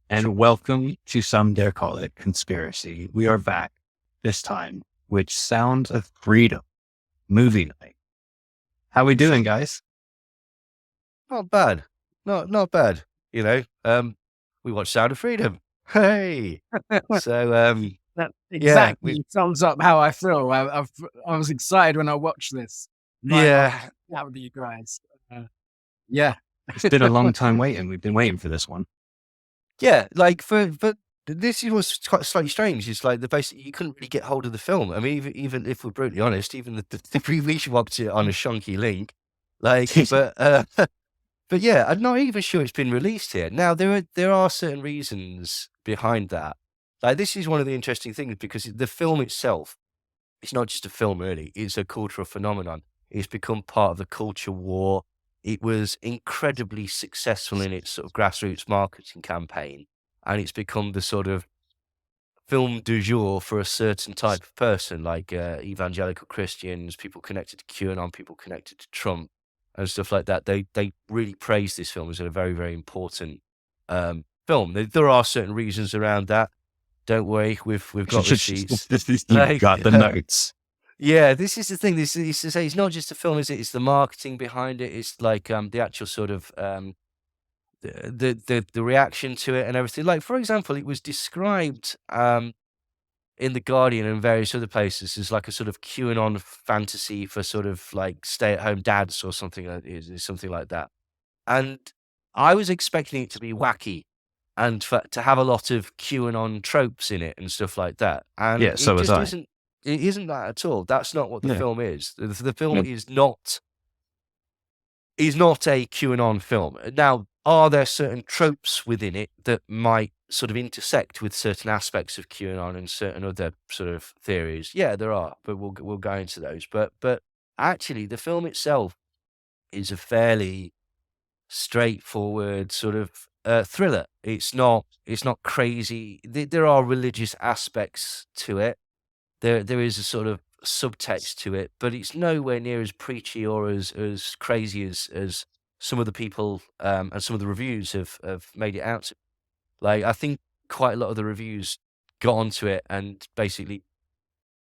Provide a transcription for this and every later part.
And welcome to Some Dare Call It Conspiracy. We are back this time with Sound of Freedom movie night. How we doing, guys? Not bad. Not bad. We watched Sound of Freedom. Hey. So That yeah, exactly sums up how I feel. I was excited when I watched this. yeah. Out with you guys. Yeah. It's been a long time waiting. We've been waiting for this one. Yeah, but this was quite slightly strange. It's like basically you couldn't really get hold of the film. I mean, even if we're brutally honest, even the we watched it on a shonky link. But yeah, I'm not even sure it's been released here. Now there are certain reasons behind that. Like this is one of the interesting things because the film itself, it's not just a film really, it's a cultural phenomenon. It's become part of the culture war. It was incredibly successful in its sort of grassroots marketing campaign, and it's become the sort of film du jour for a certain type of person, like evangelical Christians, people connected to QAnon, people connected to Trump, and stuff like that. They really praise this film as a very, very important film. There are certain reasons around that. Don't worry, we've got receipts. You've got the notes. Yeah, this is the thing. This is to say, it's not just a film, is it? It's the marketing behind it. It's like the actual sort of the reaction to it and everything. Like for example, it was described in the Guardian and various other places as like a sort of QAnon fantasy for sort of like stay-at-home dads or something something like that. And I was expecting it to be wacky and to have a lot of QAnon tropes in it and stuff like that. And Yeah, so it was just I. isn't. It isn't that at all. That's not what the Yeah. film is. The film No. is not a QAnon film. Now, are there certain tropes within it that might sort of intersect with certain aspects of QAnon and certain other sort of theories? Yeah, there are, but we'll go into those. But actually, the film itself is a fairly straightforward sort of thriller. It's not crazy. There are religious aspects to it. There is a sort of subtext to it, but it's nowhere near as preachy or as crazy as some of the people and some of the reviews have made it out to. Like I think quite a lot of the reviews got onto it and basically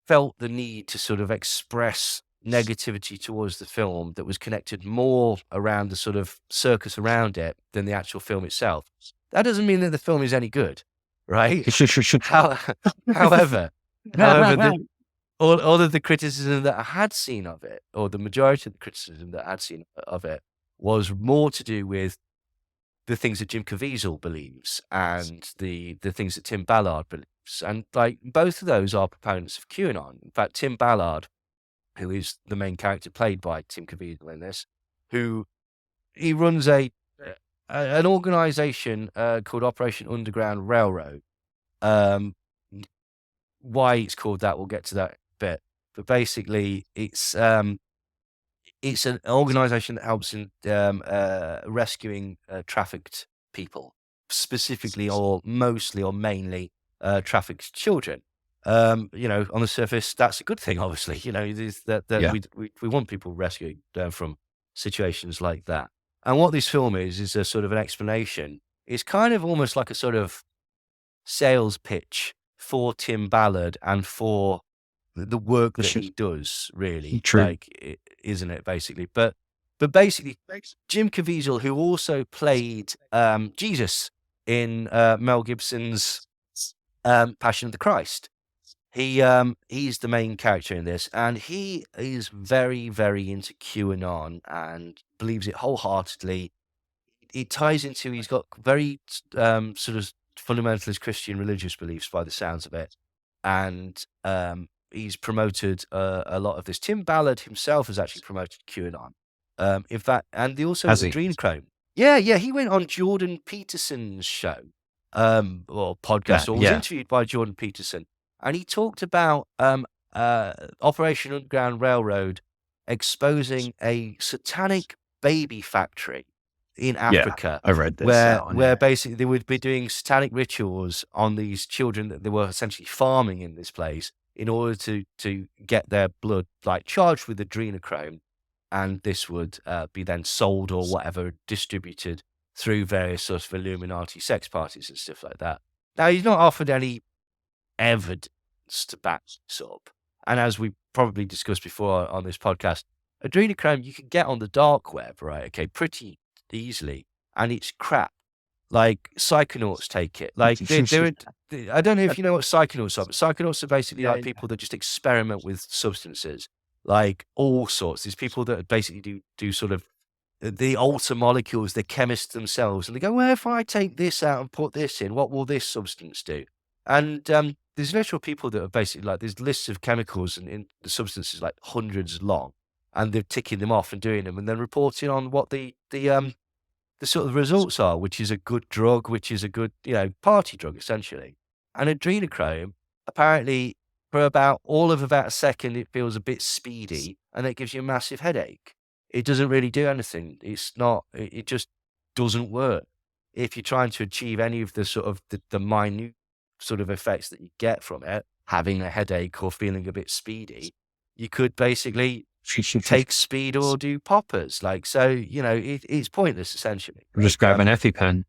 felt the need to sort of express negativity towards the film that was connected more around the sort of circus around it than the actual film itself. That doesn't mean that the film is any good, right? However, all of the criticism that I had seen of it, or the majority of the criticism that I had seen of it, was more to do with the things that Jim Caviezel believes and the things that Tim Ballard believes. And like both of those are proponents of QAnon. In fact, Tim Ballard, who is the main character played by Tim Caviezel in this, he runs an organization called Operation Underground Railroad. Why it's called that, we'll get to that bit. But basically, it's an organization that helps in rescuing trafficked people, specifically or mostly or mainly trafficked children. On the surface, that's a good thing, obviously. Yeah. We want people rescued from situations like that. And what this film is a sort of an explanation. It's kind of almost like a sort of sales pitch for Tim Ballard and for the work that he does, really. True. Isn't it, basically? But basically, Jim Caviezel, who also played Jesus in Mel Gibson's Passion of the Christ, he's the main character in this, and he is very, very into QAnon and believes it wholeheartedly. It ties into, he's got very sort of fundamentalist Christian religious beliefs by the sounds of it. And he's promoted a lot of this. Tim Ballard himself has actually promoted QAnon. In fact, and also adrenochrome. Yeah, he went on Jordan Peterson's show or podcast, or was interviewed by Jordan Peterson. And he talked about Operation Underground Railroad exposing a satanic baby factory in Africa. I read this. Where basically they would be doing satanic rituals on these children that they were essentially farming in this place in order to get their blood like charged with adrenochrome, and this would be then sold or whatever, distributed through various sorts of Illuminati sex parties and stuff like that. Now, he's not offered any evidence to back this up. And as we probably discussed before on this podcast, adrenochrome you can get on the dark web, right? Okay, pretty easily, and it's crap. Like psychonauts take it. Like I don't know if you know what psychonauts are, but psychonauts are basically Yeah, like people that just experiment with substances, like all sorts. There's people that basically do sort of the alter molecules, they're chemists themselves, and they go, well, if I take this out and put this in, what will this substance do? And there's literal people that are basically like, there's lists of chemicals and in the substances like hundreds long, and they're ticking them off and doing them, and then reporting on what the sort of results are, which is a good drug, which is a good, party drug, essentially. And adrenochrome, apparently, for about a second, it feels a bit speedy, and it gives you a massive headache. It doesn't really do anything. It just doesn't work. If you're trying to achieve any of the sort of the minute sort of effects that you get from it, having a headache or feeling a bit speedy, you could basically take speed or do poppers. Like, so, it's pointless, essentially. Just grab an EpiPen.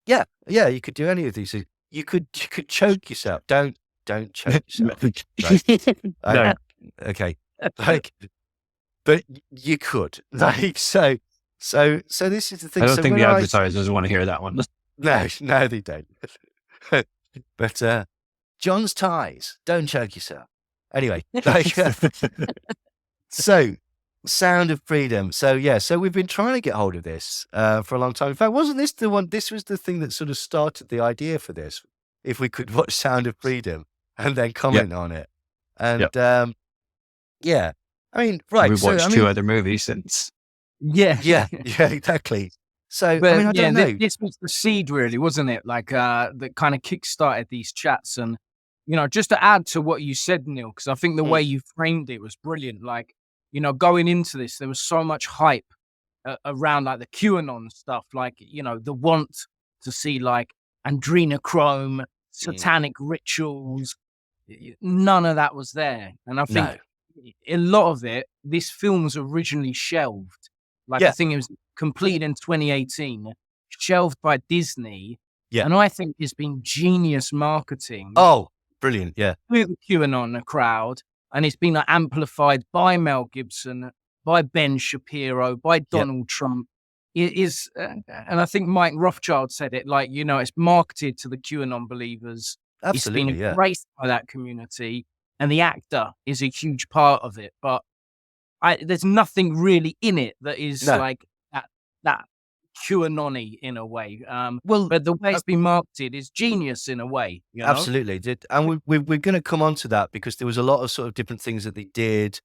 Yeah, you could do any of these things. You could choke yourself. Don't choke yourself. No. Okay. Like, but you could. Like, so this is the thing. I don't So think when the advertisers want to hear that one. No, they don't. But John's ties. Don't choke yourself. Anyway, like, so Sound of Freedom. So we've been trying to get hold of this for a long time. In fact, wasn't this the one? This was the thing that sort of started the idea for this. If we could watch Sound of Freedom and then comment on it, and I mean, right. We've watched two other movies since. Yeah, exactly. So, But I don't know. This was the seed, really, wasn't it? Like, that kind of kickstarted these chats. And, just to add to what you said, Neil, because I think the way you framed it was brilliant. Like, going into this, there was so much hype around, like, the QAnon stuff, like, the want to see, like, adrenochrome, satanic rituals. None of that was there. And I think a lot of it, this film was originally shelved. Like, I think it was completed in 2018, shelved by Disney. Yeah. And I think it's been genius marketing. Oh, brilliant. Yeah. With the QAnon crowd. And it's been like, amplified by Mel Gibson, by Ben Shapiro, by Donald Trump. It is, and I think Mike Rothschild said it, like, it's marketed to the QAnon believers. Absolutely, it's been embraced by that community. And the actor is a huge part of it. But there's nothing really in it that is like that QAnon-y in a way. But the way it's been marketed is genius in a way. Absolutely. And we're going to come on to that, because there was a lot of sort of different things that they did,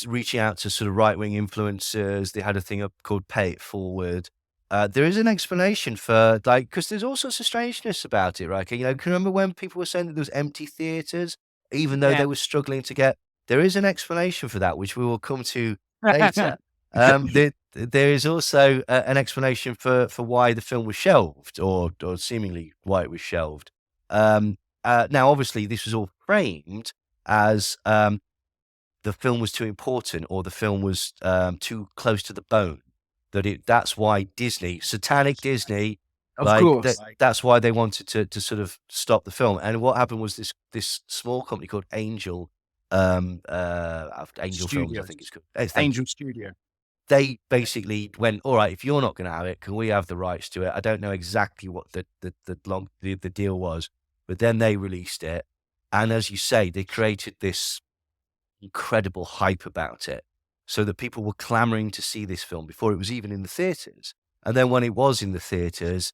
reaching out to sort of right-wing influencers. They had a thing up called Pay It Forward. There is an explanation for, like, because there's all sorts of strangeness about it, right? Can you remember when people were saying that there was empty theaters, even though they were struggling to get? There is an explanation for that, which we will come to later. There is also an explanation for why the film was shelved, or seemingly why it was shelved. Now, obviously, this was all framed as the film was too important, or the film was too close to the bone. That's why Disney, satanic Disney, of course, that's why they wanted to sort of stop the film. And what happened was this small company called Angel Films, I think it's called. Angel Studio. They basically went, all right, if you're not going to have it, can we have the rights to it? I don't know exactly what the deal was, but then they released it. And as you say, they created this incredible hype about it, so that people were clamoring to see this film before it was even in the theaters. And then when it was in the theaters,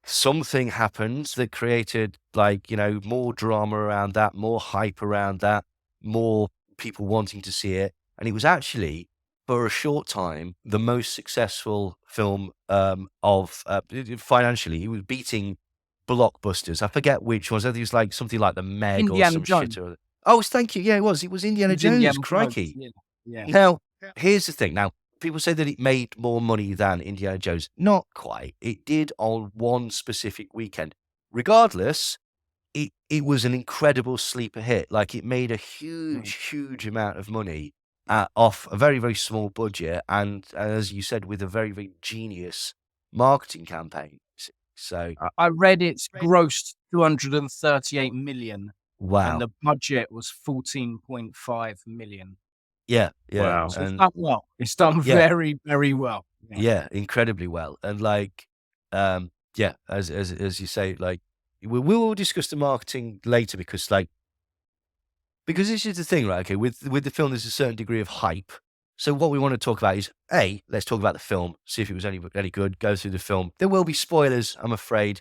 something happened that created, like, more drama around that, more hype around that, more people wanting to see it. And it was actually, for a short time, the most successful film financially. It was beating blockbusters. I forget which ones. I think it was like something like The Meg Indiana or some Jones. shit. Oh, thank you. Yeah, it was. It was Indiana Jones. Indiana Crikey. Jones, yeah. Now, here's the thing. Now, people say that it made more money than Indiana Jones. Not quite. It did on one specific weekend. Regardless, it was an incredible sleeper hit. Like, it made a huge amount of money off a very, very small budget. And as you said, with a very, very genius marketing campaign. So I read it's grossed 238 million, wow, and the budget was 14.5 million. yeah, Wow. So it's and done well. It's done Yeah. very, very well. yeah, incredibly well. And like, yeah, as you say, like we will discuss the marketing later because this is the thing, right? Okay, with the film, there's a certain degree of hype. So what we want to talk about is let's talk about the film, see if it was any good. Go through the film. There will be spoilers, I'm afraid,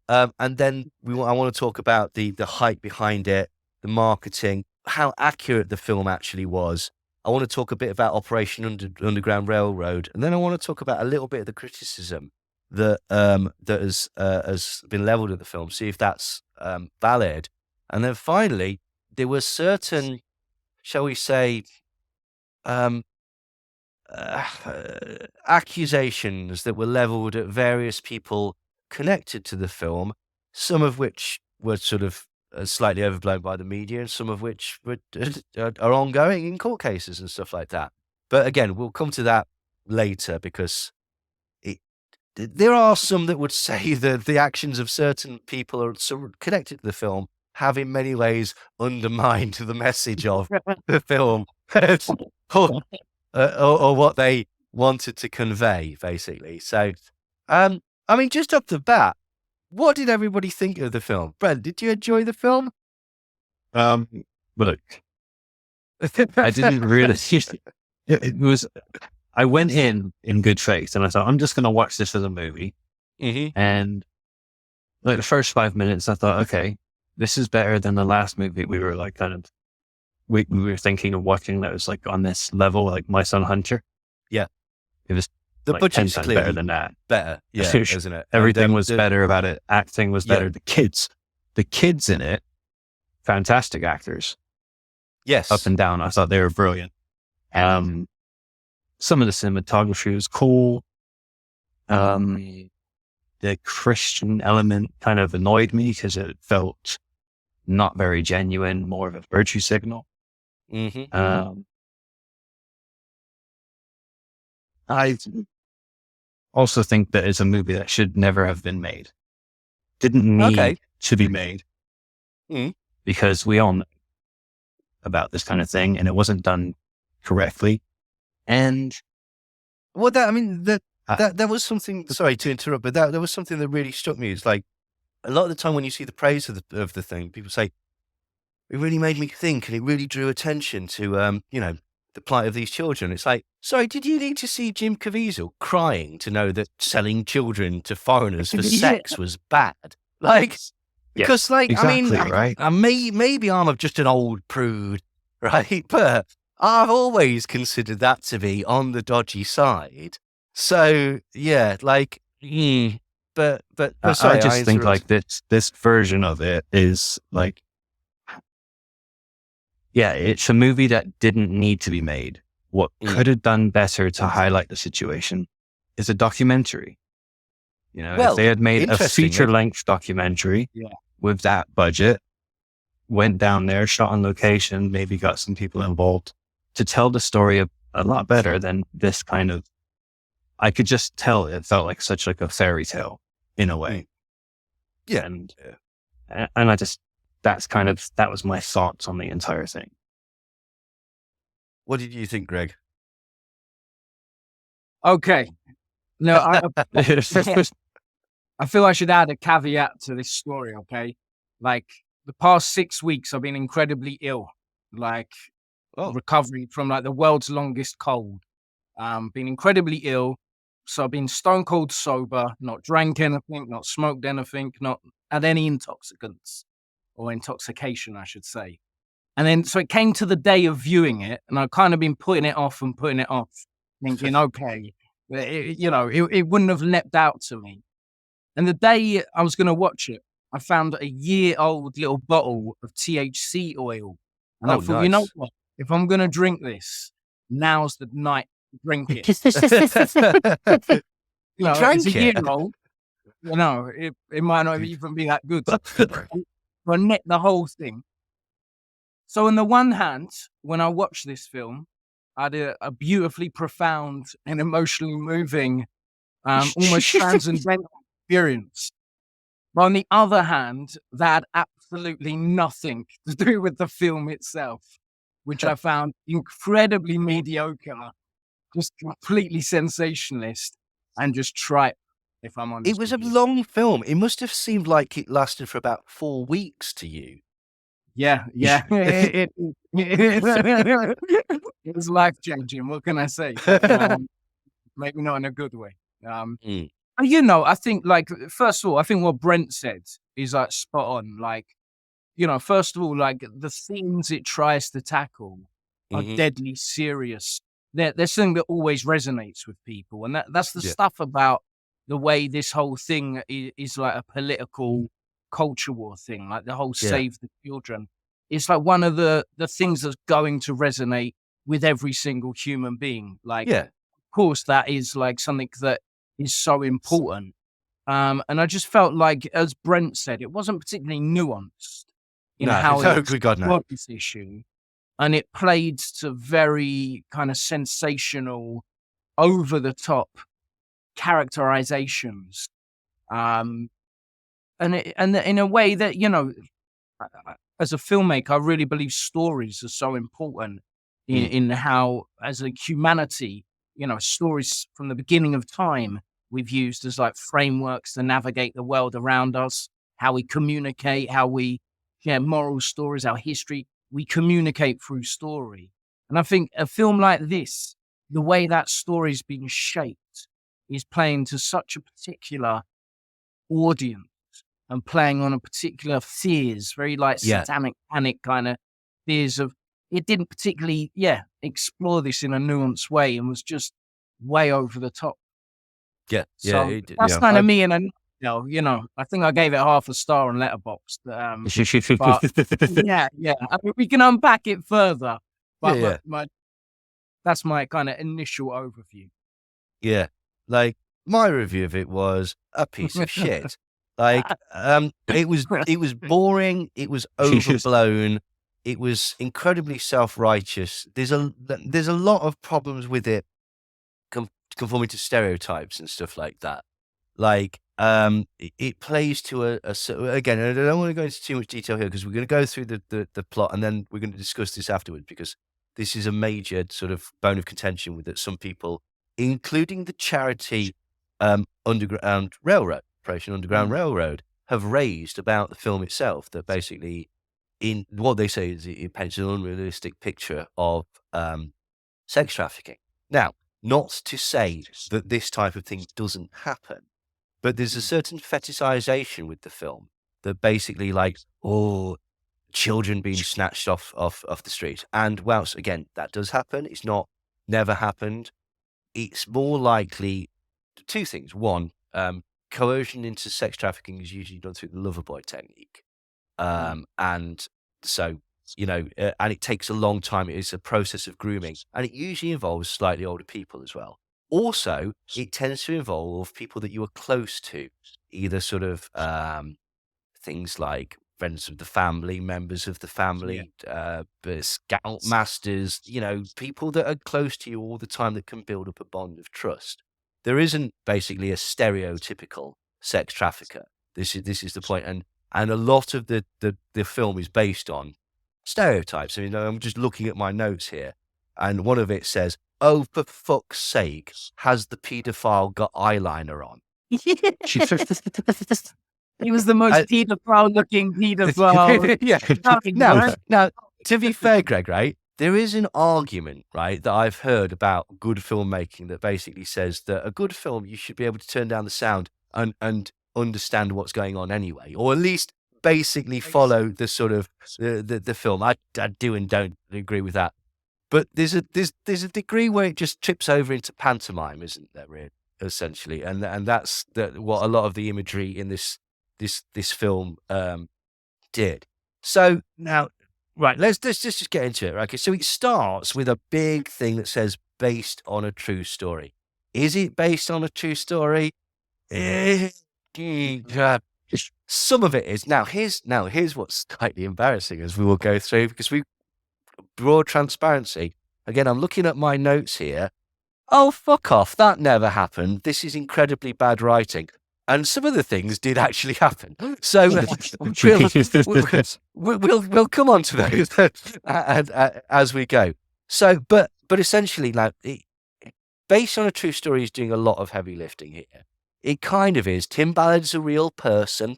and then I want to talk about the hype behind it, the marketing, how accurate the film actually was. I want to talk a bit about Operation Underground Railroad, and then I want to talk about a little bit of the criticism that has been leveled at the film. See if that's valid, and then finally, there were certain, shall we say, accusations that were leveled at various people connected to the film, some of which were sort of slightly overblown by the media, and some of which are ongoing in court cases and stuff like that. But again, we'll come to that later because there are some that would say that the actions of certain people are connected to the film have in many ways undermined the message of the film or what they wanted to convey, basically. So, I mean, just off the bat, what did everybody think of the film? Brent, did you enjoy the film? Look, I didn't really. It was. I went in good faith, and I thought I'm just going to watch this as a movie. Mm-hmm. And like the first 5 minutes, I thought, okay, this is better than the last movie we were like kind of. We were thinking of watching that was like on this level, like My Son Hunter. Yeah, it was the like 10 budget's times clearly better than that. better, yeah, isn't it? Everything And, was better about it. Acting was better. The kids in it, fantastic actors. Yes, Up and down. I thought they were brilliant. Some of the cinematography was cool. The Christian element kind of annoyed me because it felt not very genuine, more of a virtue signal. Mm-hmm. I also think that it's a movie that should never have been made. Didn't need to be made because we all know about this kind of thing and it wasn't done correctly. And well, that was something. Sorry to interrupt, but that was something that really struck me. It's like a lot of the time when you see the praise of the thing, people say it really made me think, and it really drew attention to the plight of these children. It's like, sorry, did you need to see Jim Caviezel crying to know that selling children to foreigners for sex was bad? Like, because exactly, I mean, maybe I'm just an old prude, right? But I've always considered that to be on the dodgy side. So yeah, like, but sorry, I just think like this version of it is like, yeah, it's a movie that didn't need to be made. What could have done better to highlight the situation is a documentary. If they had made a feature-length documentary with that budget, went down there, shot on location, maybe got some people involved to tell the story a lot better than this kind of. I could just tell it felt like such like a fairy tale in a way. Yeah, and I just. That was my thoughts on the entire thing. What did you think, Greg? Okay. No, I feel I should add a caveat to this story, okay? Like, the past 6 weeks, I've been incredibly ill, like recovering from like the world's longest cold. Been incredibly ill. So I've been stone cold sober, not drank anything, not smoked anything, not had any intoxicants. Or intoxication, I should say. And then, so it came to the day of viewing it, and I've kind of been putting it off, thinking, okay, it wouldn't have leapt out to me. And the day I was going to watch it, I found a year-old little bottle of THC oil. And I thought, nice. You know what? If I'm going to drink this, now's the night to drink it. It's a year-old. It might not even be that good. I net the whole thing. So on the one hand, when I watched this film, I had a beautifully profound and emotionally moving almost transcendental experience. But on the other hand, that had absolutely nothing to do with the film itself, which I found incredibly mediocre, just completely sensationalist, and just trite, if I'm honest. It was a long film. It must have seemed like it lasted for about 4 weeks to you. Yeah. It was life-changing. What can I say? Maybe not in a good way. I think, like, first of all, I think what Brent said is like spot on. Like, first of all, like the themes it tries to tackle are deadly serious. They're something that always resonates with people, and that's the stuff about the way this whole thing is like a political culture war thing, like the whole save the children. It's like one of the things that's going to resonate with every single human being. Like, of course, that is like something that is so important. And I just felt like, as Brent said, it wasn't particularly nuanced in how it explored this issue. And it played to very kind of sensational, over-the-top characterizations. And in a way that, as a filmmaker, I really believe stories are so important in how, as a humanity, stories from the beginning of time we've used as like frameworks to navigate the world around us, how we communicate, how we share moral stories, our history. We communicate through story. And I think a film like this, the way that story's been shaped is playing to such a particular audience and playing on a particular fears, very like satanic panic kind of fears of, it didn't particularly, explore this in a nuanced way and was just way over the top. So that's kind of me in a nutshell. I think I gave it half a star on Letterboxd. But yeah. I mean, we can unpack it further. But that's my kind of initial overview. Yeah. Like, my review of it was a piece of shit. Like, it was boring. It was overblown. It was incredibly self-righteous. There's a lot of problems with it conforming to stereotypes and stuff like that. Like, it plays to again, I don't want to go into too much detail here because we're going to go through the plot and then we're going to discuss this afterwards, because this is a major sort of bone of contention with that some people, including the charity Underground Railroad, Operation Underground Railroad, have raised about the film itself, that basically, in what they say is it paints an unrealistic picture of sex trafficking. Now, not to say that this type of thing doesn't happen, but there's a certain fetishization with the film that basically, like, children being snatched off the street. And whilst, again, that does happen, it's not never happened. It's more likely two things. One, coercion into sex trafficking is usually done through the lover boy technique. And so, and it takes a long time. It's a process of grooming, and it usually involves slightly older people as well. Also, it tends to involve people that you are close to, either sort of things like friends of the family, members of the family, scout masters, people that are close to you all the time that can build up a bond of trust. There isn't basically a stereotypical sex trafficker. This is the point. And a lot of the film is based on stereotypes. I mean, I'm just looking at my notes here, and one of it says, "Oh, for fuck's sake, has the paedophile got eyeliner on?" He was the most pedophile-looking pedophile. Now, to be fair, Greg, right? There is an argument, right, that I've heard about good filmmaking that basically says that a good film, you should be able to turn down the sound and understand what's going on anyway, or at least basically follow the sort of the film. I do and don't agree with that, but there's a degree where it just trips over into pantomime, isn't there? Really, essentially, and that's what a lot of the imagery in this film did. So now, right, let's just get into it. Right? Okay, so it starts with a big thing that says based on a true story. Is it based on a true story? Some of it is. Now here's what's slightly embarrassing, as we will go through, because we broad transparency. Again, I'm looking at my notes here. oh, fuck off. That never happened. This is incredibly bad writing. And some of the things did actually happen. So we'll come on to those as we go. So, but essentially, like, based on a true story, he's doing a lot of heavy lifting here. It kind of is. Tim Ballard's a real person.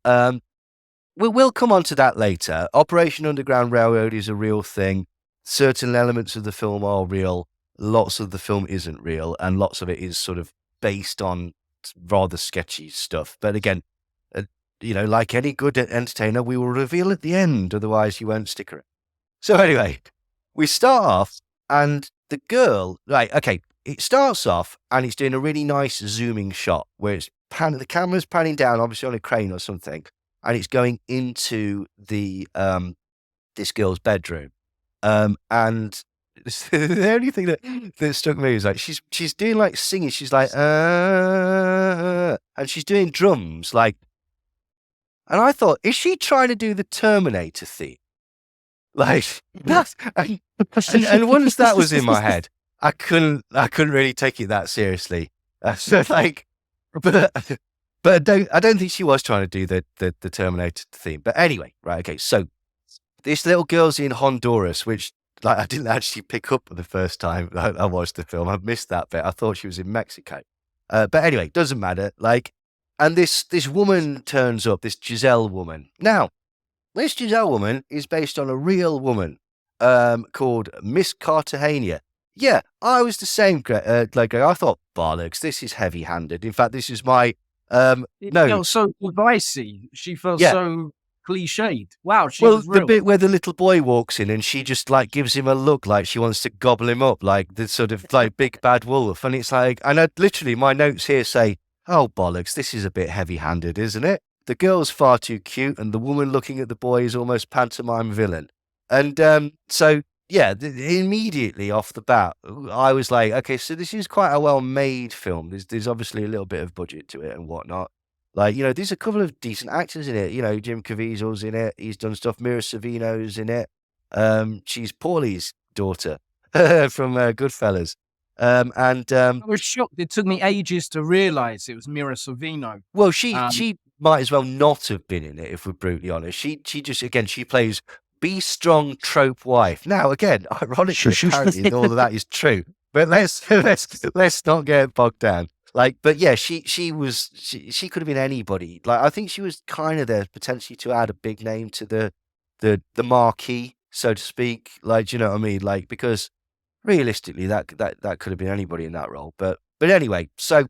We'll come on to that later. Operation Underground Railroad is a real thing. Certain elements of the film are real. Lots of the film isn't real, and lots of it is sort of based on rather sketchy stuff. But again, like any good entertainer, we will reveal at the end, otherwise you won't stick around. So anyway, we start off, and the girl, it starts off, and it's doing a really nice zooming shot where it's the camera's panning down, obviously on a crane or something, and it's going into the this girl's bedroom, and the only thing that struck me is like she's doing like singing. She's like and she's doing drums like, and I thought, is she trying to do the Terminator theme? Like that, and once that was in my head, I couldn't really take it that seriously. So like, but I don't think she was trying to do the Terminator theme. But anyway, right, okay. So this little girl's in Honduras, which, like, I didn't actually pick up the first time I watched the film. I missed that bit. I thought she was in Mexico. But anyway, doesn't matter. Like, and this woman turns up, this Giselle woman. Now, this Giselle woman is based on a real woman called Miss Cartagena. Yeah, I was the same. Like, I thought, bollocks, this is heavy-handed. In fact, this is my It felt so divisive. She felt so cliched. Wow, the bit where the little boy walks in and she just like gives him a look like she wants to gobble him up, like the sort of like big bad wolf. And it's like, and literally my notes here say, oh bollocks, this is a bit heavy-handed, isn't it? The girl's far too cute, and the woman looking at the boy is almost pantomime villain. And so yeah, immediately off the bat, I was like, okay, so this is quite a well-made film. There's obviously a little bit of budget to it and whatnot. Like, there's a couple of decent actors in it. Jim Caviezel's in it. He's done stuff. Mira Sorvino's in it. She's Paulie's daughter from Goodfellas. I was shocked. It took me ages to realise it was Mira Sorvino. Well, she might as well not have been in it, if we're brutally honest. She just, again, she plays be strong trope wife. Now, again, ironically, apparently all of that is true. But let's not get bogged down. Like, but yeah, she could have been anybody. Like, I think she was kind of there potentially to add a big name to the marquee, so to speak. Like, do you know what I mean? Like, because realistically, that could have been anybody in that role. But anyway, so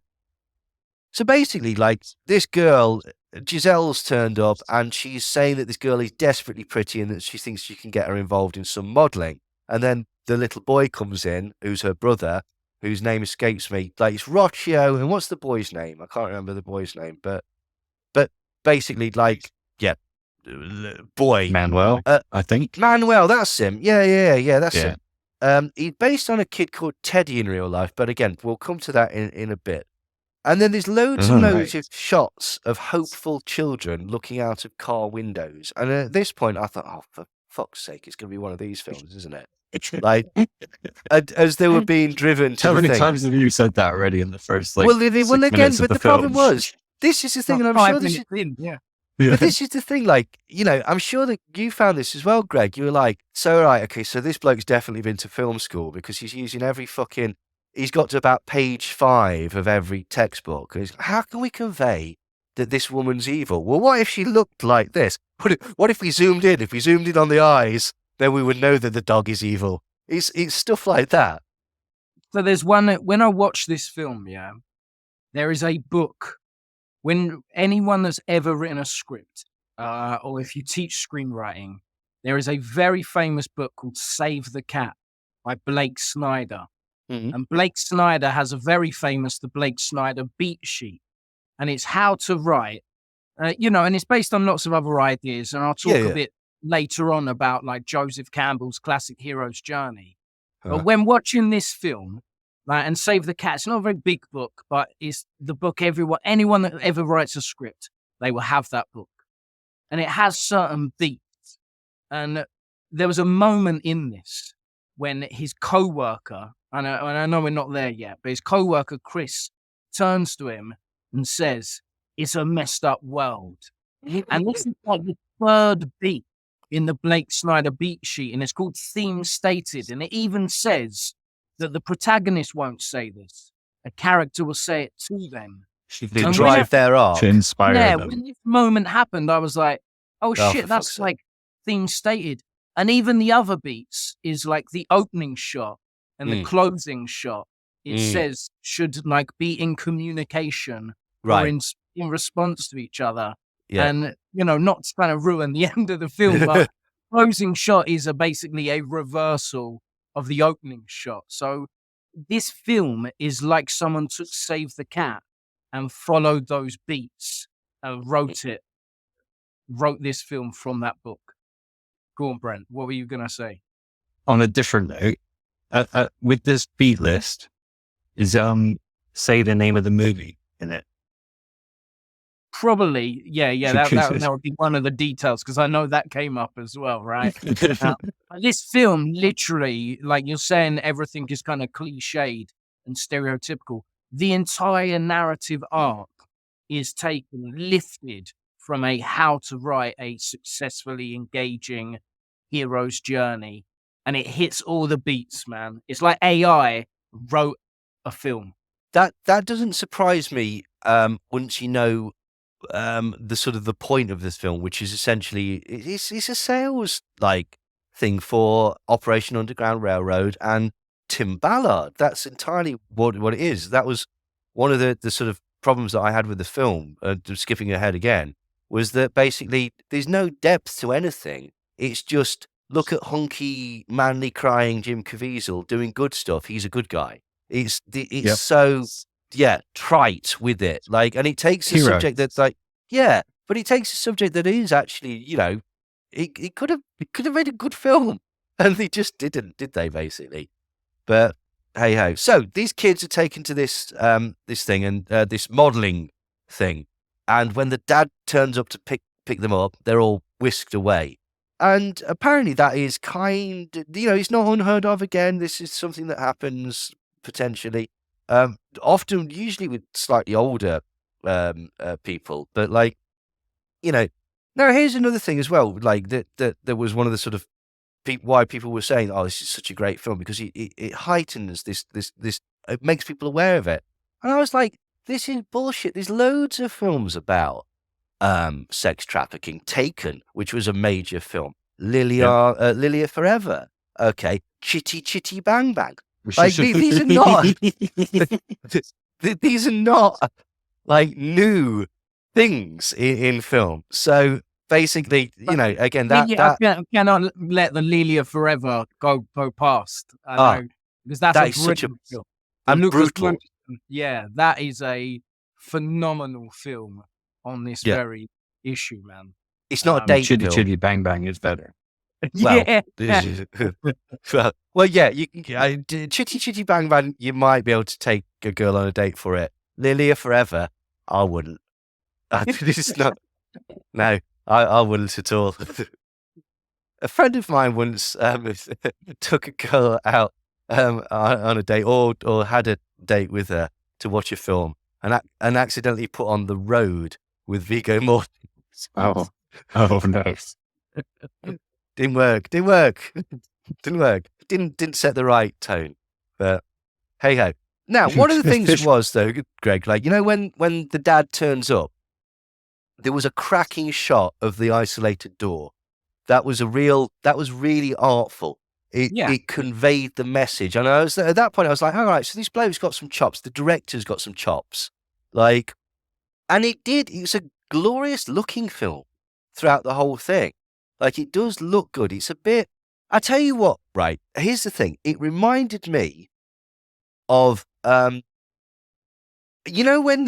basically, like, this girl, Giselle's turned up, and she's saying that this girl is desperately pretty and that she thinks she can get her involved in some modelling. And then the little boy comes in, who's her brother, whose name escapes me. Like, it's Rocchio, and what's the boy's name? I can't remember the boy's name, but basically, like, yeah, boy. Manuel, I think. Manuel, that's him. Yeah, that's him. He's based on a kid called Teddy in real life, but again, we'll come to that in a bit. And then there's loads and loads of shots of hopeful children looking out of car windows. And at this point, I thought, oh, for fuck's sake, it's going to be one of these films, isn't it? Like, as they were being driven to How the many thing. times have you said that already in the first, like, well, again, but the problem film? was, this is the thing, and I'm sure this is, but this is the thing, like, I'm sure that you found this as well, Greg. You were like, so, right, okay, so this bloke's definitely been to film school because he's using he's got to about page 5 of every textbook. And how can we convey that this woman's evil? Well, what if she looked like this? What if we zoomed in? If we zoomed in on the eyes, then we would know that the dog is evil. It's stuff like that. So there's one, when I watch this film, there is a book. When anyone that's ever written a script, or if you teach screenwriting, there is a very famous book called Save the Cat by Blake Snyder. Mm-hmm. And Blake Snyder has a very famous, the Blake Snyder beat sheet. And it's how to write, and it's based on lots of other ideas. And I'll talk a bit later on about like Joseph Campbell's classic hero's journey. But when watching this film, and Save the Cat, it's not a very big book, but it's the book anyone that ever writes a script, they will have that book. And it has certain beats. And there was a moment in this when his co-worker, and I know we're not there yet, but his co-worker Chris turns to him and says, "It's a messed up world." And this is like the third beat in the Blake Snyder beat sheet, and it's called Theme Stated, and it even says that the protagonist won't say this. A character will say it to them. To drive their arc. To inspire them. When this moment happened, I was like, oh shit, that's like Theme Stated. And even the other beats is like the opening shot and the closing shot. It says should like be in communication or in response to each other. Yeah. And, not to kind of ruin the end of the film, but closing shot is basically a reversal of the opening shot. So this film is like someone took Save the Cat and followed those beats and wrote this film from that book. Go on, Brent. What were you going to say? On a different note, with this beat list, is say the name of the movie in it. Probably, yeah. That would be one of the details because I know that came up as well, right? This film, literally, like you're saying, everything is kind of cliched and stereotypical. The entire narrative arc is lifted from a how to write a successfully engaging hero's journey, and it hits all the beats, man. It's like AI wrote a film. That doesn't surprise me once you know the sort of the point of this film, which is essentially it's a sales like thing for Operation Underground Railroad and Tim Ballard. That's entirely what it is. That was one of the sort of problems that I had with the film, skipping ahead again, was that basically there's no depth to anything. It's just look at hunky, manly crying Jim Caviezel doing good stuff. He's a good guy. It's so trite with it. Like, and it takes a subject that's like, but it takes a subject that is actually, it could have made a good film, and they just didn't, did they? Basically, but hey ho. So these kids are taken to this thing and this modeling thing, and when the dad turns up to pick them up, they're all whisked away. And apparently that is it's not unheard of again. This is something that happens potentially. Often, usually with slightly older people, but now here's another thing as well. Like that was one of the sort of why people were saying, "Oh, this is such a great film," because it heightens this. It makes people aware of it. And I was like, "This is bullshit." There's loads of films about sex trafficking. Taken, which was a major film. Lilia Forever. Okay, Chitty Chitty Bang Bang. Like these are not these are not like new things in film. So basically, again, I cannot let the Lilia Forever go past. I know, because that's such a film. And brutal. Yeah, that is a phenomenal film on this very issue, man. It's not a date Chitty film. Chitty Bang Bang is better. Well, Chitty Chitty Bang Bang, you might be able to take a girl on a date for it. Lilia Forever, I wouldn't. This is not. No, I wouldn't at all. A friend of mine once took a girl out on a date, or had a date with her to watch a film, and accidentally put on The Road with Viggo Mortensen. Oh no. Didn't work. Didn't set the right tone. But hey ho. Now, one of the things was though, Greg, like, when the dad turns up, there was a cracking shot of the isolated door. That was really artful. It conveyed the message. And at that point I was like, all right, so this bloke's got some chops. The director's got some chops. Like, and it did. It was a glorious looking film throughout the whole thing. Like, it does look good. It's a bit, I tell you what, right? Here's the thing. It reminded me of, when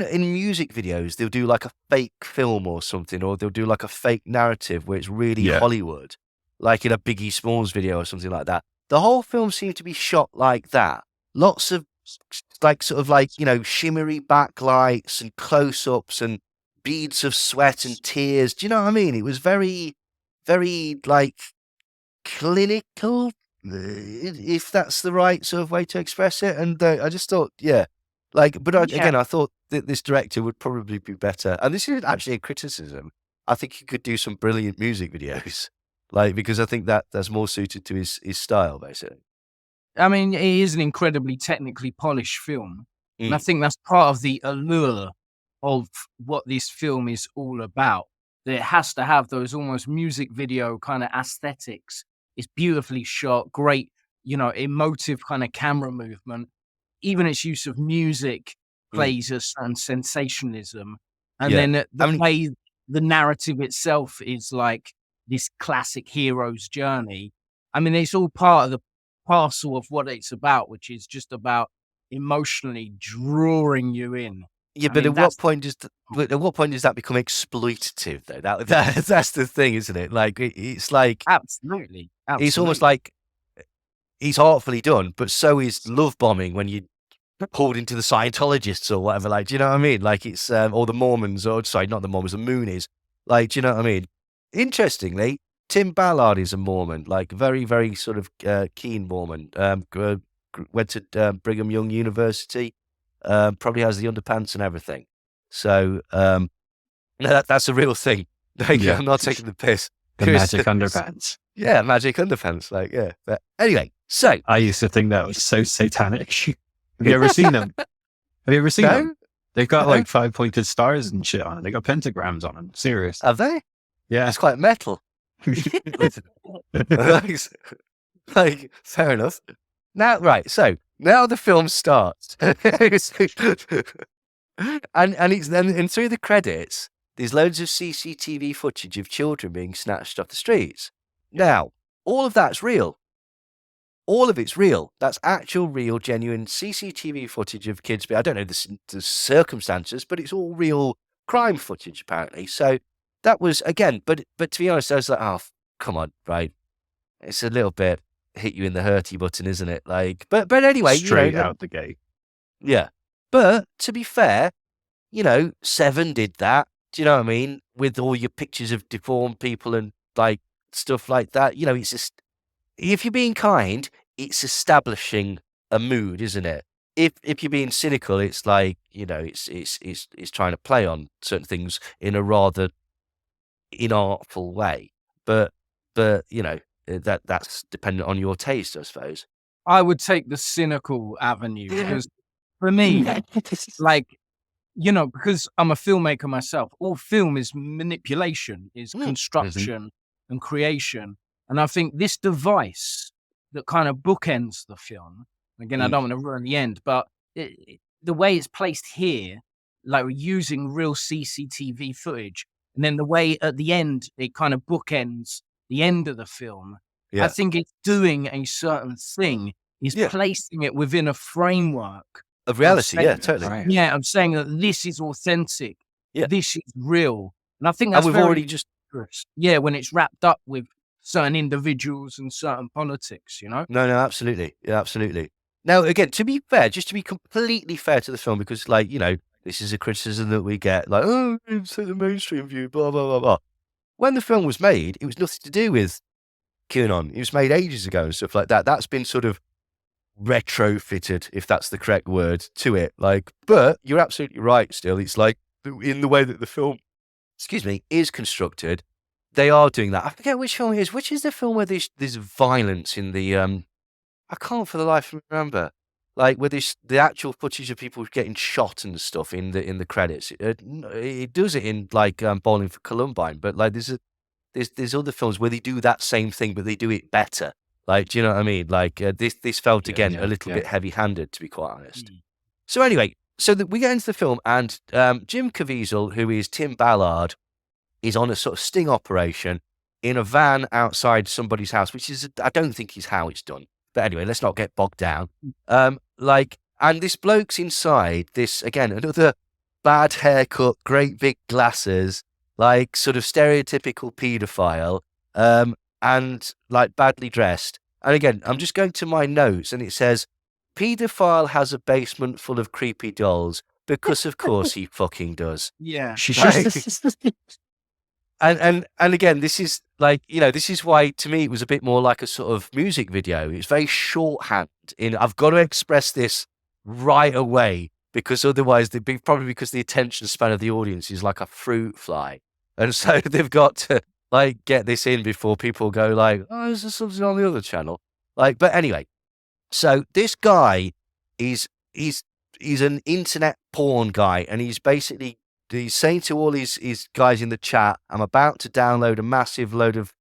in music videos, they'll do like a fake film or something, or they'll do like a fake narrative where it's really Hollywood, like in a Biggie Smalls video or something like that. The whole film seemed to be shot like that. Lots of shimmery backlights and close-ups and beads of sweat and tears. Do you know what I mean? It was very, very like clinical if that's the right sort of way to express it. And I just thought, again, I thought that this director would probably be better. And this is actually a criticism. I think he could do some brilliant music videos, because I think that's more suited to his style, basically. I mean, it is an incredibly technically polished film. And I think that's part of the allure of what this film is all about. That it has to have those almost music video kind of aesthetics. It's beautifully shot, great, emotive kind of camera movement. Even its use of music plays a certain sensationalism. And then the way the narrative itself is like this classic hero's journey. I mean, it's all part of the parcel of what it's about, which is just about emotionally drawing you in. Yeah, but at what point does that become exploitative, though? That's the thing, isn't it? Like it's like absolutely. It's almost like it's artfully done, but so is love bombing when you pulled into the Scientologists or whatever. Like, do you know what I mean? Like it's or the Mormons, or sorry, not the Mormons, the Moonies. Like, do you know what I mean? Interestingly, Tim Ballard is a Mormon, like very, very sort of keen Mormon. Went to Brigham Young University. Probably has the underpants and everything. So that's a real thing. Like, I'm not taking the piss. The magic underpants. Yeah, magic underpants. Like, yeah. But anyway, so I used to think that was so satanic. Have you ever seen them? Them? They've got like 5-pointed stars and shit on it. They got pentagrams on them. Serious. Have they? Yeah. It's quite metal. Like, fair enough. Now, right, so now the film starts. and it's then through the credits, there's loads of CCTV footage of children being snatched off the streets. Now, all of that's real. All of it's real. That's actual, real, genuine CCTV footage of kids. I don't know the circumstances, but it's all real crime footage, apparently. So that was, again, but to be honest, I was like, oh, come on, right? It's a little bit hit you in the hurty button, isn't it? Like, but anyway, straight out the gate. Yeah. But to be fair, Seven did that. Do you know what I mean? With all your pictures of deformed people and like stuff like that. It's just, if you're being kind, it's establishing a mood, isn't it? If you're being cynical, it's like, it's trying to play on certain things in a rather inartful way. But that's dependent on your taste, I suppose. I would take the cynical avenue because for me, because I'm a filmmaker myself, all film is manipulation, is construction and creation. And I think this device that kind of bookends the film, again, I don't want to ruin the end, but the way it's placed here, like we're using real CCTV footage, and then the way at the end, it kind of bookends the end of the film. Yeah. I think it's doing a certain thing. It's placing it within a framework of reality. Yeah, totally. Right. Yeah, I'm saying that this is authentic. Yeah. This is real. And I think that's we've already just... when it's wrapped up with certain individuals and certain politics, No, absolutely. Yeah, absolutely. Now, again, to be fair, just to be completely fair to the film, because, this is a criticism that we get, like, oh, it's the mainstream view, blah, blah, blah, blah. When the film was made, it was nothing to do with QAnon. It was made ages ago and stuff like that. That's been sort of retrofitted, if that's the correct word, to it. But you're absolutely right still. It's like, in the way that the film, is constructed, they are doing that. I forget which film it is. Which is the film where there's violence in the, I can't for the life of me remember. Where there's the actual footage of people getting shot and stuff in the credits. It does it in Bowling for Columbine, but there's other films where they do that same thing, but they do it better. Do you know what I mean? This felt again a little bit heavy-handed, to be quite honest. So anyway, we get into the film, and Jim Caviezel, who is Tim Ballard, is on a sort of sting operation in a van outside somebody's house, which is, I don't think is how it's done. But anyway, let's not get bogged down. And this bloke's inside, this, again, another bad haircut, great big glasses, sort of stereotypical paedophile, and badly dressed. And again, I'm just going to my notes, and it says, paedophile has a basement full of creepy dolls, because of course he fucking does. Yeah. And again, this is, like, this is why to me it was a bit more like a sort of music video. It's very shorthand I've got to express this right away, because otherwise probably because the attention span of the audience is like a fruit fly. And so they've got to like get this in before people go like, oh, is there something on the other channel? Like, but anyway, so this guy he's an internet porn guy, and he's saying to all his guys in the chat, I'm about to download a massive load of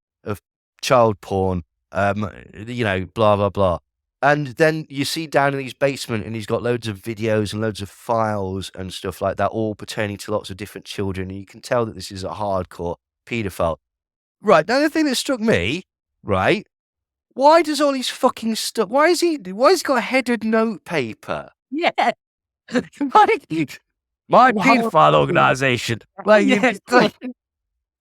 child porn, blah, blah, blah. And then you see down in his basement, and he's got loads of videos and loads of files and stuff like that, all pertaining to lots of different children. And you can tell that this is a hardcore paedophile. Right, now the thing that struck me, right, why does all his fucking stuff, why has he got headed notepaper? Yeah. My paedophile organisation.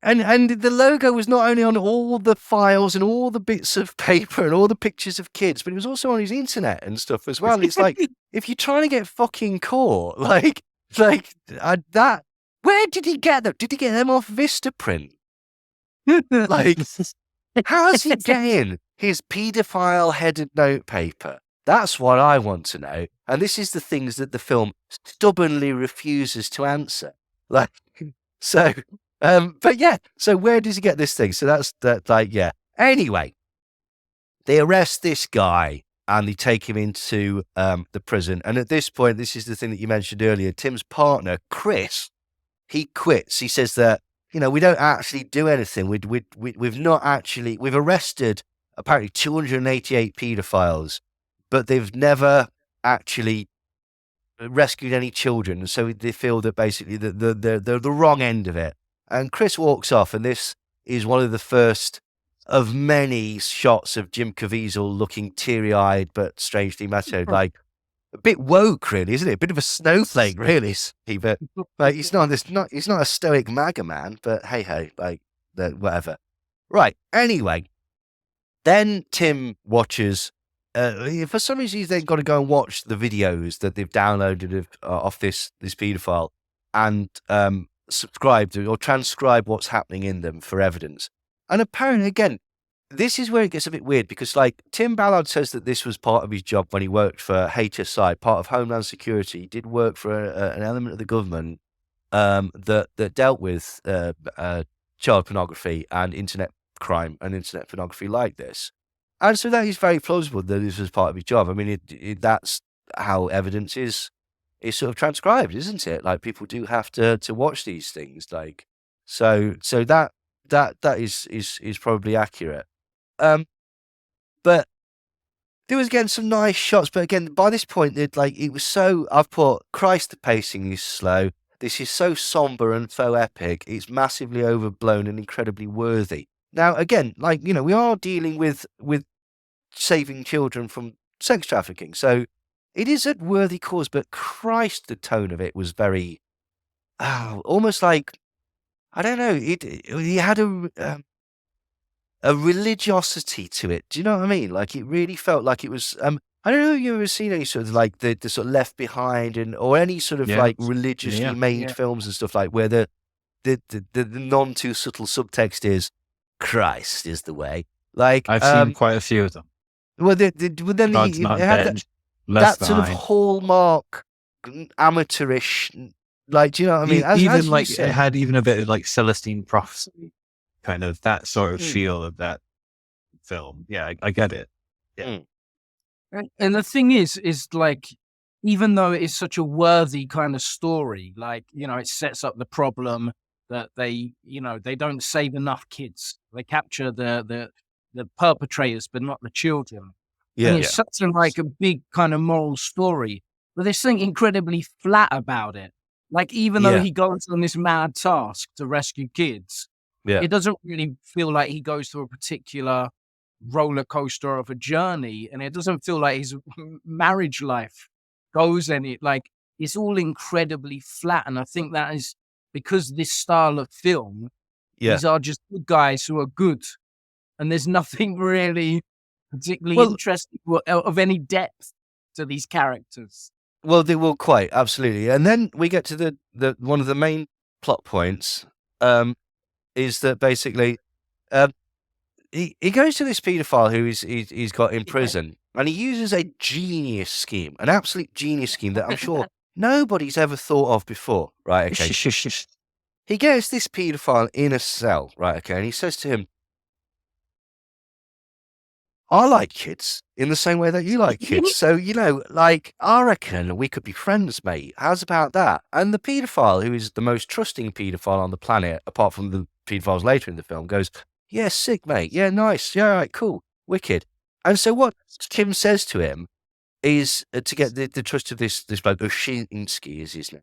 And the logo was not only on all the files and all the bits of paper and all the pictures of kids, but it was also on his internet and stuff as well. It's like, if you're trying to get fucking caught, that, where did he get them? Did he get them off Vistaprint? Like, how's he getting his paedophile headed notepaper? That's what I want to know. And this is the things that the film stubbornly refuses to answer. Like, so, but yeah, so where does he get this thing? So that's that, like, yeah. Anyway, they arrest this guy and they take him into the prison. And at this point, this is the thing that you mentioned earlier, Tim's partner, Chris, he quits. He says that, we don't actually do anything. We've arrested apparently 288 paedophiles, but they've never actually rescued any children. And so they feel that basically they're the wrong end of it. And Chris walks off, and this is one of the first of many shots of Jim Caviezel looking teary-eyed but strangely macho, like a bit woke, really, isn't it? A bit of a snowflake, really. But like, he's not a stoic MAGA man, but hey, like whatever. Right. Anyway, then Tim watches. For some reason, he's then got to go and watch the videos that they've downloaded off this paedophile and subscribe to or transcribe what's happening in them for evidence. And apparently, again, this is where it gets a bit weird, because like Tim Ballard says that this was part of his job when he worked for HSI, part of Homeland Security. He did work for an element of the government that dealt with child pornography and internet crime and internet pornography like this. And so that is very plausible that this was part of his job. I mean, that's how evidence is sort of transcribed, isn't it? Like, people do have to watch these things. Like, so that is probably accurate. But there was again some nice shots. But again, by this point, it was so. I've put, Christ, the pacing is slow. This is so somber and faux epic. It's massively overblown and incredibly worthy. Now, again, like, we are dealing with saving children from sex trafficking. So it is a worthy cause, but Christ, the tone of it was very, almost like, I don't know, he had a religiosity to it. Do you know what I mean? Like, it really felt like it was, I don't know if you've ever seen any sort of like the sort of Left Behind or any sort of like religiously made films and stuff, like where the non too subtle subtext is Christ is the way. Like, I've seen quite a few of them. Well, then God's not dead. That sort of hallmark amateurish, like, do you know what I mean? Even like it had even a bit of like Celestine Prophecy, kind of that sort of feel of that film. Yeah, I get it. Yeah. And the thing is like, even though it is such a worthy kind of story, like, it sets up the problem that they don't save enough kids. They capture the perpetrators, but not the children. Yeah, and it's such a big kind of moral story, but there's something incredibly flat about it. Like, even though he goes on this mad task to rescue kids, it doesn't really feel like he goes through a particular roller coaster of a journey, and it doesn't feel like his marriage life goes any, like, it's all incredibly flat. And I think that is because this style of film, these are just good guys who are good, and there's nothing really particularly interesting of any depth to these characters. Well, they will quite absolutely. And then we get to the one of the main plot points, is that basically he goes to this paedophile who he's got in prison, and he uses a genius scheme, an absolute genius scheme that I'm sure nobody's ever thought of before, right? Okay. He gets this paedophile in a cell, right? Okay, and he says to him, I like kids in the same way that you like kids. So, I reckon we could be friends, mate. How's about that? And the paedophile, who is the most trusting paedophile on the planet, apart from the paedophiles later in the film, goes, yeah, sick, mate. Yeah, nice. Yeah, all right, cool. Wicked. And so what Tim says to him is to get the trust of this bloke, Oshinsky is his name.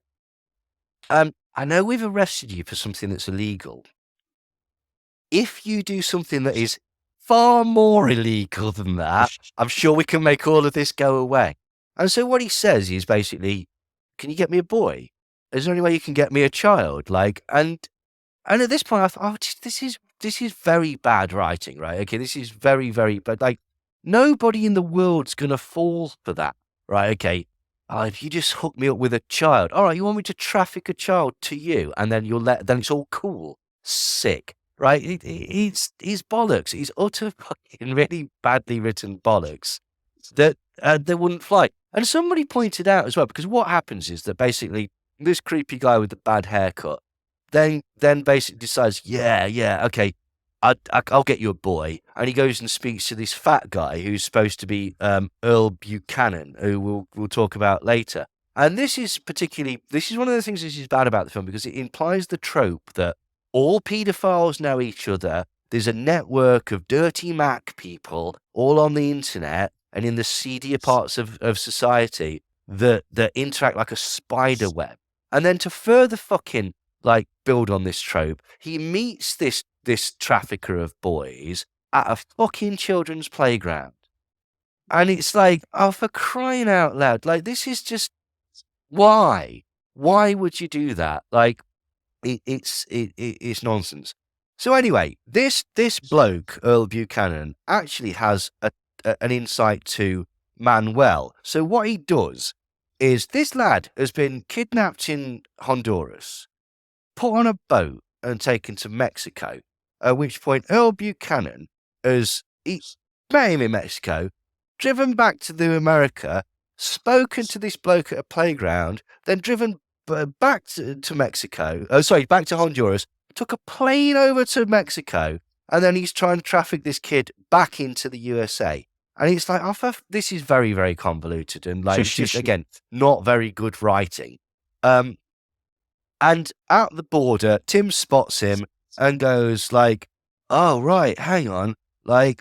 I know we've arrested you for something that's illegal. If you do something that is far more illegal than that, I'm sure we can make all of this go away. And so what he says is basically, can you get me a boy? Is there any way you can get me a child? And at this point I thought, this is very bad writing, right? Okay, this is very, very bad. Nobody in the world's gonna fall for that, right? Okay, if you just hook me up with a child, all right, you want me to traffic a child to you, and then then it's all cool, sick. Right, it's bollocks. It's utter fucking really badly written bollocks that wouldn't fly. And somebody pointed out as well, because what happens is that basically this creepy guy with the bad haircut then basically decides, yeah, okay, I'll get you a boy, and he goes and speaks to this fat guy who's supposed to be Earl Buchanan, who we'll talk about later. And this is one of the things that is bad about the film, because it implies the trope that all paedophiles know each other. There's a network of dirty Mac people all on the internet and in the seedier parts of society that interact like a spider web. And then to further fucking build on this trope, he meets this trafficker of boys at a fucking children's playground. And it's oh, for crying out loud, this is just, why? Why would you do that? It's nonsense. So anyway, this bloke, Earl Buchanan, actually has an insight to Manuel. So what he does is, this lad has been kidnapped in Honduras, put on a boat and taken to Mexico, at which point Earl Buchanan he met him in Mexico, driven back to America, spoken to this bloke at a playground, then driven back to Mexico, back to Honduras, took a plane over to Mexico, and then he's trying to traffic this kid back into the USA. And it's this is very, very convoluted, and it's just, again, not very good writing. And at the border, Tim spots him and goes oh, right, hang on. They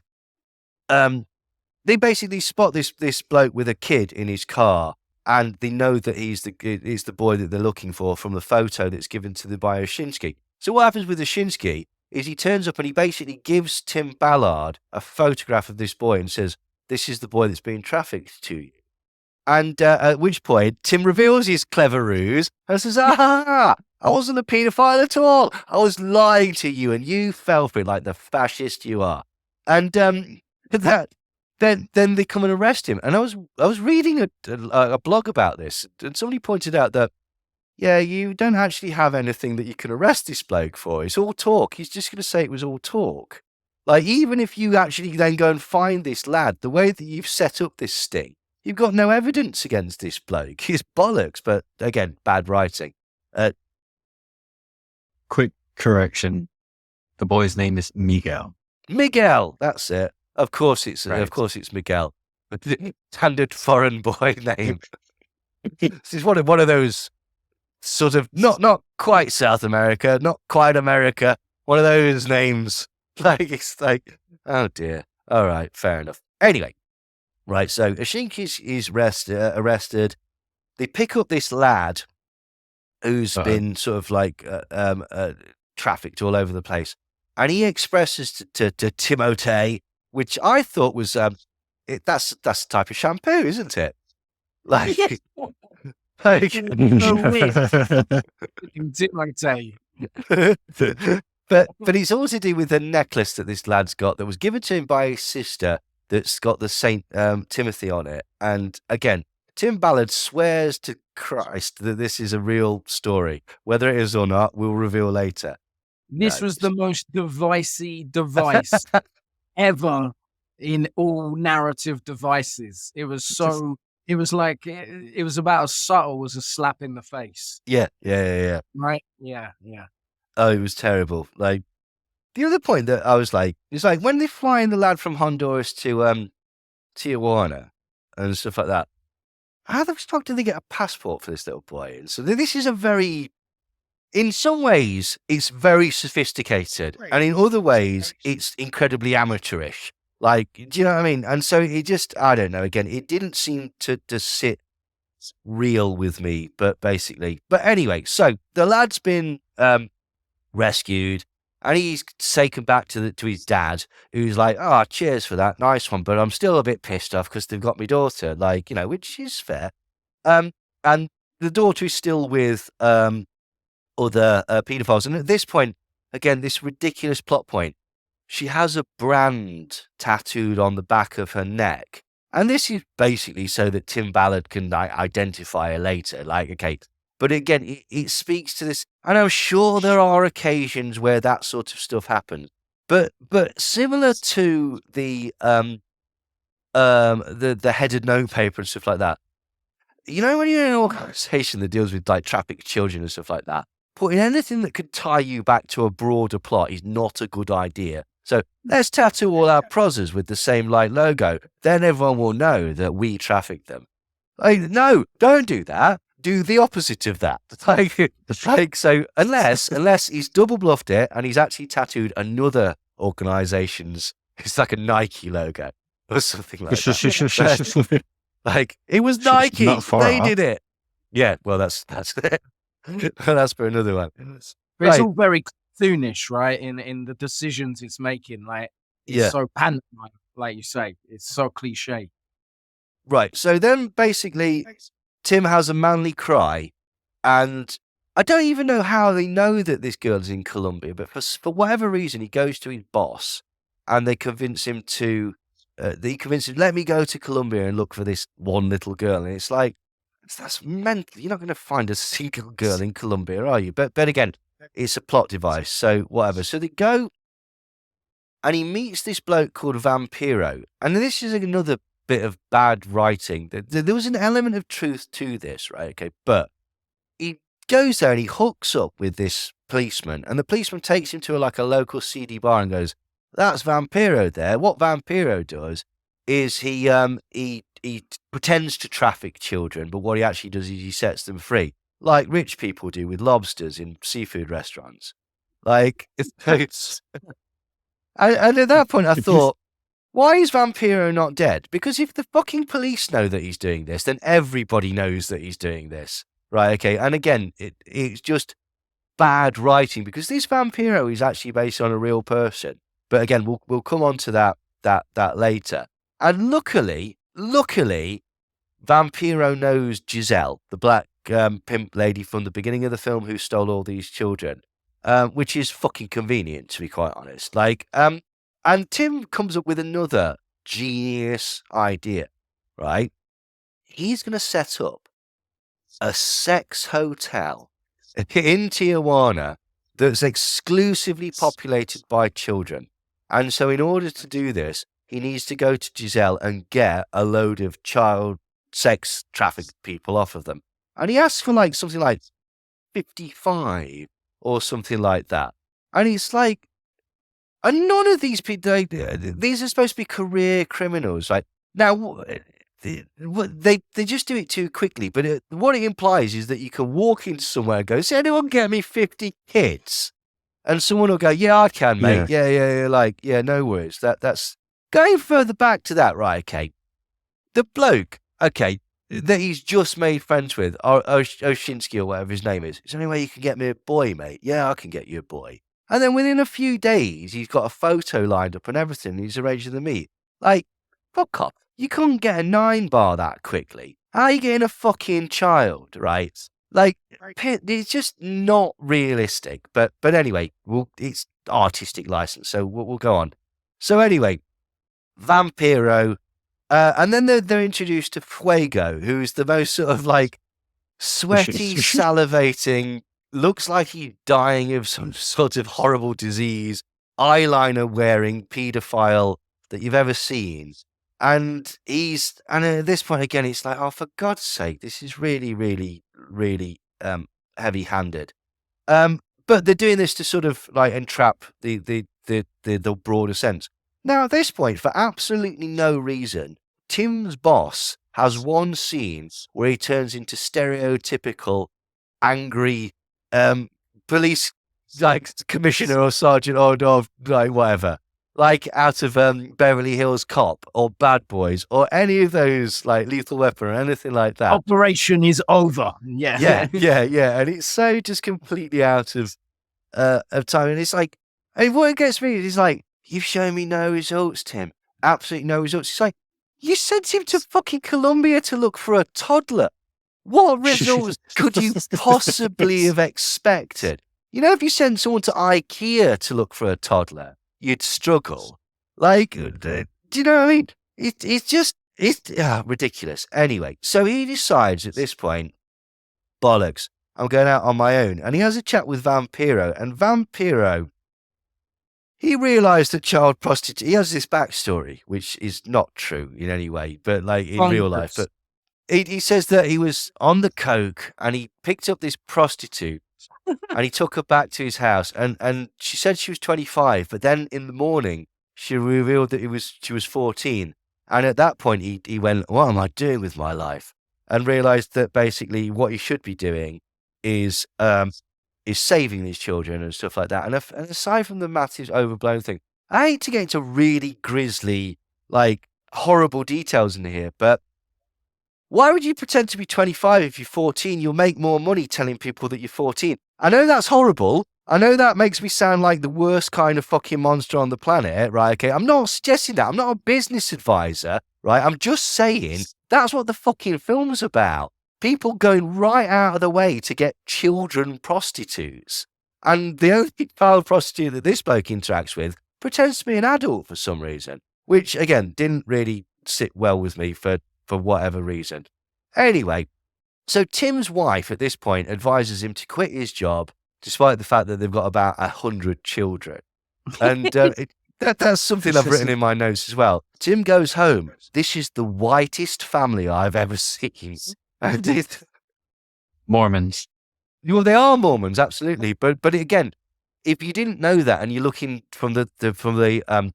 basically spot this bloke with a kid in his car, and they know that he's the boy that they're looking for from the photo that's given to the by Oshinsky. So what happens with Oshinsky is he turns up and he basically gives Tim Ballard a photograph of this boy and says, this is the boy that's being trafficked to you. And at which point, Tim reveals his clever ruse and says, I wasn't a paedophile at all. I was lying to you, and you fell for it like the fascist you are. And Then they come and arrest him. And I was reading a blog about this, and somebody pointed out that, yeah, you don't actually have anything that you can arrest this bloke for. It's all talk. He's just going to say it was all talk. Even if you actually then go and find this lad, the way that you've set up this sting, you've got no evidence against this bloke. He's bollocks, but again, bad writing. Quick correction. The boy's name is Miguel. Miguel, that's it. Of course it's Miguel. Standard foreign boy name. This is one of those sort of not quite South America, not quite America. One of those names. It's oh dear. All right, fair enough. Anyway, right. So Oshinsky is arrested. They pick up this lad who's been sort of trafficked all over the place, and he expresses to Timothée, which I thought was that's the type of shampoo, isn't it? But it's all to do with a necklace that this lad's got that was given to him by his sister that's got the Saint Timothy on it. And again, Tim Ballard swears to Christ that this is a real story. Whether it is or not, we'll reveal later. This was the most divicey device ever in all narrative devices. It was so. It was like it was about as subtle as a slap in the face. Yeah. Right? Yeah. Oh, it was terrible. Like the other point that I was like, it's like when they fly in the lad from Honduras to Tijuana and stuff like that. How the fuck did they get a passport for this little boy? And so this is a very, in some ways, it's very sophisticated, and in other ways, it's incredibly amateurish. Like, do you know what I mean? And so it just, I don't know. Again, it didn't seem to sit real with me, but anyway, so the lad's been rescued, and he's taken back to his dad, who's like, "Oh, cheers for that, nice one, but I'm still a bit pissed off because they've got my daughter," like, you know, which is fair. And the daughter is still with other paedophiles, and at this point, again, this ridiculous plot point, she has a brand tattooed on the back of her neck, and this is basically so that Tim Ballard can like identify her later. Like, okay. But again, it speaks to this, and I'm sure there are occasions where that sort of stuff happens. But similar to the headed note paper and stuff like that, you know, when you're in an organisation that deals with like trafficked children and stuff like that, putting anything that could tie you back to a broader plot is not a good idea. So let's tattoo all our prosers with the same like logo. Then everyone will know that we trafficked them. Like, no, don't do that. Do the opposite of that. Like so, unless he's double bluffed it and he's actually tattooed another organization's, it's like a Nike logo or something like that. Like, it was Nike. They did it. Yeah, well, that's that's for another one. But it's all very cartoonish, right? In the decisions it's making, like it's so pantomime, like you say, it's so cliche. Right. So then, basically, Tim has a manly cry, and I don't even know how they know that this girl's in Colombia, but for whatever reason, he goes to his boss, and they convince him to. Let me go to Colombia and look for this one little girl, and it's like, that's mental. You're not going to find a single girl in Colombia, are you? But again, it's a plot device, so whatever. So they go, and he meets this bloke called Vampiro, and this is another bit of bad writing. There was an element of truth to this, right? Okay, but he goes there and he hooks up with this policeman, and the policeman takes him to a local CD bar and goes, "That's Vampiro there." What Vampiro does is he pretends to traffic children, but what he actually does is he sets them free, like rich people do with lobsters in seafood restaurants. Like, it's and at that point I thought, why is Vampiro not dead? Because if the fucking police know that he's doing this, then everybody knows that he's doing this, right? Okay, and again, it's just bad writing, because this Vampiro is actually based on a real person. But again, we'll come on to that later. And luckily, Vampiro knows Giselle, the black pimp lady from the beginning of the film who stole all these children, which is fucking convenient, to be quite honest. Like, and Tim comes up with another genius idea, right? He's going to set up a sex hotel in Tijuana that's exclusively populated by children. And so in order to do this, he needs to go to Giselle and get a load of child sex trafficked people off of them. And he asks for something like 55 or something like that. And it's like, and none of these people, these are supposed to be career criminals. Right? Now, they just do it too quickly. But what it implies is that you can walk into somewhere and go, "Does anyone get me 50 kids?" And someone will go, "Yeah, I can, mate. Yeah. Like, yeah, no worries. That's going further back to that, right? Okay, the bloke, okay, that he's just made friends with, Oshinsky or whatever his name is. Is there any way you can get me a boy, mate? Yeah, I can get you a boy. And then within a few days, he's got a photo lined up and everything. He's arranged to meet. Like, fuck off. You couldn't get a 9-bar that quickly. How are you getting a fucking child, right? Like, it's just not realistic. But anyway, it's artistic license, so we'll go on. So anyway, Vampiro, and then they're introduced to Fuego, who's the most sort of sweaty, salivating, looks like he's dying of some sort of horrible disease, eyeliner wearing paedophile that you've ever seen. And at this point again, it's like, oh, for God's sake, this is really, really, really heavy-handed. But they're doing this to sort of like entrap the broader sense. Now, at this point, for absolutely no reason, Tim's boss has one scene where he turns into stereotypical angry police like commissioner or sergeant or like whatever, like out of Beverly Hills Cop or Bad Boys or any of those like Lethal Weapon or anything like that. Operation is over. Yeah. And it's so just completely out of time. And it's like, and what gets me is like, you've shown me no results, Tim. Absolutely no results. It's like, you sent him to fucking Colombia to look for a toddler. What results could you possibly have expected? You know, if you send someone to IKEA to look for a toddler, you'd struggle. Like, do you know what I mean? It's ridiculous. Anyway, so he decides at this point, bollocks, I'm going out on my own. And he has a chat with Vampiro. And Vampiro, he realised that child prostitute, he has this backstory, which is not true in any way, but like in real life. But he says that he was on the coke and he picked up this prostitute and he took her back to his house. And she said she was 25, but then in the morning, she revealed that she was 14. And at that point, he went, what am I doing with my life? And realised that basically what he should be doing is saving these children and stuff like that. And aside from the massive overblown thing, I hate to get into really grisly, like horrible details in here, but why would you pretend to be 25 if you're 14? You'll make more money telling people that you're 14. I know that's horrible. I know that makes me sound like the worst kind of fucking monster on the planet, right? Okay, I'm not suggesting that. I'm not a business advisor, right? I'm just saying that's what the fucking film's about. People going right out of the way to get children prostitutes. And the only child prostitute that this bloke interacts with pretends to be an adult for some reason, which, again, didn't really sit well with me for whatever reason. Anyway, so Tim's wife at this point advises him to quit his job, despite the fact that they've got about 100 children. And that's something I've written in my notes as well. Tim goes home. This is the whitest family I've ever seen. Mormons. Well, they are Mormons, absolutely. But again, if you didn't know that and you're looking from the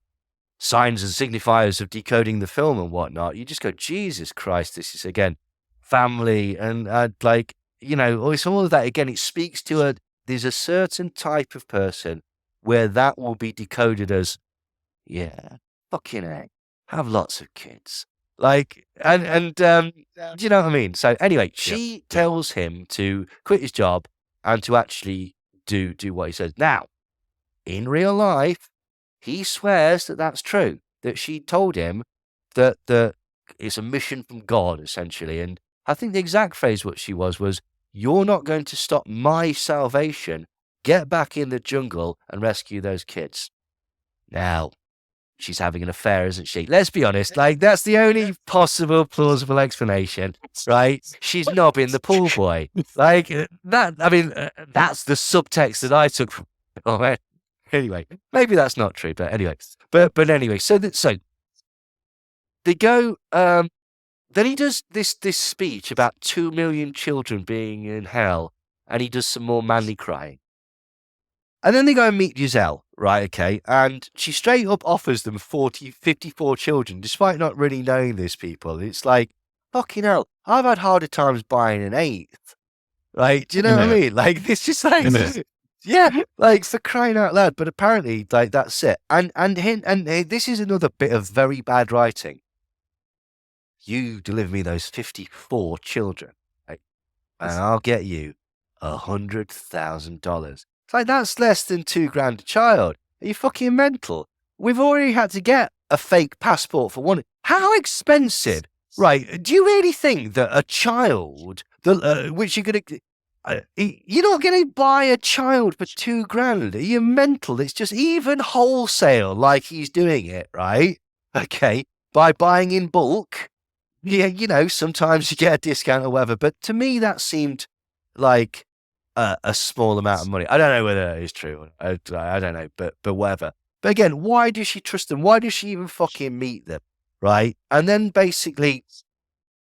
signs and signifiers of decoding the film and whatnot, you just go, Jesus Christ, this is, again, family. And like, you know, it's all of that. Again, it speaks to there's a certain type of person where that will be decoded as, yeah, fucking heck, have lots of kids. Like, and do you know what I mean? So anyway, she tells him to quit his job and to actually do what he says. Now, in real life, he swears that that's true, that she told him that it's a mission from God, essentially. And I think the exact phrase what she was, you're not going to stop my salvation. Get back in the jungle and rescue those kids. Now, she's having an affair, isn't she? Let's be honest, like, that's the only possible plausible explanation, right? She's knobbing the pool boy. Like, that, I mean, that's the subtext that I took from it. All right. Anyway, maybe that's not true, but anyway. But anyway, so they go, then he does this speech about 2 million children being in hell, and he does some more manly crying. And then they go and meet Giselle, right, okay, and she straight up offers them 54 children, despite not really knowing these people. It's like, fucking hell, I've had harder times buying an eighth, right? Do you know what I mean? Like, it's just like, yeah, like, for crying out loud. But apparently, like, that's it. And this is another bit of very bad writing. You deliver me those 54 children, right? And I'll get you $100,000. It's like, that's less than $2,000 a child. Are you fucking mental? We've already had to get a fake passport for one. How expensive, right? Do you really think that a child, which you're going to, you're not going to buy a child for $2,000? Are you mental? It's just even wholesale, like he's doing it, right? Okay, by buying in bulk. Yeah, you know, sometimes you get a discount or whatever. But to me, that seemed like a small amount of money. I don't know whether that is true. I don't know, but whatever. But again, why does she trust them? Why does she even fucking meet them? Right? And then basically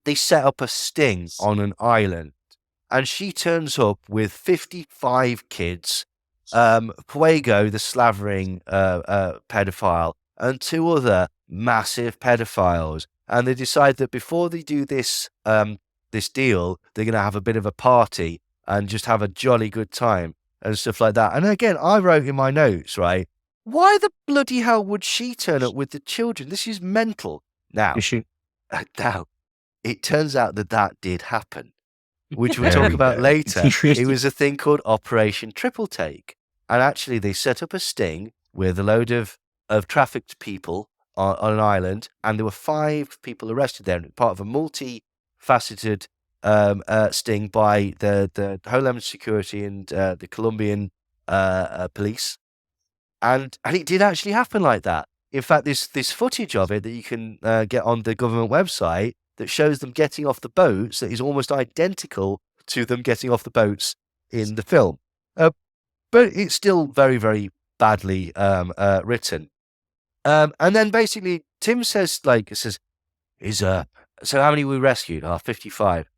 they set up a sting on an island, and she turns up with 55 kids, Fuego, the slavering pedophile, and 2 other massive pedophiles. And they decide that before they do this this deal, they're going to have a bit of a party and just have a jolly good time and stuff like that. And again, I wrote in my notes, right, why the bloody hell would she turn up with the children? This is mental. Now, it turns out that did happen, which we'll talk about later. It was a thing called Operation Triple Take. And actually, they set up a sting with a load of trafficked people on an island, and there were 5 people arrested there, part of a multi-faceted sting by the Homeland Security and the Colombian police. And it did actually happen like that. In fact, this footage of it that you can get on the government website that shows them getting off the boats that is almost identical to them getting off the boats in the film. But it's still very, very badly written. And then basically Tim says, so how many we rescued? 55.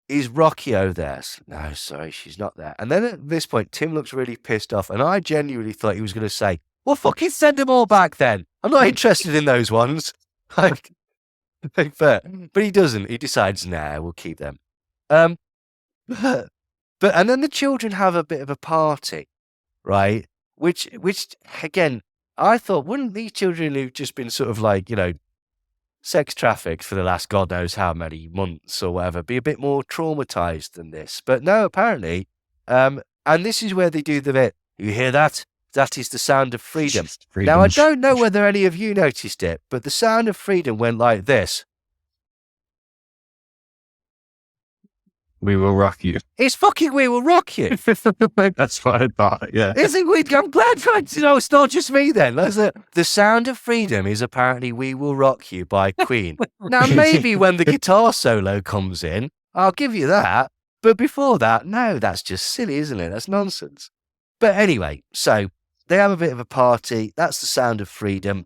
Is Rocchio there? No, sorry, she's not there. And then at this point, Tim looks really pissed off, and I genuinely thought he was going to say, well, fucking send them all back then. I'm not interested in those ones. But he doesn't. He decides, nah, we'll keep them. And then the children have a bit of a party, right? Which again, I thought, wouldn't these children who've just been sort of sex trafficked for the last God knows how many months or whatever be a bit more traumatized than this? But no, apparently. And this is where they do the bit. You hear that? That is the sound of freedom. Now, I don't know whether any of you noticed it, but the sound of freedom went like this. We will rock you. It's fucking We Will Rock You. That's what I thought, yeah. I'm glad, it's not just me then. The sound of freedom is apparently We Will Rock You by Queen. Now, maybe when the guitar solo comes in, I'll give you that. But before that, no, that's just silly, isn't it? That's nonsense. But anyway, so they have a bit of a party. That's the sound of freedom.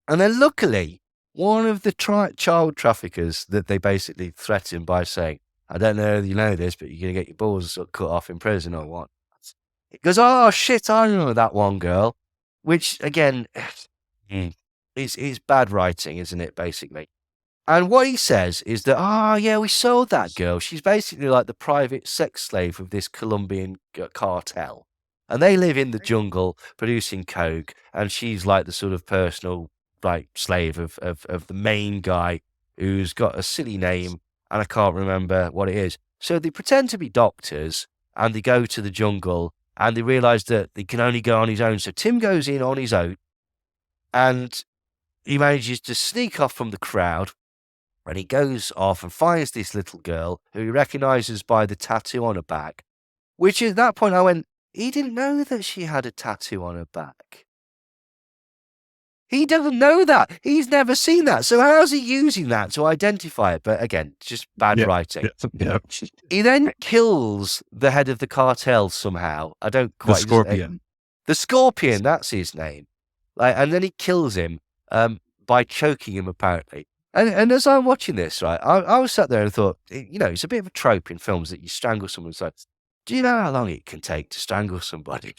And then luckily, one of the child traffickers that they basically threaten by saying, I don't know if you know this, but you're going to get your balls cut off in prison or what. It goes, oh, shit, I know that one girl. Which, again, is bad writing, isn't it, basically? And what he says is that, yeah, we sold that girl. She's basically like the private sex slave of this Colombian cartel. And they live in the jungle producing coke, and she's like the sort of personal slave of the main guy who's got a silly name, and I can't remember what it is. So they pretend to be doctors, and they go to the jungle, and they realise that they can only go on his own. So Tim goes in on his own, and he manages to sneak off from the crowd, and he goes off and finds this little girl who he recognises by the tattoo on her back, which at that point I went, he didn't know that she had a tattoo on her back. He doesn't know that. He's never seen that. So how's he using that to identify it? But again, just bad writing. Yeah. He then kills the head of the cartel somehow. I don't quite... The Scorpion. The Scorpion, that's his name. And then he kills him by choking him, apparently. And as I'm watching this, right, I was sat there and thought, it's a bit of a trope in films that you strangle someone. So, do you know how long it can take to strangle somebody?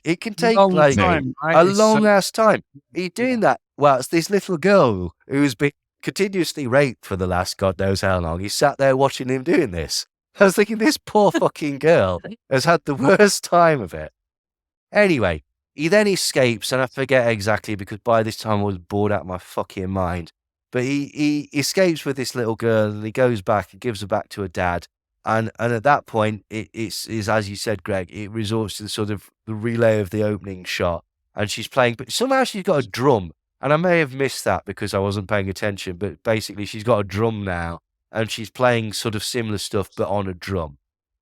It can take a long ass time. He's doing that. Well, it's this little girl who's been continuously raped for the last God knows how long. He sat there watching him doing this. I was thinking, this poor fucking girl has had the worst time of it. Anyway, he then escapes, and I forget exactly because by this time I was bored out of my fucking mind. But he escapes with this little girl, and he goes back and gives her back to her dad. And at that point, it's as you said, Greg, it resorts to the sort of the relay of the opening shot. And she's playing, but somehow she's got a drum. And I may have missed that because I wasn't paying attention. But basically, she's got a drum now. And she's playing sort of similar stuff, but on a drum.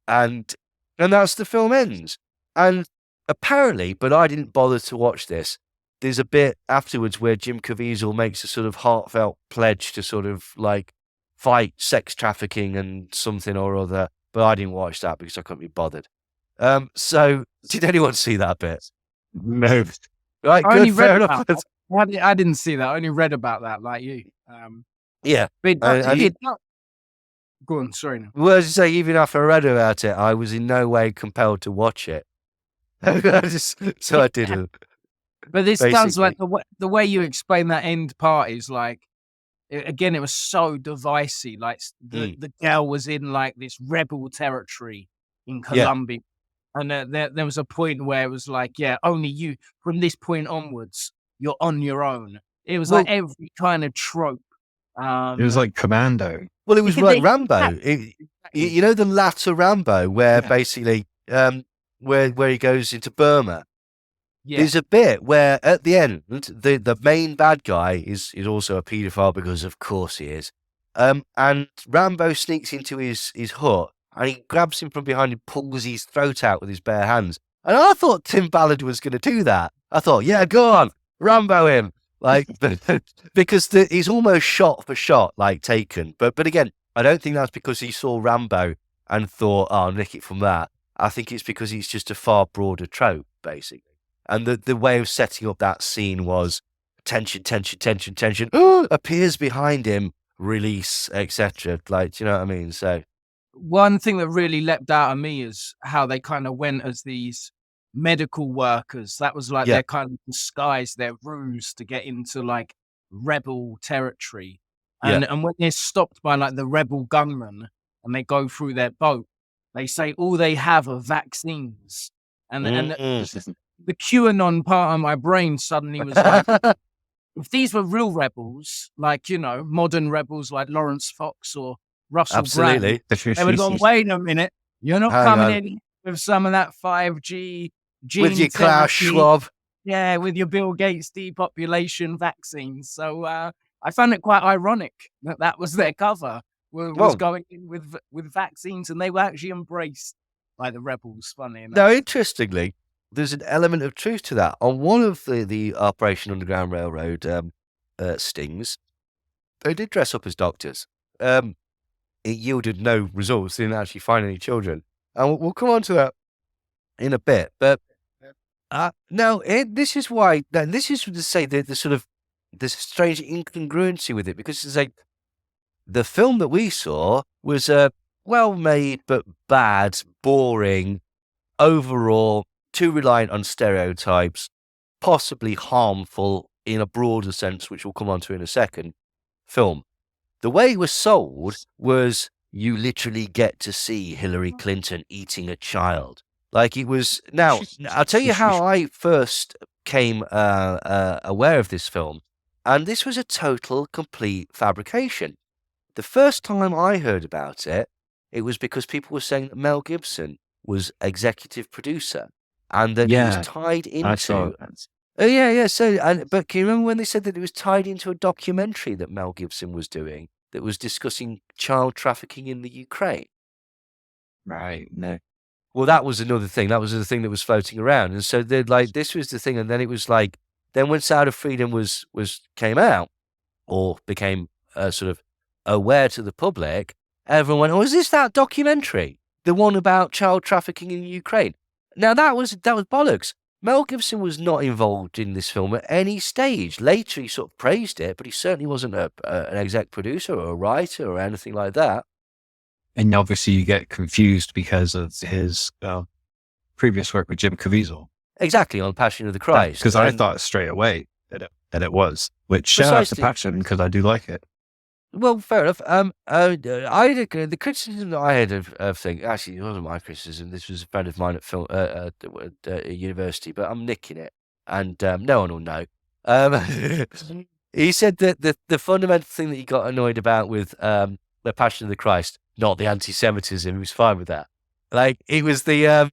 And that's the film ends. And apparently, but I didn't bother to watch this, there's a bit afterwards where Jim Caviezel makes a sort of heartfelt pledge to sort of fight sex trafficking and something or other, but I didn't watch that because I couldn't be bothered. So did anyone see that bit? No. Right, I only good, read fair about enough. that. I didn't see that. I only read about that, like you. Yeah. But And go on. Sorry, now. well, as I say, even after I read about it, I was in no way compelled to watch it. So I didn't. But this does, Basically. like, the way you explain that end part is like, again, it was so divisive. Like the girl was in like this rebel territory in Yeah. Colombia, and there was a point where it was like, yeah, only you from this point onwards, you're on your own. It was like every kind of trope. It was like Commando. Well, it was like Rambo. Exactly. You know the latter Rambo, where basically, where he goes into Burma. Yeah. There's a bit where at the end, the main bad guy is also a paedophile, because of course he is. And Rambo sneaks into his hut and he grabs him from behind and pulls his throat out with his bare hands. And I thought Tim Ballard was going to do that. I thought, yeah, go on, Rambo him. Like, because he's almost shot for shot, like Taken. But again, I don't think that's because he saw Rambo and thought, oh, I'll nick it from that. I think it's because he's just a far broader trope, basically. And the way of setting up that scene was tension, appears behind him, release, etc. Like, do you know what I mean? So one thing that really leapt out at me is how they kind of went as these medical workers. That was like their kind of disguise, their ruse to get into like rebel territory. And when they're stopped by like the rebel gunmen and they go through their boat, they say all they have are vaccines. And the QAnon part of my brain suddenly was like, if these were real rebels, like, you know, modern rebels like Lawrence Fox or Russell Brand, they would have gone, wait a minute, you're not coming in with some of that 5G gene with your Klaus Schwab. Yeah, with your Bill Gates depopulation vaccines. So I found it quite ironic that was their cover, was going in with vaccines, and they were actually embraced by the rebels, funny enough. Now, interestingly, there's an element of truth to that. On one of the Operation Underground Railroad stings, they did dress up as doctors. It yielded no results. They didn't actually find any children. And we'll come on to that in a bit. But now, this is why, this is to say the sort of, there's a strange incongruency with it, because it's like, the film that we saw was well-made but bad, boring, overall, too reliant on stereotypes, possibly harmful in a broader sense, which we'll come on to in a second, film. The way it was sold was you literally get to see Hillary Clinton eating a child. Like, it was... Now, I'll tell you how I first came aware of this film, and this was a total, complete fabrication. The first time I heard about it, it was because people were saying that Mel Gibson was executive producer, and that it was tied into... So, but can you remember when they said that it was tied into a documentary that Mel Gibson was doing that was discussing child trafficking in the Ukraine? Right, no. Well, that was another thing. That was the thing that was floating around. And so this was the thing. And then it was like, then when Sound of Freedom came out, or became sort of aware to the public, everyone went, oh, is this that documentary? The one about child trafficking in Ukraine? Now, that was bollocks. Mel Gibson was not involved in this film at any stage. Later, he sort of praised it, but he certainly wasn't an exec producer or a writer or anything like that. And obviously you get confused because of his previous work with Jim Caviezel. Exactly, on Passion of the Christ. Because I thought straight away that it was, which shout out to Passion, because I do like it. Well, fair enough. The criticism that I had of things, actually, it wasn't my criticism. This was a friend of mine at university, but I'm nicking it, and no one will know. He said that the fundamental thing that he got annoyed about with the Passion of the Christ, not the anti-Semitism, he was fine with that. Like, it was the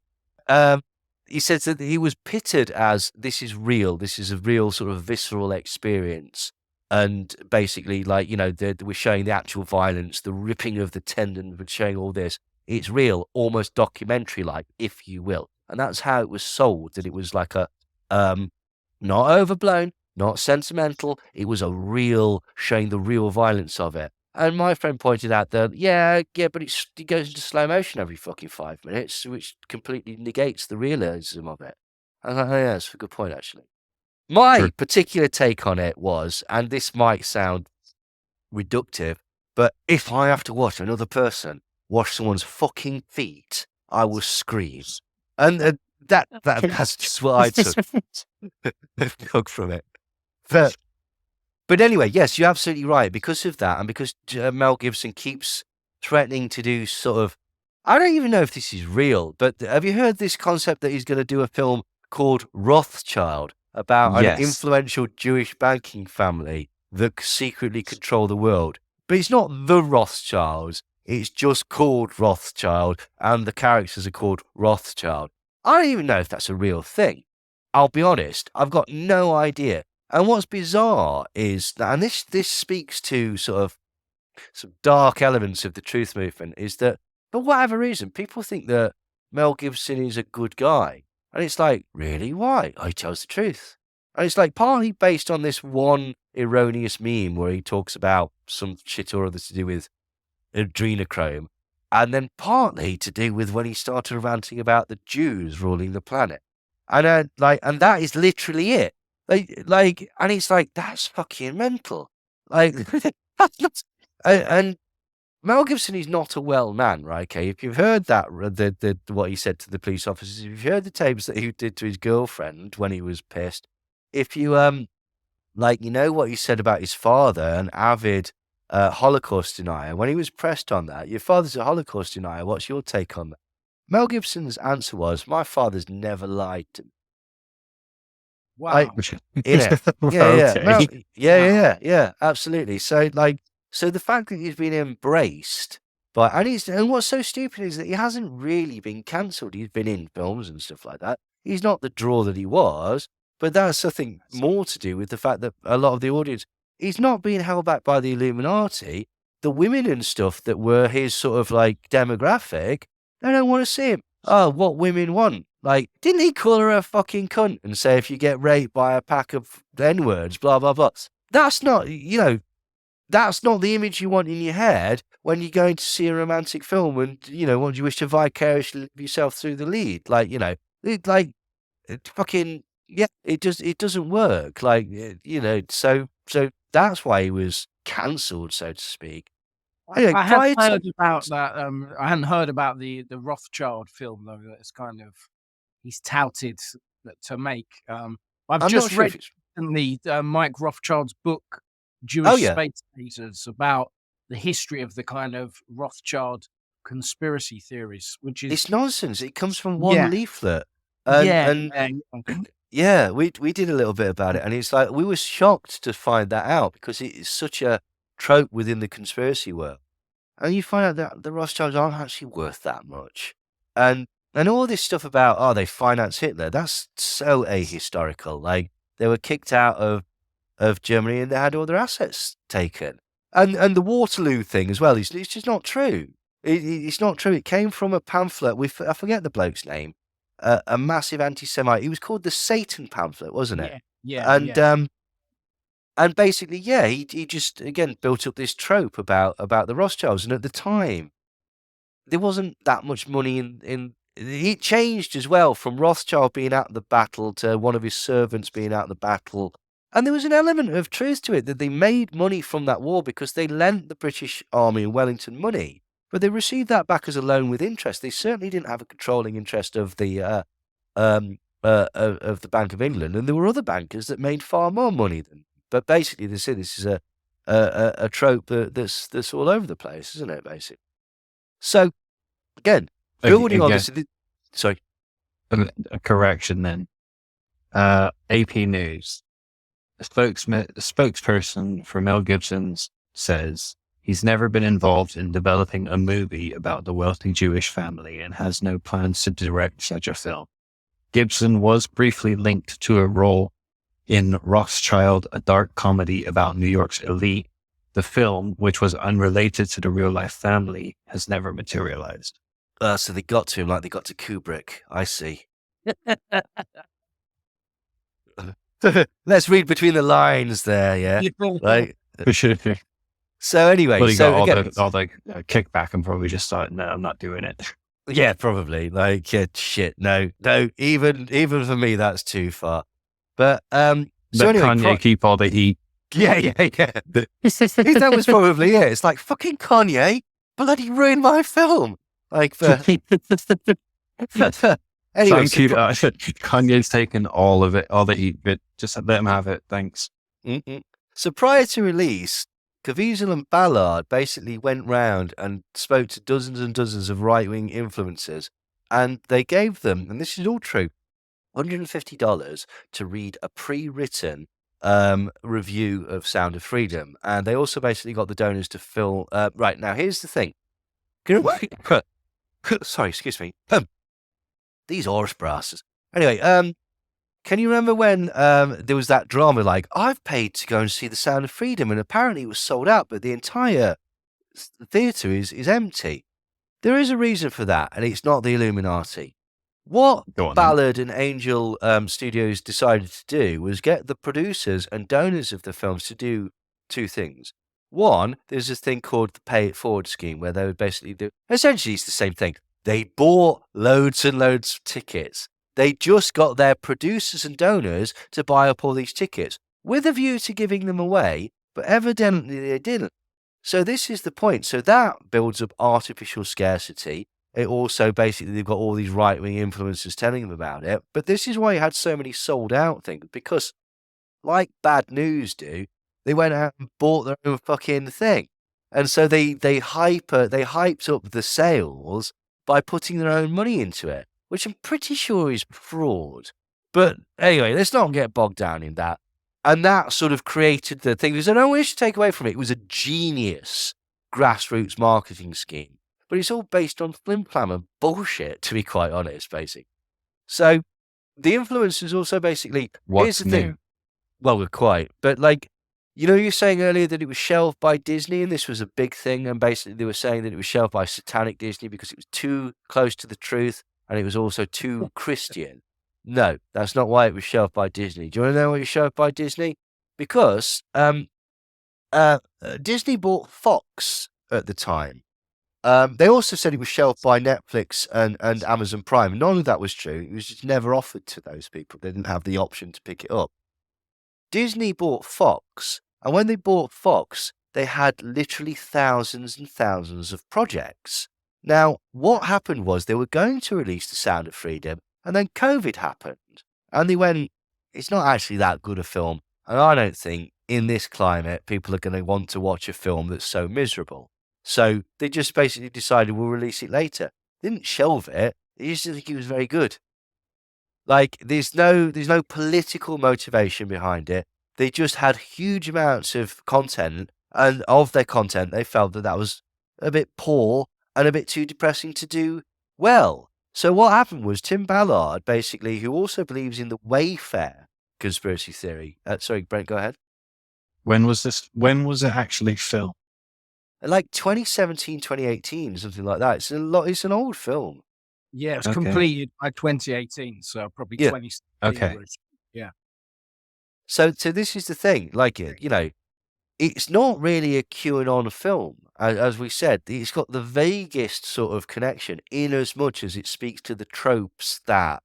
he said that he was pitted as, this is real, this is a real sort of visceral experience. And basically, like, you know, we're showing the actual violence, the ripping of the tendon, we're showing all this. It's real, almost documentary-like, if you will. And that's how it was sold, that it was like a, not overblown, not sentimental. It was a real, showing the real violence of it. And my friend pointed out that, yeah, but it goes into slow motion every fucking 5 minutes, which completely negates the realism of it. I was like, oh, yeah, that's a good point, actually. My particular take on it was, and this might sound reductive, but if I have to watch another person wash someone's fucking feet, I will scream. And that's just what I took from it. But anyway, yes, you're absolutely right. Because of that, and because Mel Gibson keeps threatening to do sort of, I don't even know if this is real, but have you heard this concept that he's going to do a film called Rothschild about an influential Jewish banking family that secretly control the world? But it's not the Rothschilds. It's just called Rothschild, and the characters are called Rothschild. I don't even know if that's a real thing. I'll be honest, I've got no idea. And what's bizarre is that, and this speaks to sort of some dark elements of the truth movement, is that for whatever reason, people think that Mel Gibson is a good guy. And it's like, really? Why? Oh, he tells the truth. And it's like partly based on this one erroneous meme where he talks about some shit or other to do with adrenochrome, and then partly to do with when he started ranting about the Jews ruling the planet. And and that is literally it. And it's like, that's fucking mental. And Mel Gibson is not a well man, right? Okay, if you've heard that, what he said to the police officers, if you've heard the tapes that he did to his girlfriend when he was pissed, if you you know what he said about his father, an avid Holocaust denier, when he was pressed on that, your father's a Holocaust denier, what's your take on that? Mel Gibson's answer was, my father's never lied to me. Wow. Yeah, absolutely. So the fact that he's been embraced by, and what's so stupid is that he hasn't really been cancelled. He's been in films and stuff like that. He's not the draw that he was, but that's something more to do with the fact that a lot of the audience, he's not being held back by the Illuminati. The women and stuff that were his sort of demographic, they don't want to see him. Oh, what women want. Didn't he call her a fucking cunt and say, if you get raped by a pack of N-words, blah, blah, blah. That's not, that's not the image you want in your head when you're going to see a romantic film and, what do you wish to vicariously live yourself through the lead? It doesn't work. So that's why he was cancelled, so to speak. I hadn't heard about that. I hadn't heard about the Rothschild film though. That's kind of he's touted to make. I've just read recently Mike Rothschild's book, Jewish Space Invaders, about the history of the kind of Rothschild conspiracy theories, which is it's nonsense. It comes from one leaflet. Yeah, we did a little bit about it, and it's like we were shocked to find that out because it is such a trope within the conspiracy world. And you find out that the Rothschilds aren't actually worth that much. And all this stuff about, they finance Hitler, that's so ahistorical. They were kicked out of Germany and they had all their assets taken. And the Waterloo thing as well, it's just not true. It's not true. It came from a pamphlet I forget the bloke's name, a massive anti-Semite. He was called the Satan pamphlet, wasn't it? Yeah. And basically, he just, again, built up this trope about the Rothschilds. And at the time, there wasn't that much money in it changed as well from Rothschild being out of the battle to one of his servants being out of the battle. And there was an element of truth to it that they made money from that war because they lent the British Army in Wellington money, but they received that back as a loan with interest. They certainly didn't have a controlling interest of the Bank of England, and there were other bankers that made far more money than. But basically, they say this is a trope that's all over the place, isn't it? Basically. So again, building on this. Sorry, a correction then. AP News. The spokesperson for Mel Gibson says he's never been involved in developing a movie about the wealthy Jewish family and has no plans to direct such a film. Gibson was briefly linked to a role in Rothschild, a dark comedy about New York's elite. The film, which was unrelated to the real-life family, has never materialized. So they got to him like they got to Kubrick. I see. Let's read between the lines there, yeah? So anyway, well, he got all the kickback and probably just thought, no, I'm not doing it. Yeah, probably. Shit, no, even for me, that's too far. But Let Kanye keep all the heat. Yeah. That was probably it. It's like, fucking Kanye, bloody ruined my film. Like, anyway. Kanye's taken all of it, all the heat, but just let him have it. Thanks. So prior to release, Caviezel and Ballard basically went round and spoke to dozens and dozens of right-wing influencers, and they gave them, and this is all true, $150 to read a pre-written review of Sound of Freedom. And they also basically got the donors to fill... right, now here's the thing. Sorry, excuse me. These horse brasses. Anyway, can you remember when there was that drama like, I've paid to go and see the Sound of Freedom, and apparently it was sold out, but the entire theatre is empty? There is a reason for that, and it's not the Illuminati. What Ballard and Angel Studios decided to do was get the producers and donors of the films to do two things. One, there's this thing called the Pay It Forward scheme, where they would basically do... Essentially, it's the same thing. They bought loads and loads of tickets. They just got their producers and donors to buy up all these tickets with a view to giving them away, but evidently they didn't. So this is the point. So that builds up artificial scarcity. It also basically, they've got all these right-wing influencers telling them about it. But this is why you had so many sold-out things, because like Bad News do, they went out and bought their own fucking thing. And so they hyped up the sales by putting their own money into it, which I'm pretty sure is fraud. But anyway, let's not get bogged down in that. And that sort of created the thing. There's no wish to take away from it. It was a genius grassroots marketing scheme. But it's all based on flim-flam and bullshit, to be quite honest, basically. So the influencers also basically... What's new? Thing. Well, we're quite. But like, you know, you were saying earlier that it was shelved by Disney, and this was a big thing. And basically they were saying that it was shelved by Satanic Disney because it was too close to the truth. And it was also too Christian. No, that's not why it was shelved by Disney. Do you want to know why it was shelved by Disney? Because Disney bought Fox at the time. They also said it was shelved by Netflix and Amazon Prime. None of that was true. It was just never offered to those people. They didn't have the option to pick it up. Disney bought Fox, and when they bought Fox, they had literally thousands and thousands of projects. Now, what happened was they were going to release The Sound of Freedom, and then COVID happened. And they went, it's not actually that good a film. And I don't think in this climate, people are going to want to watch a film that's so miserable. So they just basically decided we'll release it later. They didn't shelve it. They just didn't think it was very good. Like, there's no political motivation behind it. They just had huge amounts of content, and of their content, they felt that was a bit poor and a bit too depressing to do well. So what happened was Tim Ballard, basically, who also believes in the Wayfair conspiracy theory. Sorry, Brent, go ahead. When was it actually filmed? Like 2017, 2018, something like that. It's an old film. Yeah, it was completed by 2018, so probably 2017. Okay. Yeah. So this is the thing. Like, you know, it's not really a QAnon film. As we said, it's got the vaguest sort of connection in as much as it speaks to the tropes that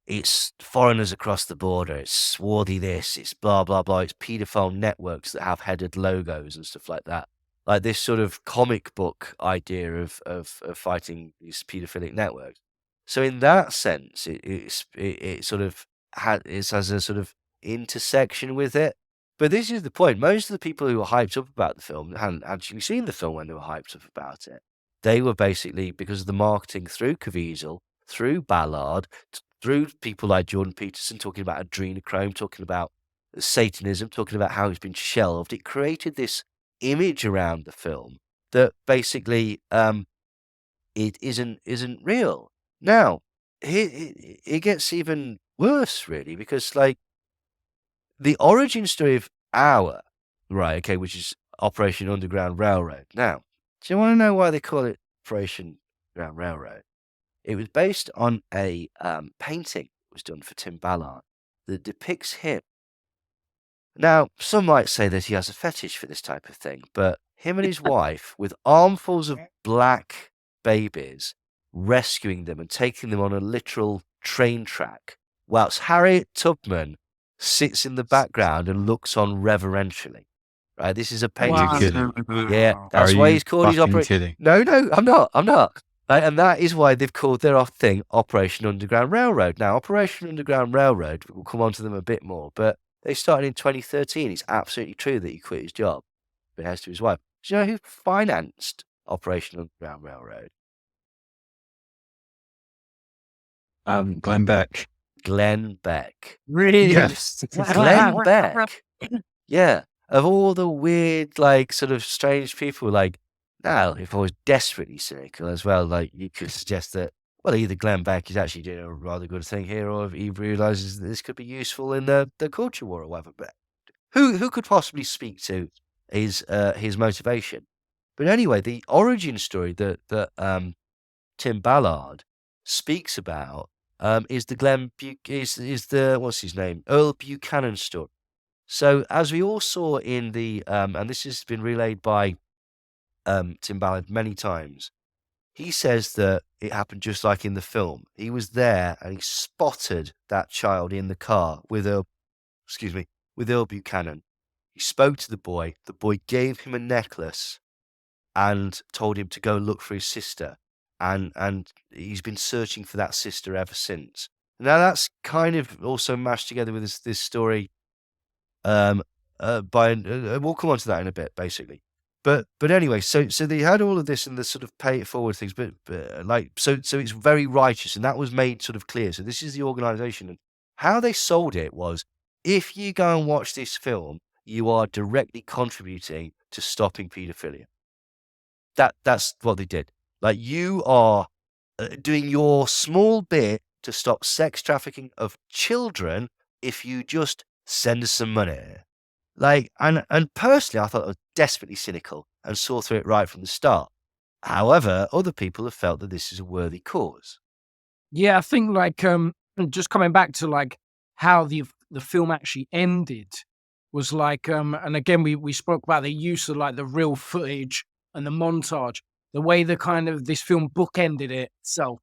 it's foreigners across the border, it's swarthy this, it's blah, blah, blah. It's paedophile networks that have headed logos and stuff like that. Like this sort of comic book idea of fighting these paedophilic networks. So in that sense, it sort of has a sort of intersection with it. But this is the point. Most of the people who were hyped up about the film hadn't actually seen the film when they were hyped up about it. They were basically, because of the marketing through Caviezel, through Ballard, through people like Jordan Peterson talking about adrenochrome, talking about Satanism, talking about how it's been shelved. It created this image around the film that basically it isn't real. Now, it gets even worse, really, because like the origin story of which is Operation Underground Railroad. Now, do you want to know why they call it Operation Underground Railroad? It was based on a painting that was done for Tim Ballard that depicts him. Now, some might say that he has a fetish for this type of thing, but him and his wife, with armfuls of black babies, rescuing them and taking them on a literal train track, whilst Harriet Tubman sits in the background and looks on reverentially. Right, this is a painting. Are you kidding? Yeah, that's Are why you he's called his fucking kidding? No, I'm not. Right, and that is why they've called their thing Operation Underground Railroad. Now, Operation Underground Railroad, we'll come on to them a bit more, but they started in 2013. It's absolutely true that he quit his job, but he has to his wife. Do you know who financed Operation Underground Railroad? Glenn Beck. Glenn Beck. Really? Yes. Glenn Beck. Yeah. Of all the weird, like, sort of strange people, like, now, if I was desperately cynical as well, like, you could suggest that, well, either Glenn Beck is actually doing a rather good thing here, or if he realizes that this could be useful in the culture war or whatever. But who could possibly speak to his motivation? But anyway, the origin story that Tim Ballard speaks about is the what's his name, Earl Buchanan story. So as we all saw in the and this has been relayed by Tim Ballard many times, he says that it happened just like in the film. He was there and he spotted that child in the car with Earl Buchanan. He spoke to the boy. The boy gave him a necklace and told him to go look for his sister. And he's been searching for that sister ever since. Now that's kind of also mashed together with this story. We'll come on to that in a bit, basically. But anyway, so they had all of this and the sort of pay it forward things, but like so it's very righteous, and that was made sort of clear. So this is the organization, and how they sold it was: if you go and watch this film, you are directly contributing to stopping paedophilia. That's what they did. Like, you are doing your small bit to stop sex trafficking of children if you just send us some money. Like, and personally, I thought it was desperately cynical and saw through it right from the start. However, other people have felt that this is a worthy cause. Yeah, I think like just coming back to like how the film actually ended was like and again we spoke about the use of like the real footage and the montage, the way the kind of this film bookended itself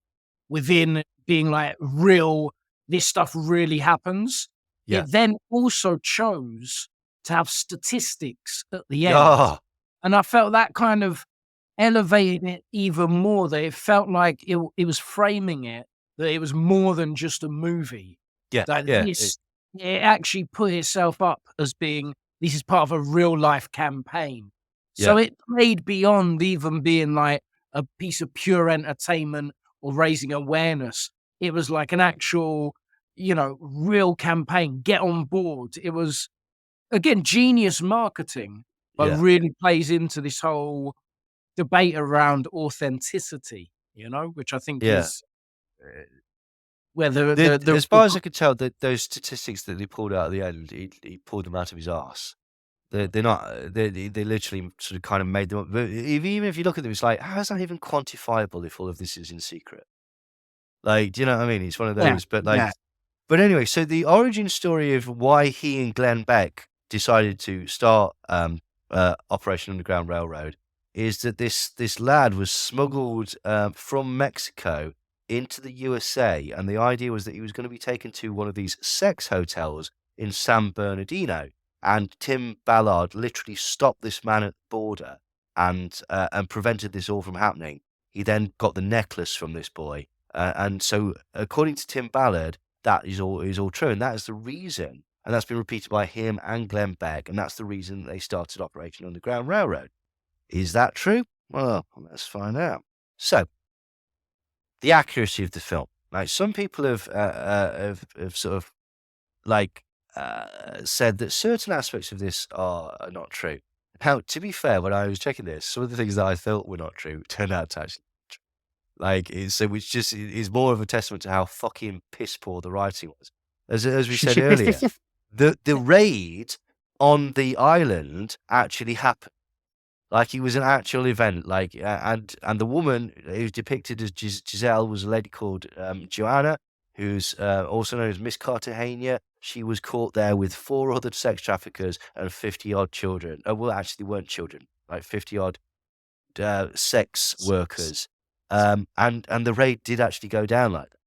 within being like real, this stuff really happens. Yeah. It then also chose to have statistics at the end. Oh, And I felt that kind of elevated it even more, that it felt like it was framing it, that it was more than just a movie. yeah, That yeah. it actually put itself up as being, this is part of a real life campaign. So it played beyond even being like a piece of pure entertainment or raising awareness. It was like an actual, real campaign. Get on board. It was, again, genius marketing, but really plays into this whole debate around authenticity, which I think is where as far as I could tell, those statistics that they pulled out at the end, he pulled them out of his arse. They're not. They literally sort of kind of made them up. But even if you look at them, it's like, how is that even quantifiable if all of this is in secret? Like, do you know what I mean? It's one of those. But like, but anyway, so the origin story of why he and Glenn Beck decided to start Operation Underground Railroad is that this lad was smuggled from Mexico into the USA, and the idea was that he was going to be taken to one of these sex hotels in San Bernardino. And Tim Ballard literally stopped this man at the border and prevented this all from happening. He then got the necklace from this boy, and so according to Tim Ballard, that is all true, and that is the reason, and that's been repeated by him and Glenn Beck, and that's the reason they started Operation Underground Railroad. Is that true? Well, let's find out. So, the accuracy of the film. Like, some people have sort of like said that certain aspects of this are not true. Now, to be fair, when I was checking this, some of the things that I thought were not true turned out to actually be true. Like, which just is more of a testament to how fucking piss poor the writing was. As we said earlier, the raid on the island actually happened. Like, it was an actual event. Like, and the woman who's depicted as Giselle was a lady called Joanna, who's also known as Miss Cartagena. She was caught there with 4 other sex traffickers and 50-odd children. Well, actually, they weren't children, like 50-odd sex workers. And the raid did actually go down like that.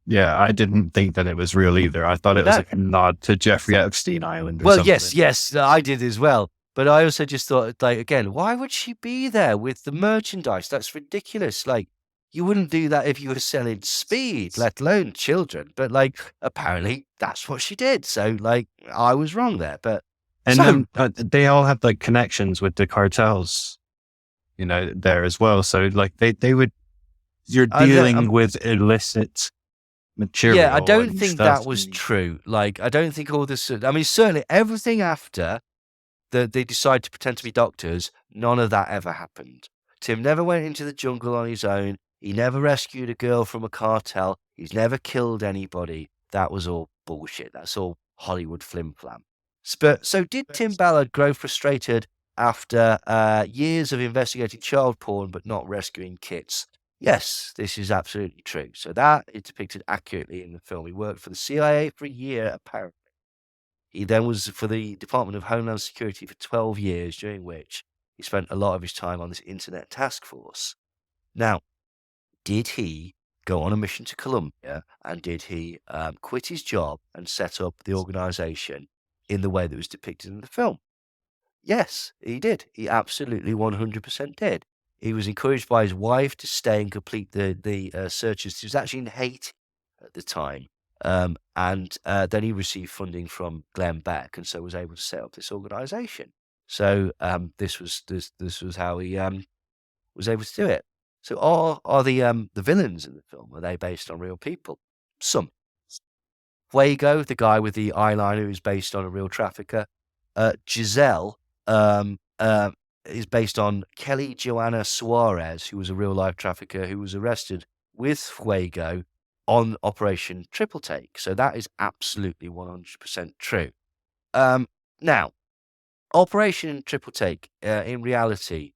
Yeah, I didn't think that it was real either. I thought it was like a nod to Jeffrey Epstein Island or something. Yes, I did as well. But I also just thought, like, again, why would she be there with the merchandise? That's ridiculous. Like, you wouldn't do that if you were selling speed, let alone children. But, like, apparently that's what she did. So, like, I was wrong there. But And they all have like connections with the cartels, there as well. So like they would, you're dealing with illicit material. Yeah, I don't think that was true. Like, I don't think all this. I mean, certainly everything after they decide to pretend to be doctors, none of that ever happened. Tim never went into the jungle on his own. He never rescued a girl from a cartel. He's never killed anybody. That was all bullshit. That's all Hollywood flim-flam. So did Tim Ballard grow frustrated after years of investigating child porn but not rescuing kids? Yes, this is absolutely true. So that is depicted accurately in the film. He worked for the CIA for a year, apparently. He then was for the Department of Homeland Security for 12 years, during which he spent a lot of his time on this internet task force. Now, did he go on a mission to Colombia, and did he quit his job and set up the organization in the way that was depicted in the film? Yes, he did. He absolutely 100% did. He was encouraged by his wife to stay and complete the searches. He was actually in Haiti at the time. And then he received funding from Glenn Beck, and so was able to set up this organization. So this was how he was able to do it. So are the villains in the film, are they based on real people? Some. Fuego, the guy with the eyeliner, is based on a real trafficker. Giselle is based on Kelly Joanna Suarez, who was a real life trafficker who was arrested with Fuego on Operation Triple Take. So that is absolutely 100% true. Now, Operation Triple Take, in reality,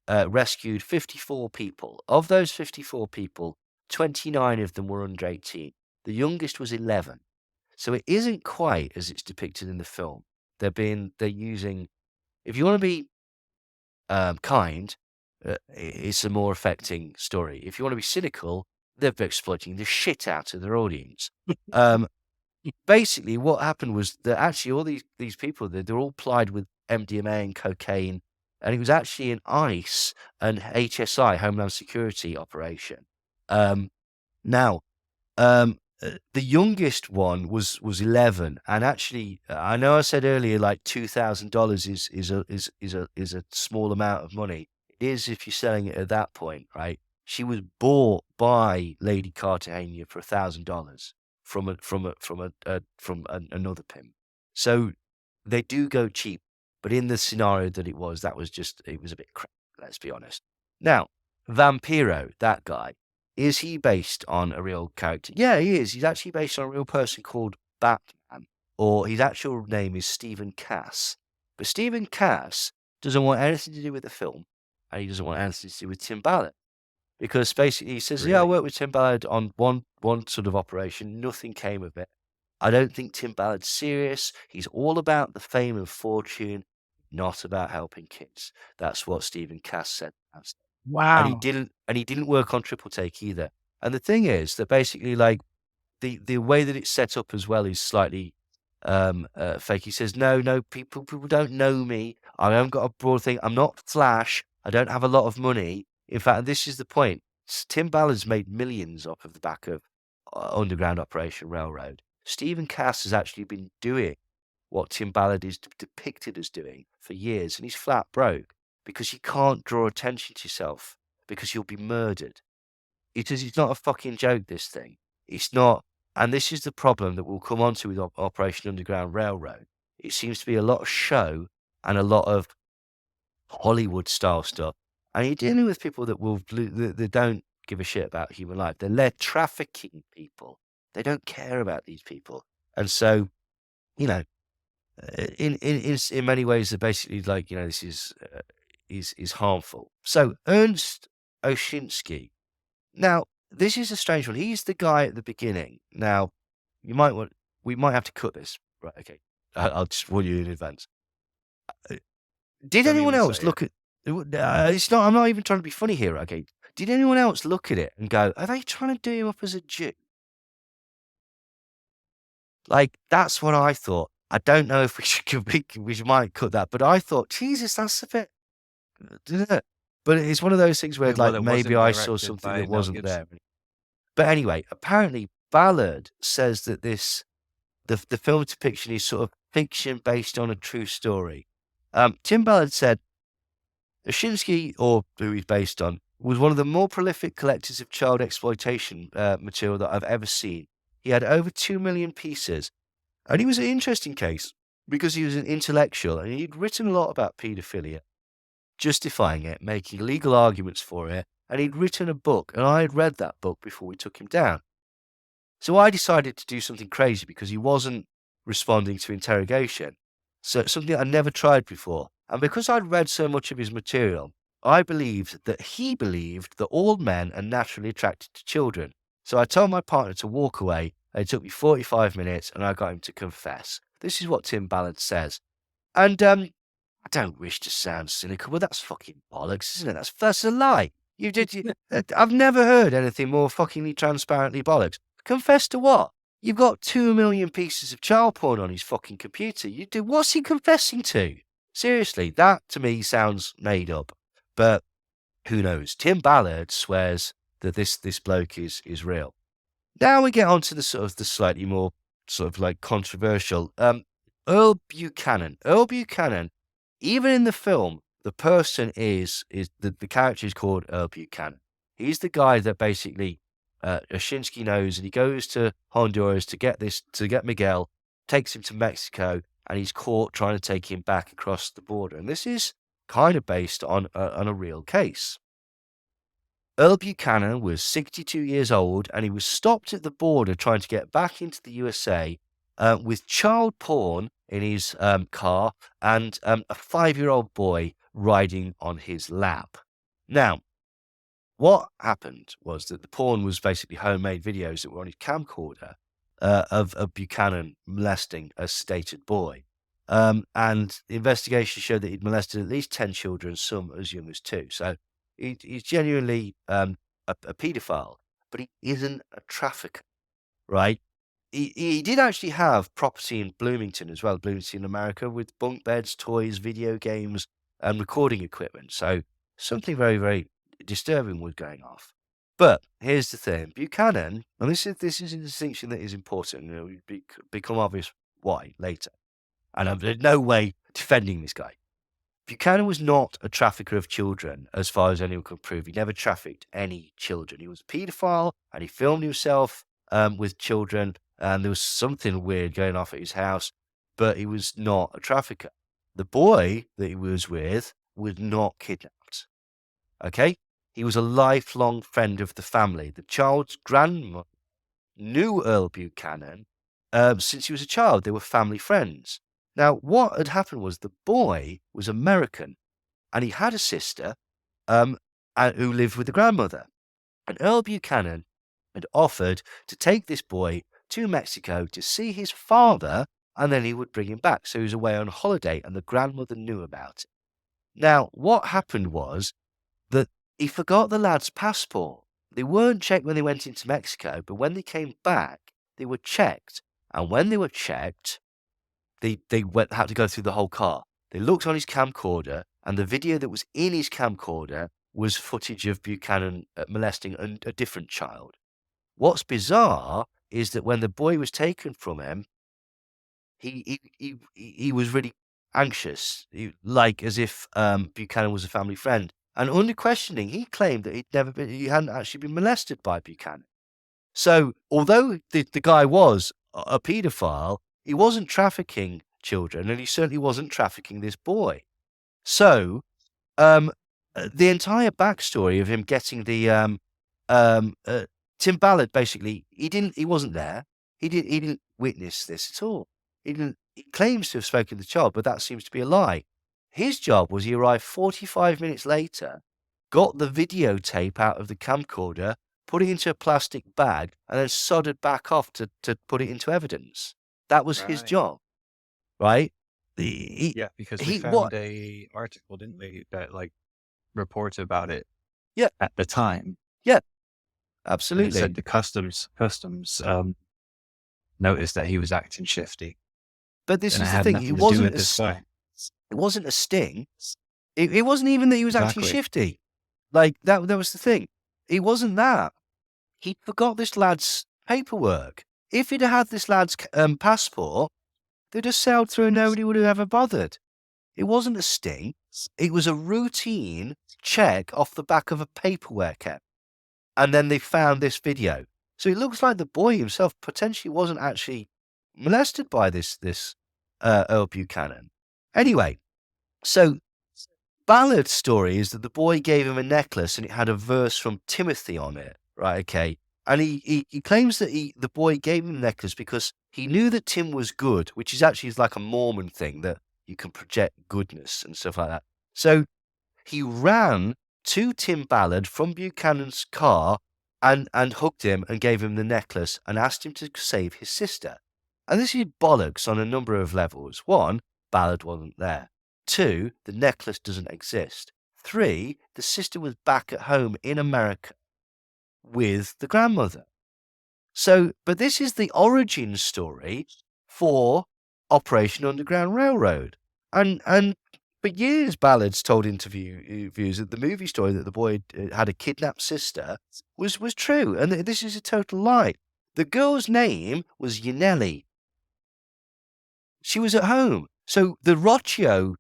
rescued 54 people. Of those 54 people, 29 of them were under 18. The youngest was 11. So it isn't quite as it's depicted in the film. They're using, if you want to be kind, it's a more affecting story. If you want to be cynical, they're exploiting the shit out of their audience. Basically, what happened was that actually all these people, they're all plied with MDMA and cocaine, and it was actually an ICE and HSI, Homeland Security operation. The youngest one was 11, and actually, I know I said earlier, like $2,000 is a small amount of money. It is if you're selling it at that point, right? She was bought by Lady Cartagena for $1,000 from another pimp. So they do go cheap, but in the scenario that it was a bit crap. Let's be honest. Now, Vampiro, that guy. Is he based on a real character? Yeah, he is. He's actually based on a real person called Batman, or his actual name is Stephen Cass. But Stephen Cass doesn't want anything to do with the film, and he doesn't want anything to do with Tim Ballard. Because basically he says, I worked with Tim Ballard on one sort of operation. Nothing came of it. I don't think Tim Ballard's serious. He's all about the fame and fortune, not about helping kids. That's what Stephen Cass said. Wow. And he didn't work on Triple Take either. And the thing is that basically, like, the way that it's set up as well is slightly fake. He says, no, people don't know me. I haven't got a broad thing. I'm not Flash. I don't have a lot of money. In fact, this is the point. Tim Ballard's made millions off of the back of Underground Operation Railroad. Stephen Cass has actually been doing what Tim Ballard is depicted as doing for years, and he's flat broke. Because you can't draw attention to yourself, because you'll be murdered. It's not a fucking joke, this thing. It's not, and this is the problem that we'll come on to with Operation Underground Railroad. It seems to be a lot of show and a lot of Hollywood-style stuff. And you're dealing with people that don't give a shit about human life. They're trafficking people. They don't care about these people. And so, in many ways, they're basically like, this is harmful. So Ernst Oshinsky. Now, this is a strange one. He's the guy at the beginning. Now, we might have to cut this. Right, okay. I'll just warn you in advance. Did anyone else look at I'm not even trying to be funny here, okay? Did anyone else look at it and go, are they trying to do him up as a Jew? Like, that's what I thought. I don't know if we might cut that, but I thought, Jesus, that's a bit. But it's one of those things where, Well, like, it maybe wasn't I saw directed something by that Mel wasn't there. Gibson. But anyway, apparently Ballard says that the film depiction is sort of fiction based on a true story. Tim Ballard said, Oshinsky, or who he's based on, was one of the more prolific collectors of child exploitation material that I've ever seen. He had over 2 million pieces. And he was an interesting case because he was an intellectual and he'd written a lot about paedophilia, justifying it, making legal arguments for it. And he'd written a book, and I had read that book before we took him down. So I decided to do something crazy because he wasn't responding to interrogation. So it's something I'd never tried before. And because I'd read so much of his material, I believed that he believed that all men are naturally attracted to children. So I told my partner to walk away, and it took me 45 minutes, and I got him to confess. This is what Tim Ballard says. And I don't wish to sound cynical, but that's fucking bollocks, isn't it? That's a lie. I've never heard anything more fuckingly transparently bollocks. Confess to what? You've got 2 million pieces of child porn on his fucking computer. What's he confessing to? Seriously, that to me sounds made up. But who knows? Tim Ballard swears that this bloke is real. Now we get on to the slightly more sort of like controversial. Earl Buchanan. Earl Buchanan, even in the film, the person is the character is called Earl Buchanan. He's the guy that basically Oshinsky knows, and he goes to Honduras to get Miguel, takes him to Mexico, and he's caught trying to take him back across the border. And this is kind of based on a real case. Earl Buchanan was 62 years old, and he was stopped at the border trying to get back into the USA with child porn in his car and a 5-year-old boy riding on his lap. Now, what happened was that the porn was basically homemade videos that were on his camcorder of Buchanan molesting a stated boy. And the investigation showed that he'd molested at least 10 children, some as young as 2. So he's genuinely a paedophile, but he isn't a trafficker, right? He did actually have property in Bloomington as well, Bloomington, America, with bunk beds, toys, video games, and recording equipment. So something very, very disturbing was going off. But here's the thing. Buchanan, and this is a distinction that is important, and it will become obvious why later. And I'm in no way defending this guy. Buchanan was not a trafficker of children, as far as anyone could prove. He never trafficked any children. He was a paedophile, and he filmed himself with children, and there was something weird going off at his house, but he was not a trafficker. The boy that he was with was not kidnapped. Okay? He was a lifelong friend of the family. The child's grandmother knew Earl Buchanan since he was a child. They were family friends. Now, what had happened was the boy was American, and he had a sister who lived with the grandmother. And Earl Buchanan had offered to take this boy to Mexico to see his father, and then he would bring him back. So he was away on holiday, and the grandmother knew about it. Now, what happened was that he forgot the lad's passport. They weren't checked when they went into Mexico, but when they came back, they were checked. And when they were checked, they had to go through the whole car. They looked on his camcorder, and the video that was in his camcorder was footage of Buchanan molesting a different child. What's bizarre is that when the boy was taken from him, he was really anxious, like as if Buchanan was a family friend. And under questioning, he claimed that he hadn't actually been molested by Buchanan. So although the guy was a paedophile, he wasn't trafficking children, and he certainly wasn't trafficking this boy. So the entire backstory of him getting the Tim Ballard, basically, he wasn't there. He didn't witness this at all. He claims to have spoken to the child, but that seems to be a lie. His job was he arrived 45 minutes later, got the videotape out of the camcorder, put it into a plastic bag, and then sodded back off to put it into evidence. That was his job, right? Yeah, because we found a article, didn't we, that like reported about it. Yeah, at the time. Yeah, absolutely. And it said the customs noticed that he was acting shifty. But this And is it the had thing. nothing It to do wasn't with this guy. it wasn't a sting. It wasn't even that he was actually Exactly. shifty. Like that was the thing. It wasn't that. He forgot this lad's paperwork. If he'd had this lad's passport, they'd have sailed through and nobody would have ever bothered. It wasn't a sting. It was a routine check off the back of a paperwork app. And then they found this video. So it looks like the boy himself potentially wasn't actually molested by this Earl Buchanan. Anyway, so Ballard's story is that the boy gave him a necklace and it had a verse from Timothy on it, right? Okay. And he claims that the boy gave him the necklace because he knew that Tim was good, which is actually like a Mormon thing, that you can project goodness and stuff like that. So he ran to Tim Ballard from Buchanan's car and hugged him and gave him the necklace and asked him to save his sister. And this is bollocks on a number of levels. 1, Ballard wasn't there. 2, the necklace doesn't exist. 3, the sister was back at home in America with the grandmother. So, but this is the origin story for Operation Underground Railroad. And for years, Ballard's told interviews that the movie story that the boy had a kidnapped sister was true. And this is a total lie. The girl's name was Yanelli. She was at home. So the Rocchio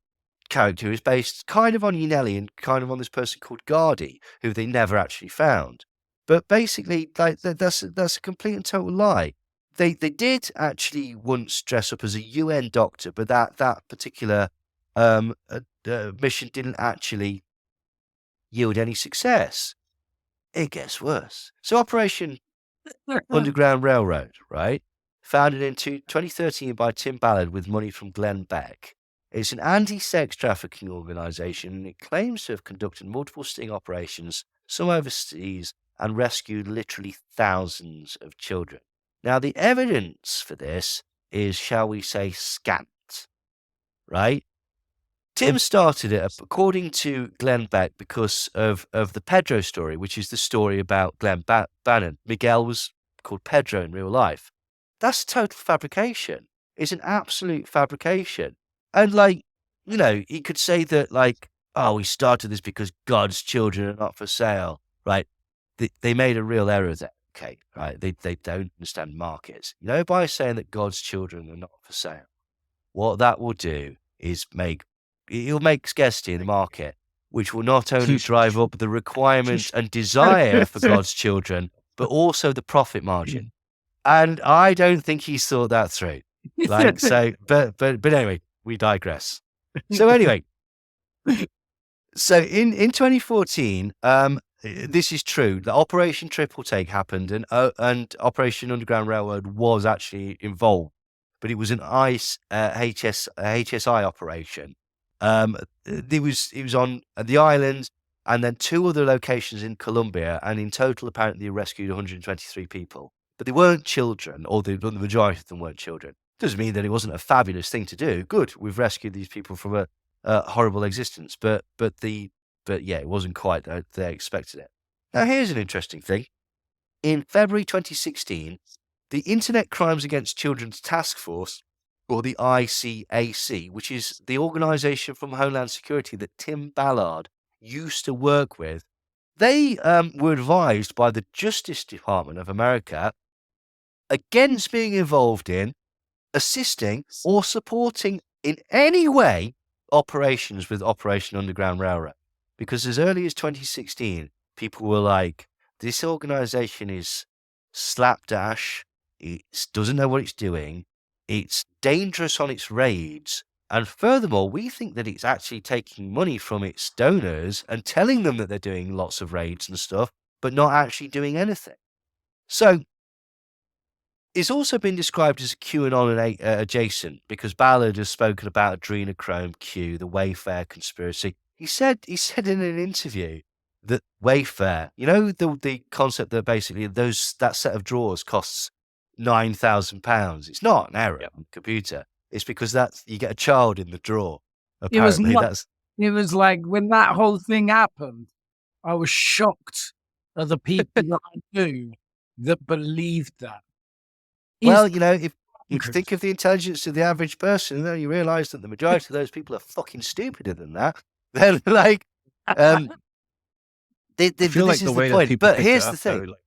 character is based kind of on Yanelli and kind of on this person called Gardi, who they never actually found. But basically, like that's a complete and total lie. They did actually once dress up as a UN doctor, but that particular mission didn't actually yield any success. It gets worse. So Operation Underground Railroad, right? Founded in 2013 by Tim Ballard with money from Glenn Beck. It's an anti-sex trafficking organisation, and it claims to have conducted multiple sting operations, some overseas, and rescued literally thousands of children. Now, the evidence for this is, shall we say, scant, right? Tim started it, according to Glenn Beck, because of the Pedro story, which is the story about Glenn Bannon. Miguel was called Pedro in real life. That's total fabrication. It's an absolute fabrication. And, like, you know, he could say that, like, oh, we started this because God's children are not for sale, right? They made a real error there, okay, right? They don't understand markets. You know, by saying that God's children are not for sale, what that will do is it'll make scarcity in the market, which will not only drive up the requirement and desire for God's children, but also the profit margin. And I don't think he's thought that through. Like, so, but anyway, we digress. So anyway, so in 2014, this is true. The Operation Triple Take happened, and Operation Underground Railroad was actually involved, but it was an HSI operation. It was on the island, and then 2 other locations in Colombia, and in total, apparently, they rescued 123 people. But they weren't children, or the majority of them weren't children. Doesn't mean that it wasn't a fabulous thing to do. Good, we've rescued these people from a horrible existence, but yeah, it wasn't quite that they expected it. Now, here's an interesting thing. In February 2016, the Internet Crimes Against Children's Task Force, or the ICAC, which is the organization from Homeland Security that Tim Ballard used to work with, they were advised by the Justice Department of America against being involved in, assisting, or supporting in any way operations with Operation Underground Railroad. Because as early as 2016, people were like, this organization is slapdash, it doesn't know what it's doing, it's dangerous on its raids, and furthermore, we think that it's actually taking money from its donors and telling them that they're doing lots of raids and stuff, but not actually doing anything. So it's also been described as a QAnon adjacent, because Ballard has spoken about adrenochrome Q, the Wayfair conspiracy. He said in an interview that Wayfair, you know, the concept that basically that set of drawers costs £9,000. It's not an error on the computer. It's because you get a child in the drawer. Apparently, it was like when that whole thing happened, I was shocked at the people that I knew that believed that. Well, if you think of the intelligence of the average person, then you realise that the majority of those people are fucking stupider than that. They're like, I feel like this is the the way that point. people But picked it here's up, the thing. though, like,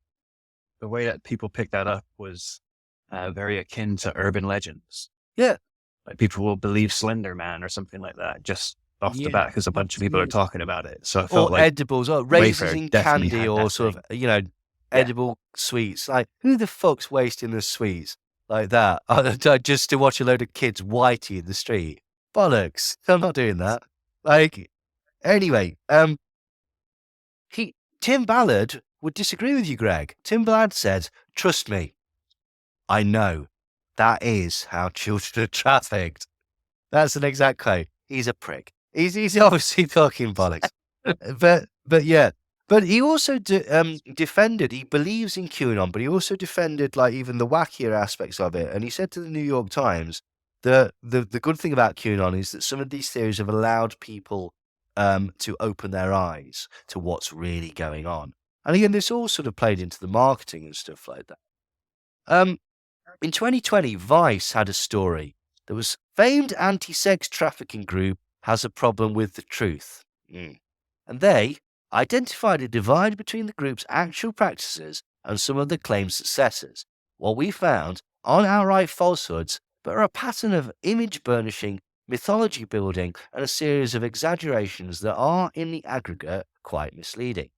the way that people picked that up was very akin to urban legends. Yeah. Like people will believe Slender Man or something like that just off the bat because a bunch of people are talking about it. So I felt like edibles, or raisins Wayfair in definitely candy, had or that sort of, thing. edible sweets. Like, who the fuck's wasting the sweets like that just to watch a load of kids whitey in the street? Bollocks! I'm not doing that. Like, anyway, Tim Ballard would disagree with you, Greg. Tim Ballard said, "Trust me, I know that is how children are trafficked." That's an exact quote. He's a prick. He's obviously talking bollocks. but yeah. But he also defended. He believes in QAnon, but he also defended like even the wackier aspects of it. And he said to the New York Times that the good thing about QAnon is that some of these theories have allowed people to open their eyes to what's really going on. And again, this all sort of played into the marketing and stuff like that. In 2020, Vice had a story. There was famed anti-sex trafficking group has a problem with the truth. And they identified a divide between the group's actual practices and some of the claimed successes. What we found aren't outright falsehoods, but are a pattern of image burnishing, mythology building, and a series of exaggerations that are, in the aggregate, quite misleading.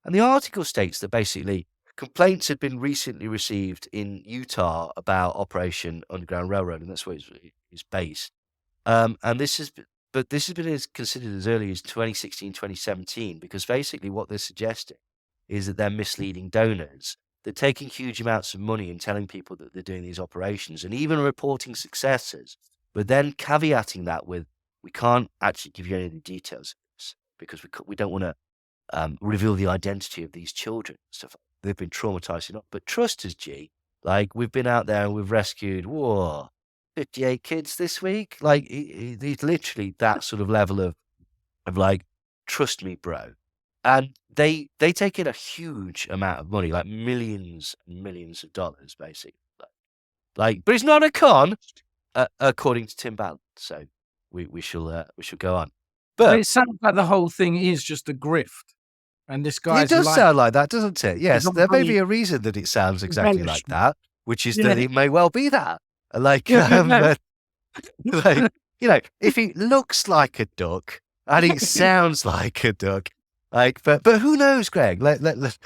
And the article states that basically complaints had been recently received in Utah about Operation Underground Railroad, and that's where it's based. And this has been considered as early as 2016, 2017, because basically what they're suggesting is that they're misleading donors. They're taking huge amounts of money and telling people that they're doing these operations and even reporting successes, but then caveating that with, we can't actually give you any of the details of this because we don't want to reveal the identity of these children and stuff. They've been traumatized enough. But trust us, G. Like, we've been out there and we've rescued 58 kids this week. Like, it's literally that sort of level of like, trust me, bro. And they take in a huge amount of money, like millions and millions of dollars, basically. Like, but it's not a con, according to Tim Ballard. So we shall go on. But it sounds like the whole thing is just a grift. And this guy's it does sound like that, doesn't it? Yes, there may be a reason that it sounds exactly like that, which is that it may well be that. Like, if it looks like a duck and it sounds like a duck, like, but who knows, Greg? Let's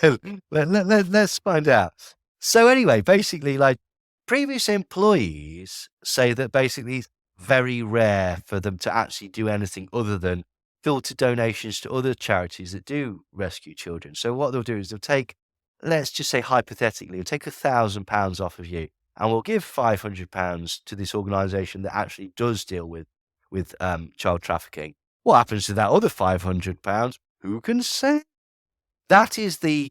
find out. So anyway, basically, like, previous employees say that basically it's very rare for them to actually do anything other than filter donations to other charities that do rescue children. So what they'll do is they'll take, let's just say hypothetically, they'll take £1,000 off of you and we'll give £500 to this organisation that actually does deal with child trafficking. What happens to that other £500? Who can say? That is the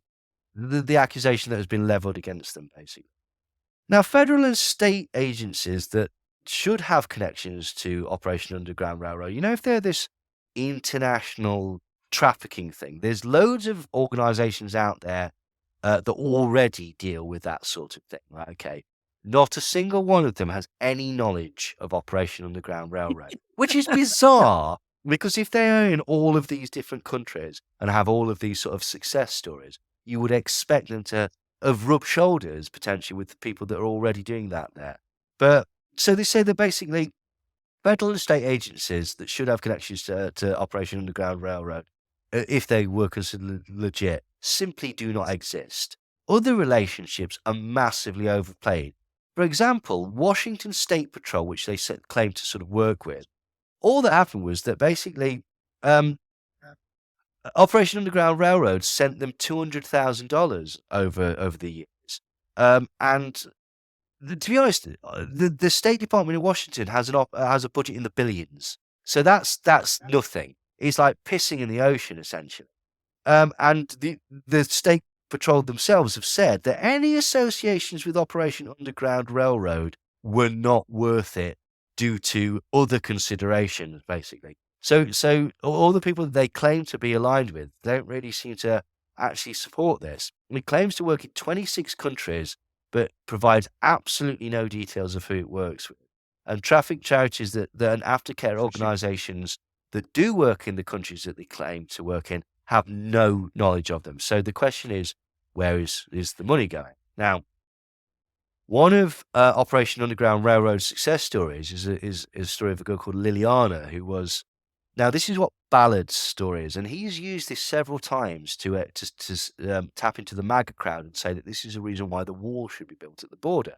accusation that has been levelled against them, basically. Now, federal and state agencies that should have connections to Operation Underground Railroad, if they're this international trafficking thing, there's loads of organizations out there that already deal with that sort of thing, right? Okay. Not a single one of them has any knowledge of Operation Underground Railroad, which is bizarre because if they are in all of these different countries and have all of these sort of success stories, you would expect them to have rubbed shoulders potentially with the people that are already doing that there. But so they say that basically federal and state agencies that should have connections to Operation Underground Railroad, if they were considered legit, simply do not exist. Other relationships are massively overplayed. For example, Washington State Patrol, which they claim to sort of work with, all that happened was that basically Operation Underground Railroad sent them $200,000 over the years. And to be honest, the State Department in Washington has a budget in the billions. So that's nothing. It's like pissing in the ocean, essentially. And the State Patrol themselves have said that any associations with Operation Underground Railroad were not worth it due to other considerations, basically. So all the people that they claim to be aligned with don't really seem to actually support this. It claims to work in 26 countries, but provides absolutely no details of who it works with. And traffic charities and aftercare organisations that do work in the countries that they claim to work in have no knowledge of them. So the question is, where is the money going? Now, one of Operation Underground Railroad's success stories is a story of a girl called Liliana, who was... Now, this is what Ballard's story is, and he's used this several times to tap into the MAGA crowd and say that this is a reason why the wall should be built at the border.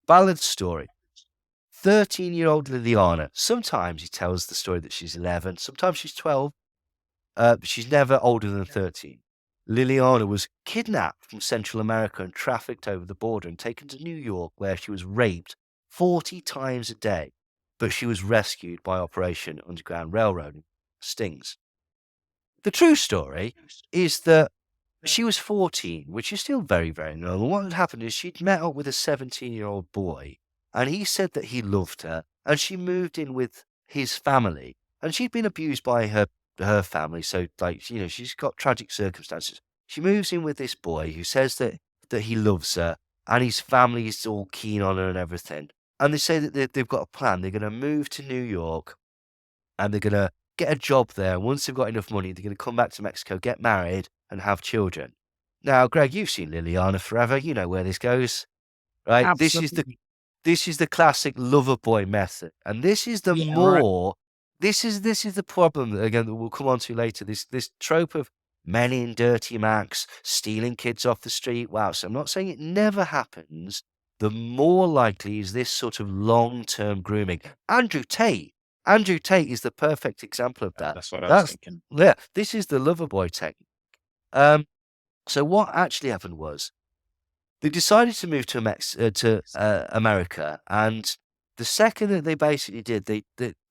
Ballard's story: 13-year-old Liliana. Sometimes he tells the story that she's 11, sometimes she's 12, but she's never older than 13. Liliana was kidnapped from Central America and trafficked over the border and taken to New York, where she was raped 40 times a day, but she was rescued by Operation Underground Railroad. Stings. The true story is that she was 14, which is still very, very normal. What had happened is she'd met up with a 17-year-old boy, and he said that he loved her, and she moved in with his family, and she'd been abused by her family, so, like, you know, she's got tragic circumstances. She moves in with this boy who says that he loves her, and his family is all keen on her and everything. And they say that they've got a plan. They're going to move to New York, and they're going to get a job there. Once they've got enough money, they're going to come back to Mexico, get married, and have children. Now, Greg, you've seen Liliana Forever. You know where this goes, right? Absolutely. This is the classic lover boy method, and this is the This is the problem again that we'll come on to later. This trope of men in dirty Macs stealing kids off the street. Wow! So I'm not saying it never happens. The more likely is this sort of long-term grooming. Andrew Tate is the perfect example of that. That's what I was thinking. Yeah, this is the lover boy technique. So what actually happened was they decided to move to America, and the second that they basically did,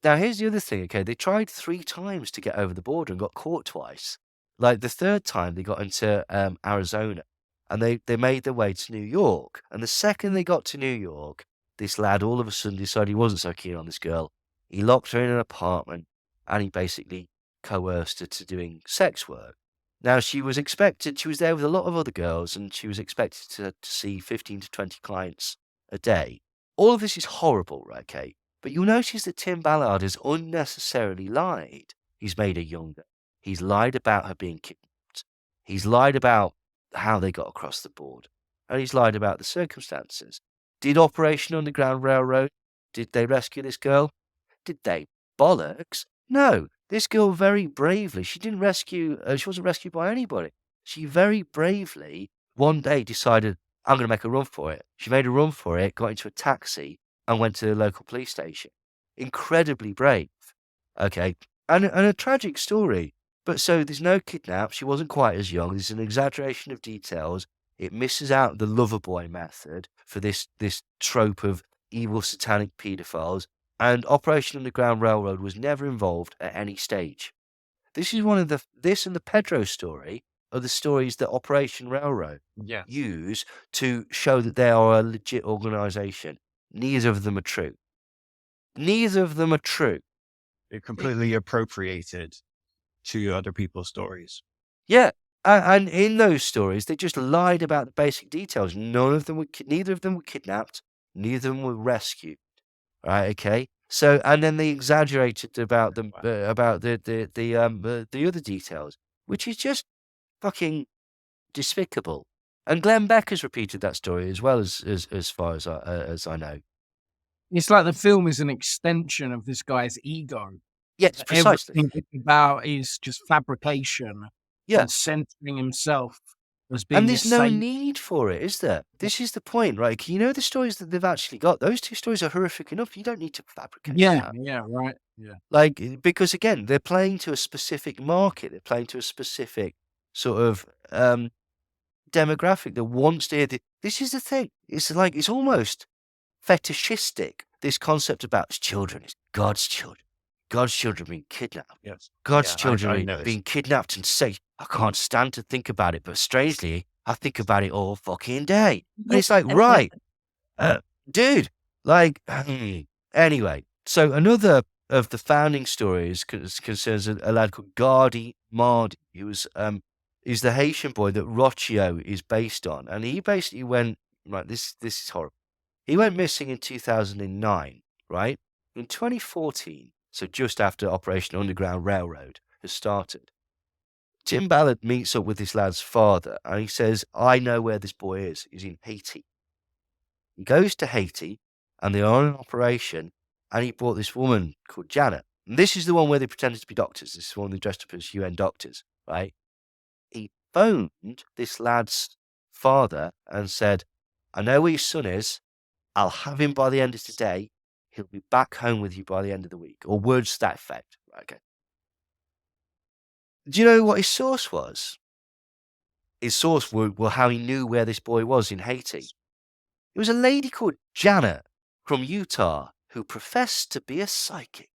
now here's the other thing, okay? They tried 3 times to get over the border and got caught twice. Like the third time, they got into Arizona, and they made their way to New York. And the second they got to New York, this lad all of a sudden decided he wasn't so keen on this girl. He locked her in an apartment, and he basically coerced her to doing sex work. Now, she was there with a lot of other girls, and she was expected to see 15 to 20 clients a day. All of this is horrible, right, okay? But you'll notice that Tim Ballard has unnecessarily lied. He's made her younger. He's lied about her being kidnapped. He's lied about how they got across the border. And he's lied about the circumstances. Did Operation Underground Railroad, did they rescue this girl? Did they? Bollocks. No. This girl very bravely, she wasn't rescued by anybody. She very bravely one day decided, I'm going to make a run for it. She made a run for it, got into a taxi, and went to the local police station. Incredibly brave. Okay. And a tragic story. But so there's no kidnap. She wasn't quite as young. There's an exaggeration of details. It misses out the lover boy method for this trope of evil satanic paedophiles. And Operation Underground Railroad was never involved at any stage. This is this and the Pedro story are the stories that Operation Railroad use to show that they are a legit organization. Neither of them are true. Neither of them are true. They're completely appropriated to other people's stories. Yeah. And in those stories, they just lied about the basic details. Neither of them were kidnapped. Neither of them were rescued. Right? Okay. So, and then they exaggerated about them, about the other details, which is just fucking despicable. And Glenn Beck has repeated that story as well, as far as I know. It's like the film is an extension of this guy's ego. Yes, precisely. Everything it's about is just fabrication. Yeah. And centering himself as being. And there's no need for it, is there? This is the point, right? You know the stories that they've actually got. Those 2 stories are horrific enough. You don't need to fabricate. Yeah, right. Yeah. Like, because again, they're playing to a specific market. They're playing to a specific sort of demographic that wants to hear this is the thing. It's like, it's almost fetishistic, this concept about children. It's God's children. God's children being kidnapped. Yes. God's children being kidnapped and safe. I can't stand to think about it, but strangely, I think about it all fucking day. And it's like, right, dude, like, anyway. So another of the founding stories concerns a lad called Gardy Mardi, who was is the Haitian boy that Rocchio is based on. And he basically went right, this is horrible. He went missing in 2009, right? In 2014, so just after Operation Underground Railroad has started, Tim Ballard meets up with this lad's father and he says, I know where this boy is. He's in Haiti. He goes to Haiti and they're on an operation and he brought this woman called Janet. And this is the one where they pretended to be doctors. This is the one they dressed up as UN doctors, right? He phoned this lad's father and said, I know where your son is. I'll have him by the end of today. He'll be back home with you by the end of the week. Or words to that effect. Right, okay. Do you know what his source was? His source was how he knew where this boy was in Haiti. It was a lady called Janet from Utah who professed to be a psychic.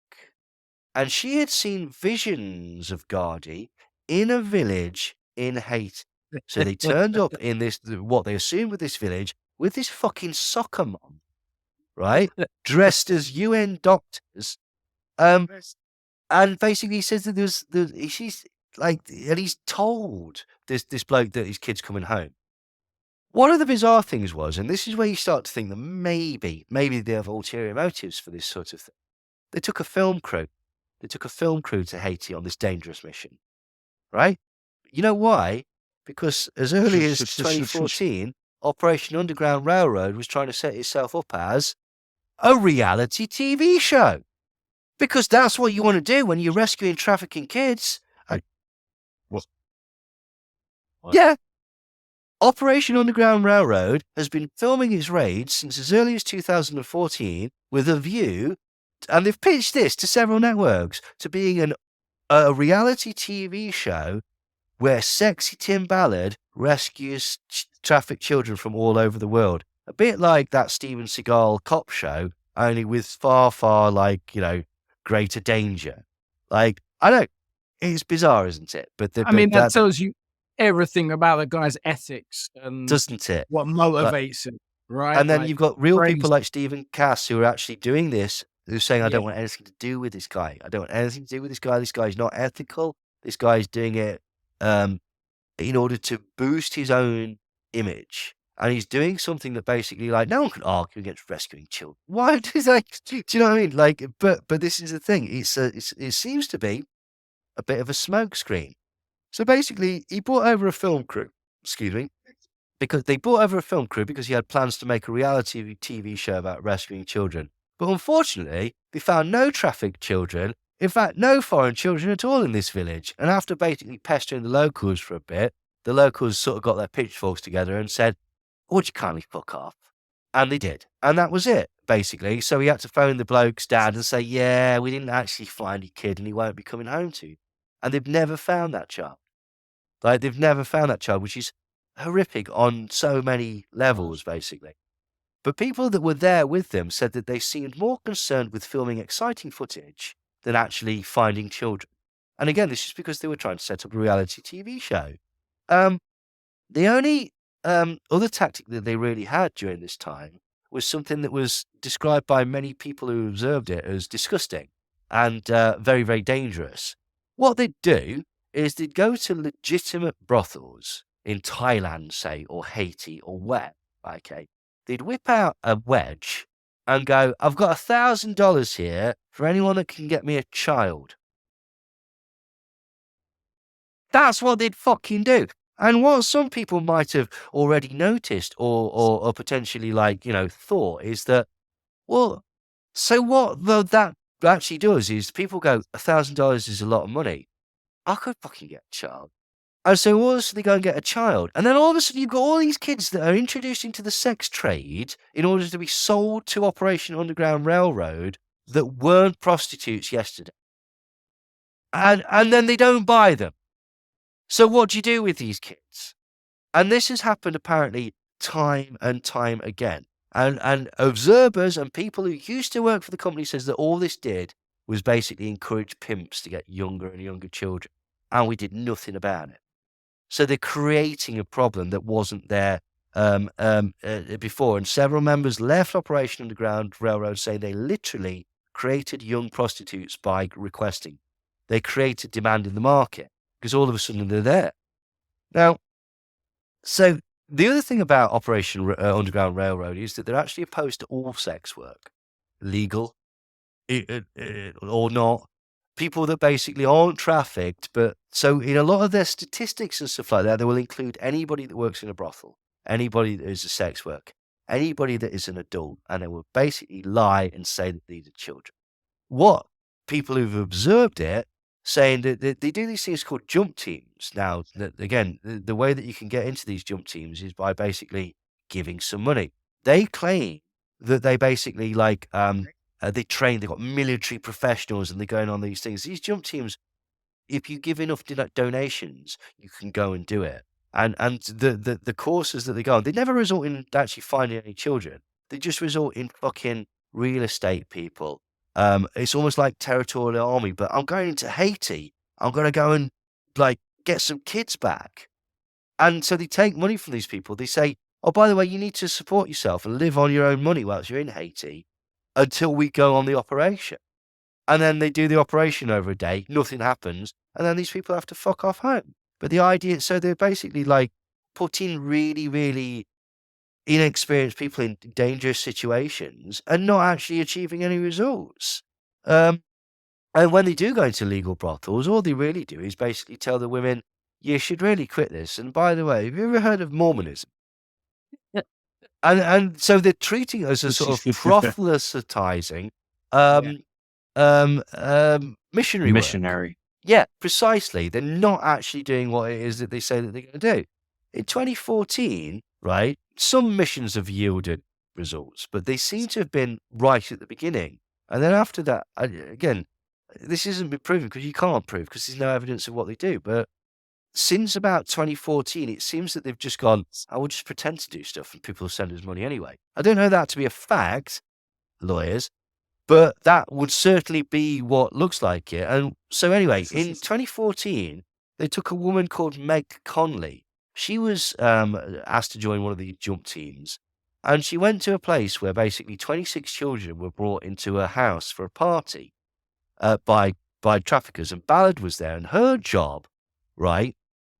And she had seen visions of Gardy in a village in Haiti. So they turned up in this, what they assumed was this village, with this fucking soccer mom, right? Dressed as UN doctors. And basically he says that she's like, and he's told this bloke that his kid's coming home. One of the bizarre things was, and this is where you start to think that maybe they have ulterior motives for this sort of thing. They took a film crew. They took a film crew to Haiti on this dangerous mission, right? You know why? Because as early as 2014, Operation Underground Railroad was trying to set itself up as a reality TV show. Because that's what you want to do when you're rescuing trafficking kids. What? Yeah. Operation Underground Railroad has been filming its raids since as early as 2014 with a view, and they've pitched this to several networks, to being a reality TV show where sexy Tim Ballard rescues trafficked children from all over the world. A bit like that Steven Seagal cop show, only with far, far, greater danger. I know, it's bizarre, isn't it? But that tells you everything about the guy's ethics and doesn't it? What motivates him, right? And then you've got real people like Stephen Cass who are actually doing this, who's saying, I don't want anything to do with this guy. I don't want anything to do with this guy. This guy's not ethical. This guy's doing it in order to boost his own image. And he's doing something that basically, no one can argue against rescuing children. Why? Do you know what I mean? But this is the thing. It seems to be a bit of a smokescreen. So basically, he brought over a film crew. Excuse me. Because they brought over a film crew because he had plans to make a reality TV show about rescuing children. But unfortunately, they found no trafficked children. In fact, no foreign children at all in this village. And after basically pestering the locals for a bit, the locals sort of got their pitchforks together and said, would you kindly fuck off? And they did. And that was it, basically. So he had to phone the bloke's dad and say, yeah, we didn't actually find your kid and he won't be coming home to you. And they've never found that child. They've never found that child, which is horrific on so many levels, basically. But people that were there with them said that they seemed more concerned with filming exciting footage than actually finding children. And again, this is because they were trying to set up a reality TV show. The only other tactic that they really had during this time was something that was described by many people who observed it as disgusting and very, very dangerous. What they'd do is they'd go to legitimate brothels in Thailand, say, or Haiti, or where, okay? They'd whip out a wedge and go, I've got $1,000 here for anyone that can get me a child. That's what they'd fucking do. And what some people might have already noticed or potentially thought is that, well, so what that actually does is people go, $1,000 is a lot of money. I could fucking get a child. And so all of a sudden they go and get a child. And then all of a sudden you've got all these kids that are introduced into the sex trade in order to be sold to Operation Underground Railroad that weren't prostitutes yesterday. And then they don't buy them. So what do you do with these kids? And this has happened apparently time and time again. And observers and people who used to work for the company says that all this did was basically encourage pimps to get younger and younger children. And we did nothing about it. So they're creating a problem that wasn't there before. And several members left Operation Underground Railroad saying they literally created young prostitutes by requesting. They created demand in the market because all of a sudden they're there. Now, so The other thing about Operation Underground Railroad is that they're actually opposed to all sex work, legal or not. People that basically aren't trafficked, but so in a lot of their statistics and stuff like that, they will include anybody that works in a brothel, anybody that is a sex worker, anybody that is an adult, and they will basically lie and say that these are children. What people who've observed it saying that they do these things called jump teams. Now, again, the way that you can get into these jump teams is by basically giving some money. They claim that they basically they train, they've got military professionals and they're going on these things. These jump teams, if you give enough donations, you can go and do it. And the courses that they go on, they never result in actually finding any children. They just result in fucking real estate people. It's almost like territorial army, but I'm going into Haiti. I'm going to go and get some kids back. And so they take money from these people. They say, oh, by the way, you need to support yourself and live on your own money whilst you're in Haiti until we go on the operation. And then they do the operation over a day, nothing happens, and then these people have to fuck off home. But the idea, so they're basically putting really, really inexperienced people in dangerous situations and not actually achieving any results. And when they do go into legal brothels, all they really do is basically tell the women, you should really quit this. And by the way, have you ever heard of Mormonism? And so they're treating it as a sort of proselytizing missionary work. Yeah, precisely. They're not actually doing what it is that they say that they're going to do. In 2014, right, some missions have yielded results, but they seem to have been right at the beginning. And then after that, again, this hasn't been proven because you can't prove because there's no evidence of what they do. But since about 2014, it seems that they've just gone, I will just pretend to do stuff and people will send us money anyway. I don't know that to be a fact, lawyers, but that would certainly be what looks like it. And so anyway, in 2014, they took a woman called Meg Conley. She was asked to join one of the jump teams. And she went to a place where basically 26 children were brought into a house for a party by traffickers. And Ballard was there. And her job, right,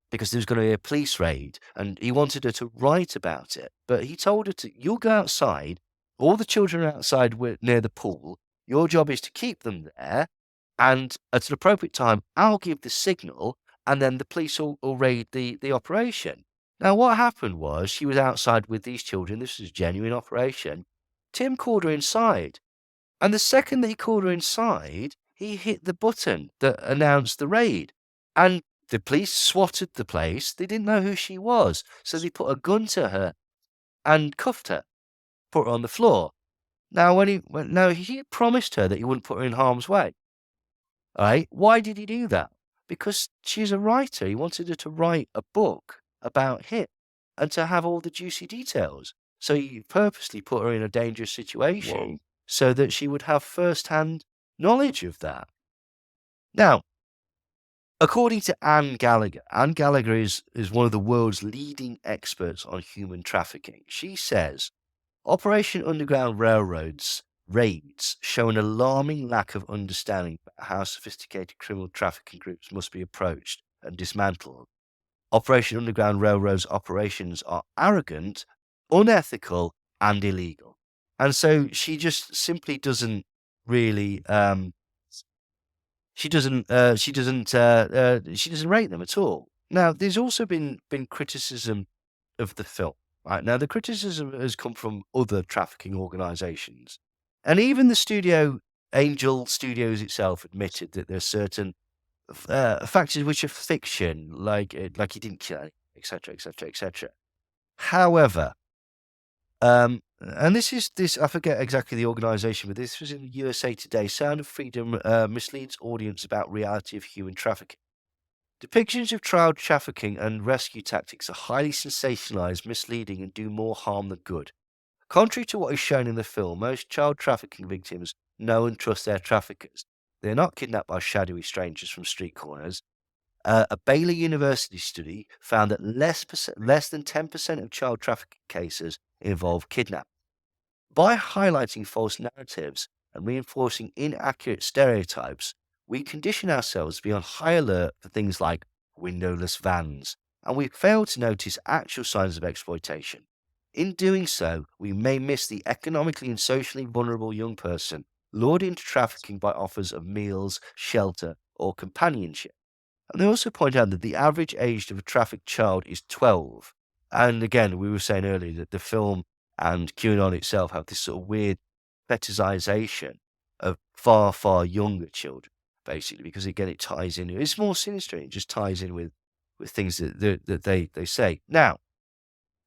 because there was going to be a police raid, and he wanted her to write about it. But he told her you'll go outside. All the children outside were near the pool. Your job is to keep them there. And at an appropriate time, I'll give the signal, and then the police will raid the operation. Now, what happened was she was outside with these children. This was a genuine operation. Tim called her inside. And the second that he called her inside, he hit the button that announced the raid. And the police swatted the place. They didn't know who she was. So they put a gun to her and cuffed her, put her on the floor. Now, he promised her that he wouldn't put her in harm's way. All right? Why did he do that? Because she's a writer. He wanted her to write a book about him and to have all the juicy details. So he purposely put her in a dangerous situation so that she would have first-hand knowledge of that. Now, according to Anne Gallagher is one of the world's leading experts on human trafficking. She says, Operation Underground Railroad's raids show an alarming lack of understanding about how sophisticated criminal trafficking groups must be approached and dismantled. Operation Underground Railroad's operations are arrogant, unethical, and illegal. And so she just simply doesn't really she doesn't rate them at all. Now, there's also been criticism of the film. Right now, the criticism has come from other trafficking organizations. And even the studio, Angel Studios itself, admitted that there's certain factors which are fiction, like he didn't kill anyone, etc., etc., etc. However, and this, I forget exactly the organization, but this was in the USA Today. Sound of Freedom misleads audience about reality of human trafficking. Depictions of child trafficking and rescue tactics are highly sensationalized, misleading, and do more harm than good. Contrary to what is shown in the film, most child trafficking victims know and trust their traffickers. They are not kidnapped by shadowy strangers from street corners. A Baylor University study found that less than 10% of child trafficking cases involve kidnapping. By highlighting false narratives and reinforcing inaccurate stereotypes, we condition ourselves to be on high alert for things like windowless vans and we fail to notice actual signs of exploitation. In doing so, we may miss the economically and socially vulnerable young person lured into trafficking by offers of meals, shelter, or companionship. And they also point out that the average age of a trafficked child is 12. And again, we were saying earlier that the film and QAnon itself have this sort of weird fetishization of far, far younger children, basically, because again, it ties in. It's more sinister. It just ties in with things that they say. Now,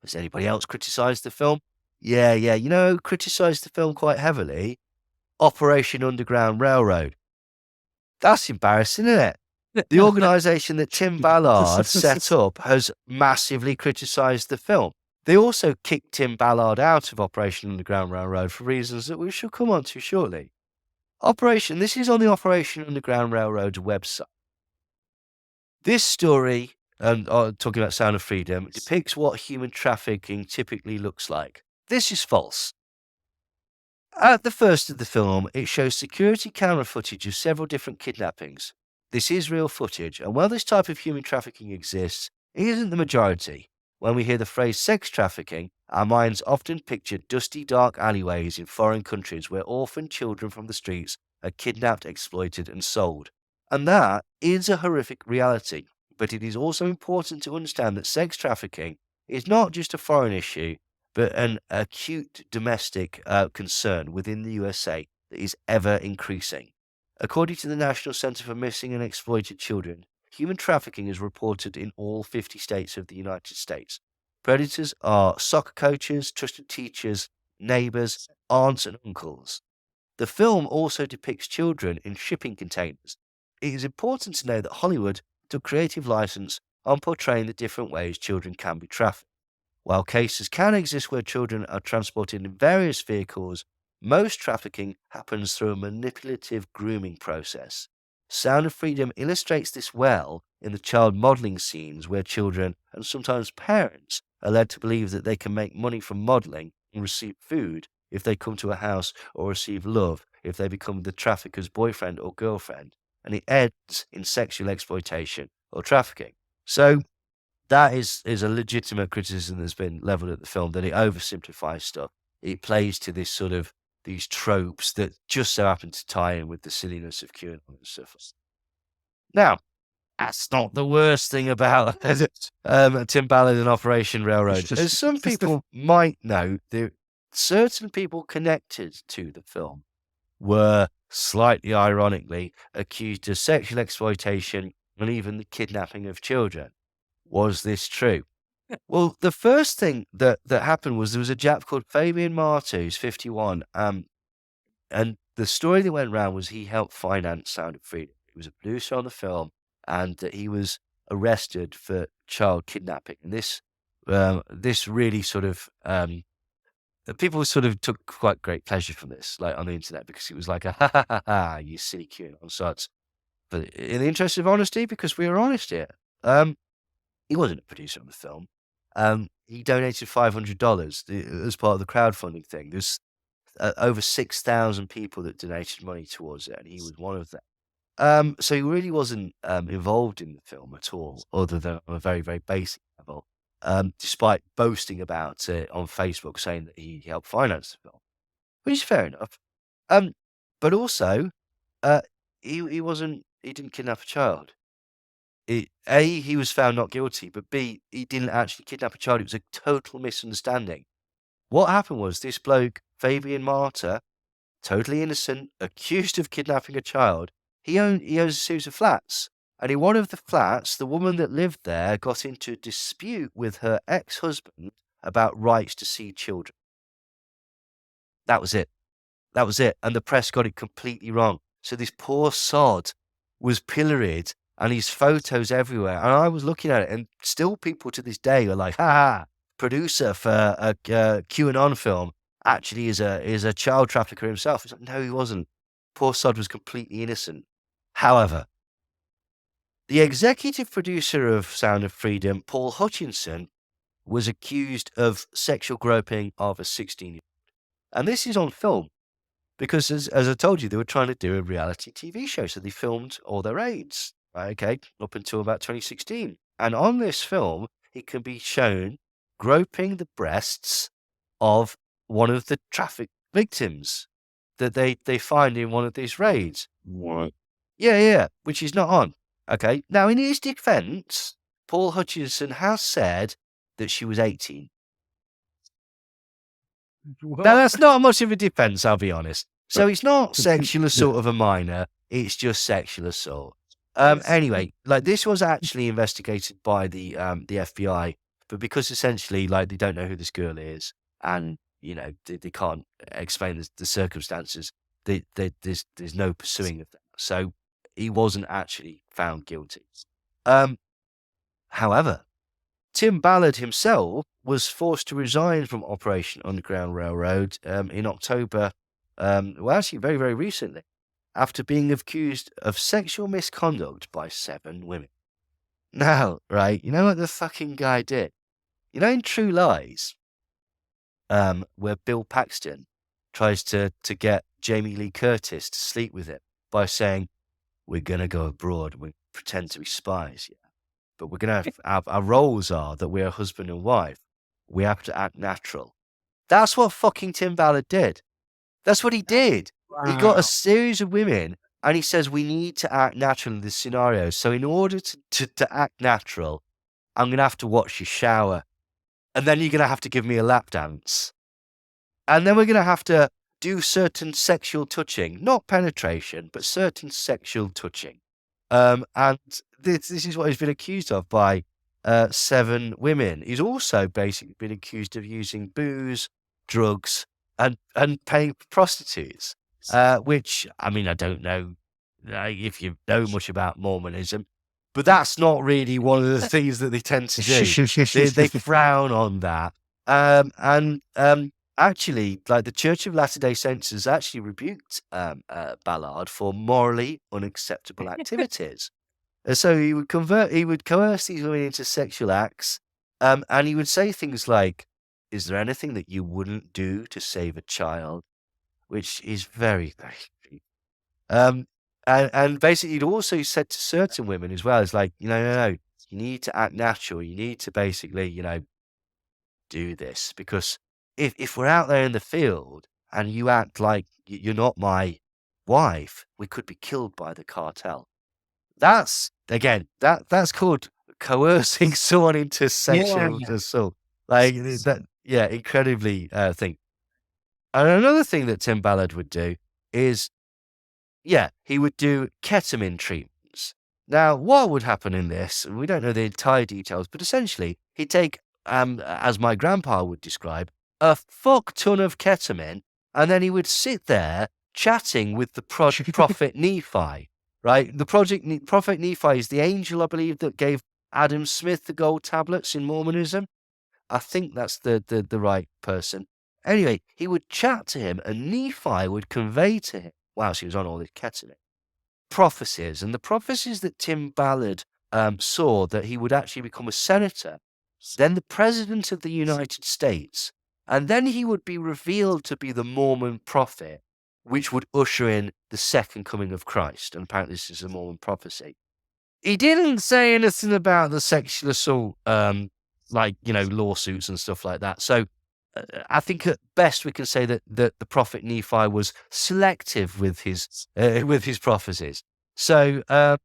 has anybody else criticized the film? Yeah. Criticized the film quite heavily. Operation Underground Railroad. That's embarrassing, isn't it? The organization that Tim Ballard set up has massively criticized the film. They also kicked Tim Ballard out of Operation Underground Railroad for reasons that we shall come on to shortly. This is on the Operation Underground Railroad's website. This story, talking about Sound of Freedom, depicts what human trafficking typically looks like. This is false. At the first of the film, it shows security camera footage of several different kidnappings. This is real footage, and while this type of human trafficking exists, it isn't the majority. When we hear the phrase sex trafficking, our minds often picture dusty, dark alleyways in foreign countries where orphan children from the streets are kidnapped, exploited, and sold. And that is a horrific reality, but it is also important to understand that sex trafficking is not just a foreign issue, but an acute domestic concern within the USA that is ever increasing. According to the National Center for Missing and Exploited Children, human trafficking is reported in all 50 states of the United States. Predators are soccer coaches, trusted teachers, neighbors, aunts, and uncles. The film also depicts children in shipping containers. It is important to know that Hollywood took creative license on portraying the different ways children can be trafficked. While cases can exist where children are transported in various vehicles, most trafficking happens through a manipulative grooming process. Sound of Freedom illustrates this well in the child modeling scenes where children, and sometimes parents, are led to believe that they can make money from modeling and receive food if they come to a house, or receive love if they become the trafficker's boyfriend or girlfriend, and it ends in sexual exploitation or trafficking. So that is a legitimate criticism that's been leveled at the film, that it oversimplifies stuff. It plays to this sort of these tropes that just so happen to tie in with the silliness of QAnon and stuff. Now, that's not the worst thing about Tim Ballard and Operation Railroad. As some people might know, certain people connected to the film were, slightly ironically, accused of sexual exploitation and even the kidnapping of children. Was this true? Well, the first thing that happened was there was a chap called Fabian Marta, who's 51, and the story that went around was he helped finance Sound of Freedom. He was a producer on the film, and he was arrested for child kidnapping. And this really sort of people sort of took quite great pleasure from this, like on the internet, because it was like ha, you silly QAnon sots. But in the interest of honesty, because we are honest here, he wasn't a producer on the film. He donated $500 as part of the crowdfunding thing. There's over 6,000 people that donated money towards it, and he was one of them. So he really wasn't involved in the film at all, other than on a very, very basic level, despite boasting about it on Facebook, saying that he helped finance the film, which is fair enough. But also, he didn't kidnap a child. A, he was found not guilty, but B, he didn't actually kidnap a child. It was a total misunderstanding. What happened was this bloke, Fabian Marta, totally innocent, accused of kidnapping a child. He owns a series of flats. And in one of the flats, the woman that lived there got into a dispute with her ex-husband about rights to see children. That was it. And the press got it completely wrong. So this poor sod was pilloried, and his photos everywhere. And I was looking at it, and still people to this day are like, producer for a QAnon film actually is a child trafficker himself. It's like, no, he wasn't. Poor sod was completely innocent. However, the executive producer of Sound of Freedom, Paul Hutchinson, was accused of sexual groping of a 16-year-old. And this is on film, because as I told you, they were trying to do a reality TV show. So they filmed all their aides, right? Okay, up until about 2016. And on this film, he can be shown groping the breasts of one of the traffic victims that they find in one of these raids. What? Yeah, which is not on. Okay. Now, in his defense, Paul Hutchinson has said that she was 18. What? Now, that's not much of a defense, I'll be honest. So it's not sexual assault of a minor. It's just sexual assault. Anyway, like this was actually investigated by the FBI, but because essentially like they don't know who this girl is, and you know they can't explain the circumstances, there's no pursuing of that. So he wasn't actually found guilty. However, Tim Ballard himself was forced to resign from Operation Underground Railroad in October, well, actually very, very recently, after being accused of sexual misconduct by 7 women. Now, right, you know what the fucking guy did? You know in True Lies, where Bill Paxton tries to get Jamie Lee Curtis to sleep with him by saying, we're going to go abroad, we pretend to be spies, yeah. But we're going to have our roles are that we're husband and wife. We have to act natural. That's what fucking Tim Ballard did. That's what he did. Wow. He got a series of women and he says, we need to act natural in this scenario. So in order to act natural, I'm going to have to watch you shower. And then you're going to have to give me a lap dance. And then we're going to have to do certain sexual touching, not penetration, but certain sexual touching. And this is what he's been accused of by 7 women. He's also basically been accused of using booze, drugs, and paying for prostitutes, which, I mean, I don't know if you know much about Mormonism, but that's not really one of the things that they tend to do. they frown on that. Actually, like the Church of Latter-day Saints has actually rebuked Ballard for morally unacceptable activities. So he would coerce these women into sexual acts, and he would say things like, is there anything that you wouldn't do to save a child? Which is very, very deep. And basically he'd also said to certain women as well, it's like, no, you need to act natural. You need to basically, do this, because if we're out there in the field and you act like you're not my wife, we could be killed by the cartel. That's called coercing someone into sexual assault. Like that, incredibly thing. And another thing that Tim Ballard would do is, he would do ketamine treatments. Now, what would happen in this? And we don't know the entire details, but essentially, he'd take, as my grandpa would describe, a fuck ton of ketamine, and then he would sit there chatting with the prophet Nephi, right? The prophet Nephi is the angel, I believe, that gave Adam Smith the gold tablets in Mormonism. I think that's the right person. Anyway, he would chat to him, and Nephi would convey to him, whilst he was on all this ketamine, prophecies. And the prophecies that Tim Ballard saw, that he would actually become a senator, then the president of the United States, and then he would be revealed to be the Mormon prophet, which would usher in the second coming of Christ. And apparently this is a Mormon prophecy. He didn't say anything about the sexual assault, lawsuits and stuff like that. So I think at best we can say that the prophet Nephi was selective with his prophecies. So that's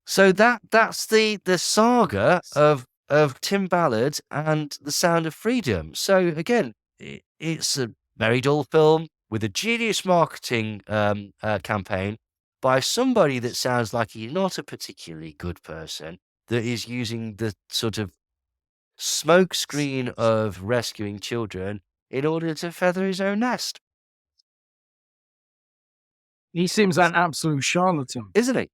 the saga of Tim Ballard and The Sound of Freedom. So again, it's a very dull film with a genius marketing campaign by somebody that sounds like he's not a particularly good person, that is using the sort of smokescreen of rescuing children in order to feather his own nest. He seems like an absolute charlatan. Isn't he?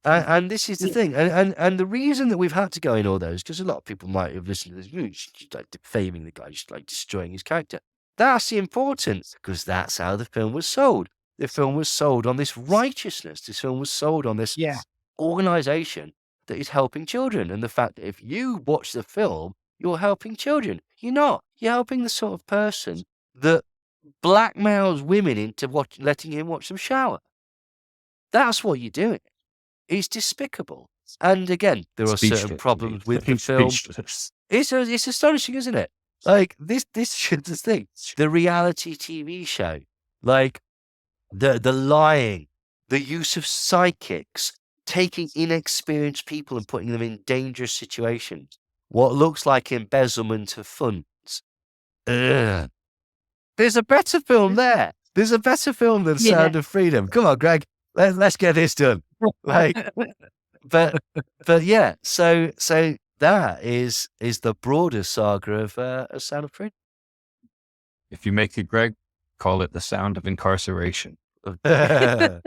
And this is the thing. And the reason that we've had to go in all those, because a lot of people might have listened to this, just like defaming the guy, just like destroying his character. That's the importance, because that's how the film was sold. The film was sold on this righteousness. This film was sold on this organization that is helping children. And the fact that if you watch the film, you're helping children. You're not. You're helping the sort of person that blackmails women into letting him watch them shower. That's what you're doing. It's despicable. And again, there are certain problems with the film. It's astonishing, isn't it? Like this is the thing. The reality TV show, like the lying, the use of psychics, taking inexperienced people and putting them in dangerous situations. What looks like embezzlement of funds. Ugh. There's a better film there. There's a better film than Sound of Freedom. Come on, Greg. Let's get this done. Like, but yeah. So that is the broader saga of Sound of Freedom. If you make it, Greg, call it the sound of incarceration. But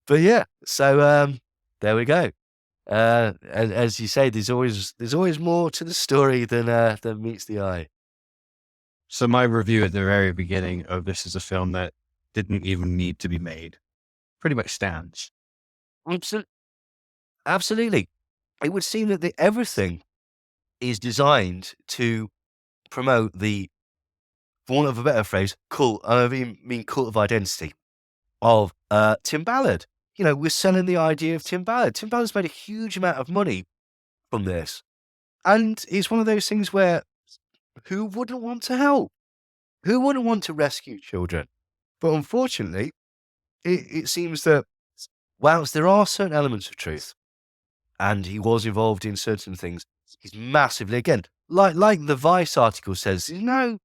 yeah, so there we go. As you say, there's always more to the story than meets the eye. So my review at the very beginning of this is a film that didn't even need to be made. Pretty much stands. Absolutely. It would seem that everything is designed to promote the, for want of a better phrase, cult. I mean cult of identity of Tim Ballard. You know, we're selling the idea of Tim Ballard. Tim Ballard's made a huge amount of money from this. And it's one of those things where who wouldn't want to help? Who wouldn't want to rescue children? But unfortunately, it seems that whilst there are certain elements of truth, and he was involved in certain things, he's massively, again, like the Vice article says, there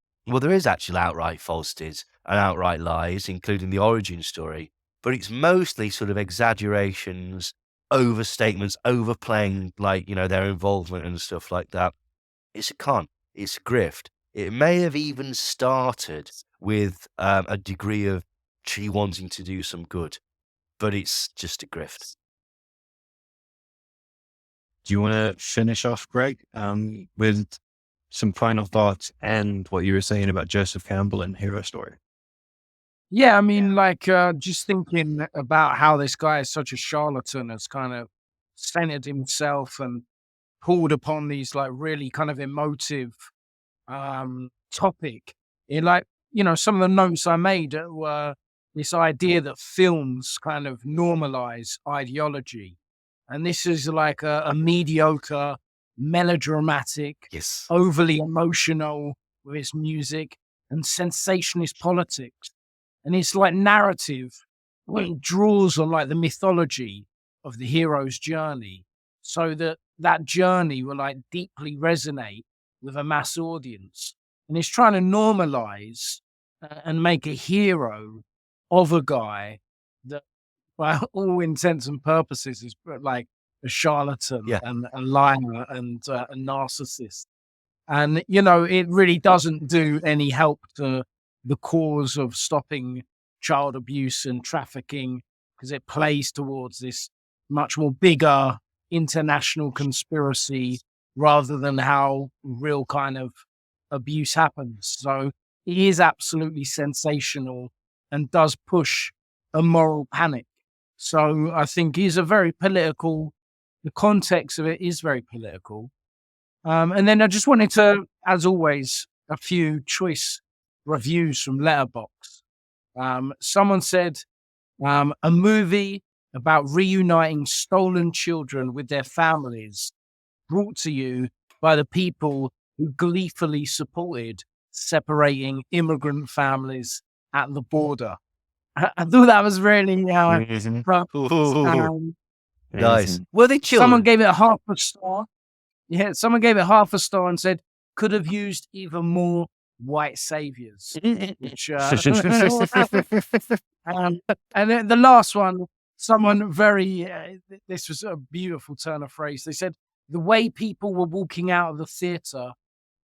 is actually outright falsities and outright lies, including the origin story, but it's mostly sort of exaggerations, overstatements, overplaying, their involvement and stuff like that. It's a con. It's a grift. It may have even started with a degree of she wanting to do some good, but it's just a grift. Do you want to finish off, Greg, with some final thoughts and what you were saying about Joseph Campbell and Hero Story? Yeah, I mean, just thinking about how this guy is such a charlatan, has kind of centered himself and pulled upon these really kind of emotive topic. Some of the notes I made were this idea that films kind of normalize ideology. And this is like a mediocre, melodramatic, yes, overly emotional with its music and sensationalist politics. And it's like narrative when it draws on the mythology of the hero's journey, so that journey will deeply resonate with a mass audience. And it's trying to normalize and make a hero of a guy that, by all intents and purposes, is like a charlatan and a liar and a narcissist. And, it really doesn't do any help to the cause of stopping child abuse and trafficking, because it plays towards this much more bigger international conspiracy rather than how real kind of abuse happens. So it is absolutely sensational and does push a moral panic. So I think the context of it is very political. And then I just wanted to, as always, a few choice reviews from Letterboxd. Someone said, a movie about reuniting stolen children with their families, brought to you by the people who gleefully supported separating immigrant families at the border. I thought that was really nice. Were they children? Someone gave it half a star. Yeah, someone gave it half a star and said could have used even more white saviors. Which, and then the last one, someone this was a beautiful turn of phrase. They said the way people were walking out of the theater,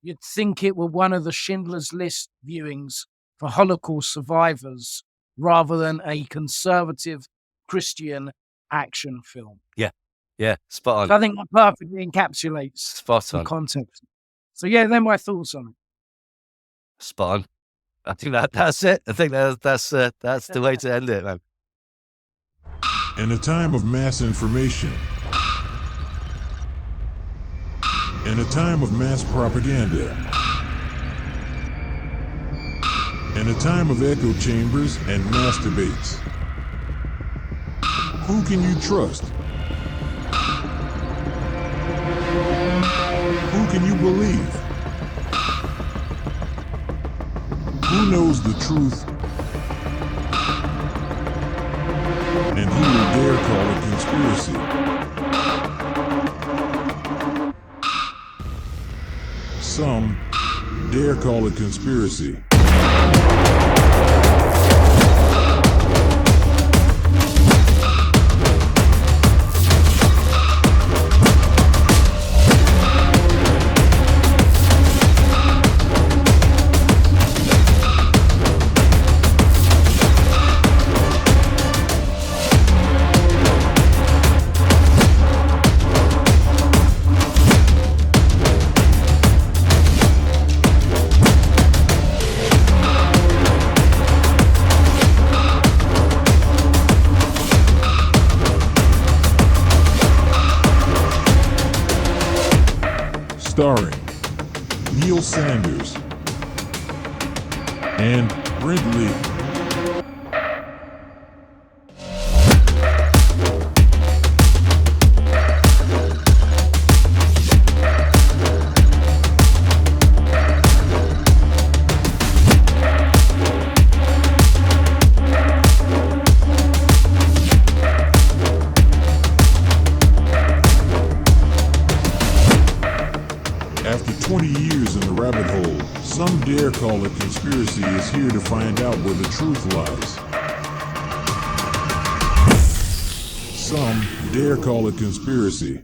you'd think it were one of the Schindler's List viewings for Holocaust survivors, rather than a conservative Christian action film. Yeah, spot on. So I think that perfectly encapsulates the context. So yeah, they're my thoughts on it. Spot on. I think that's it. I think that's the way to end it, man. In a time of mass information, in a time of mass propaganda, in a time of echo chambers and mass debates, Who can you trust? Who can you believe? Who knows the truth? And who will dare call it conspiracy? Some dare call it conspiracy. Starring Neil Sanders and Brent Lee. After 20 years in the rabbit hole, some dare call it conspiracy is here to find out where the truth lies. Some dare call it conspiracy.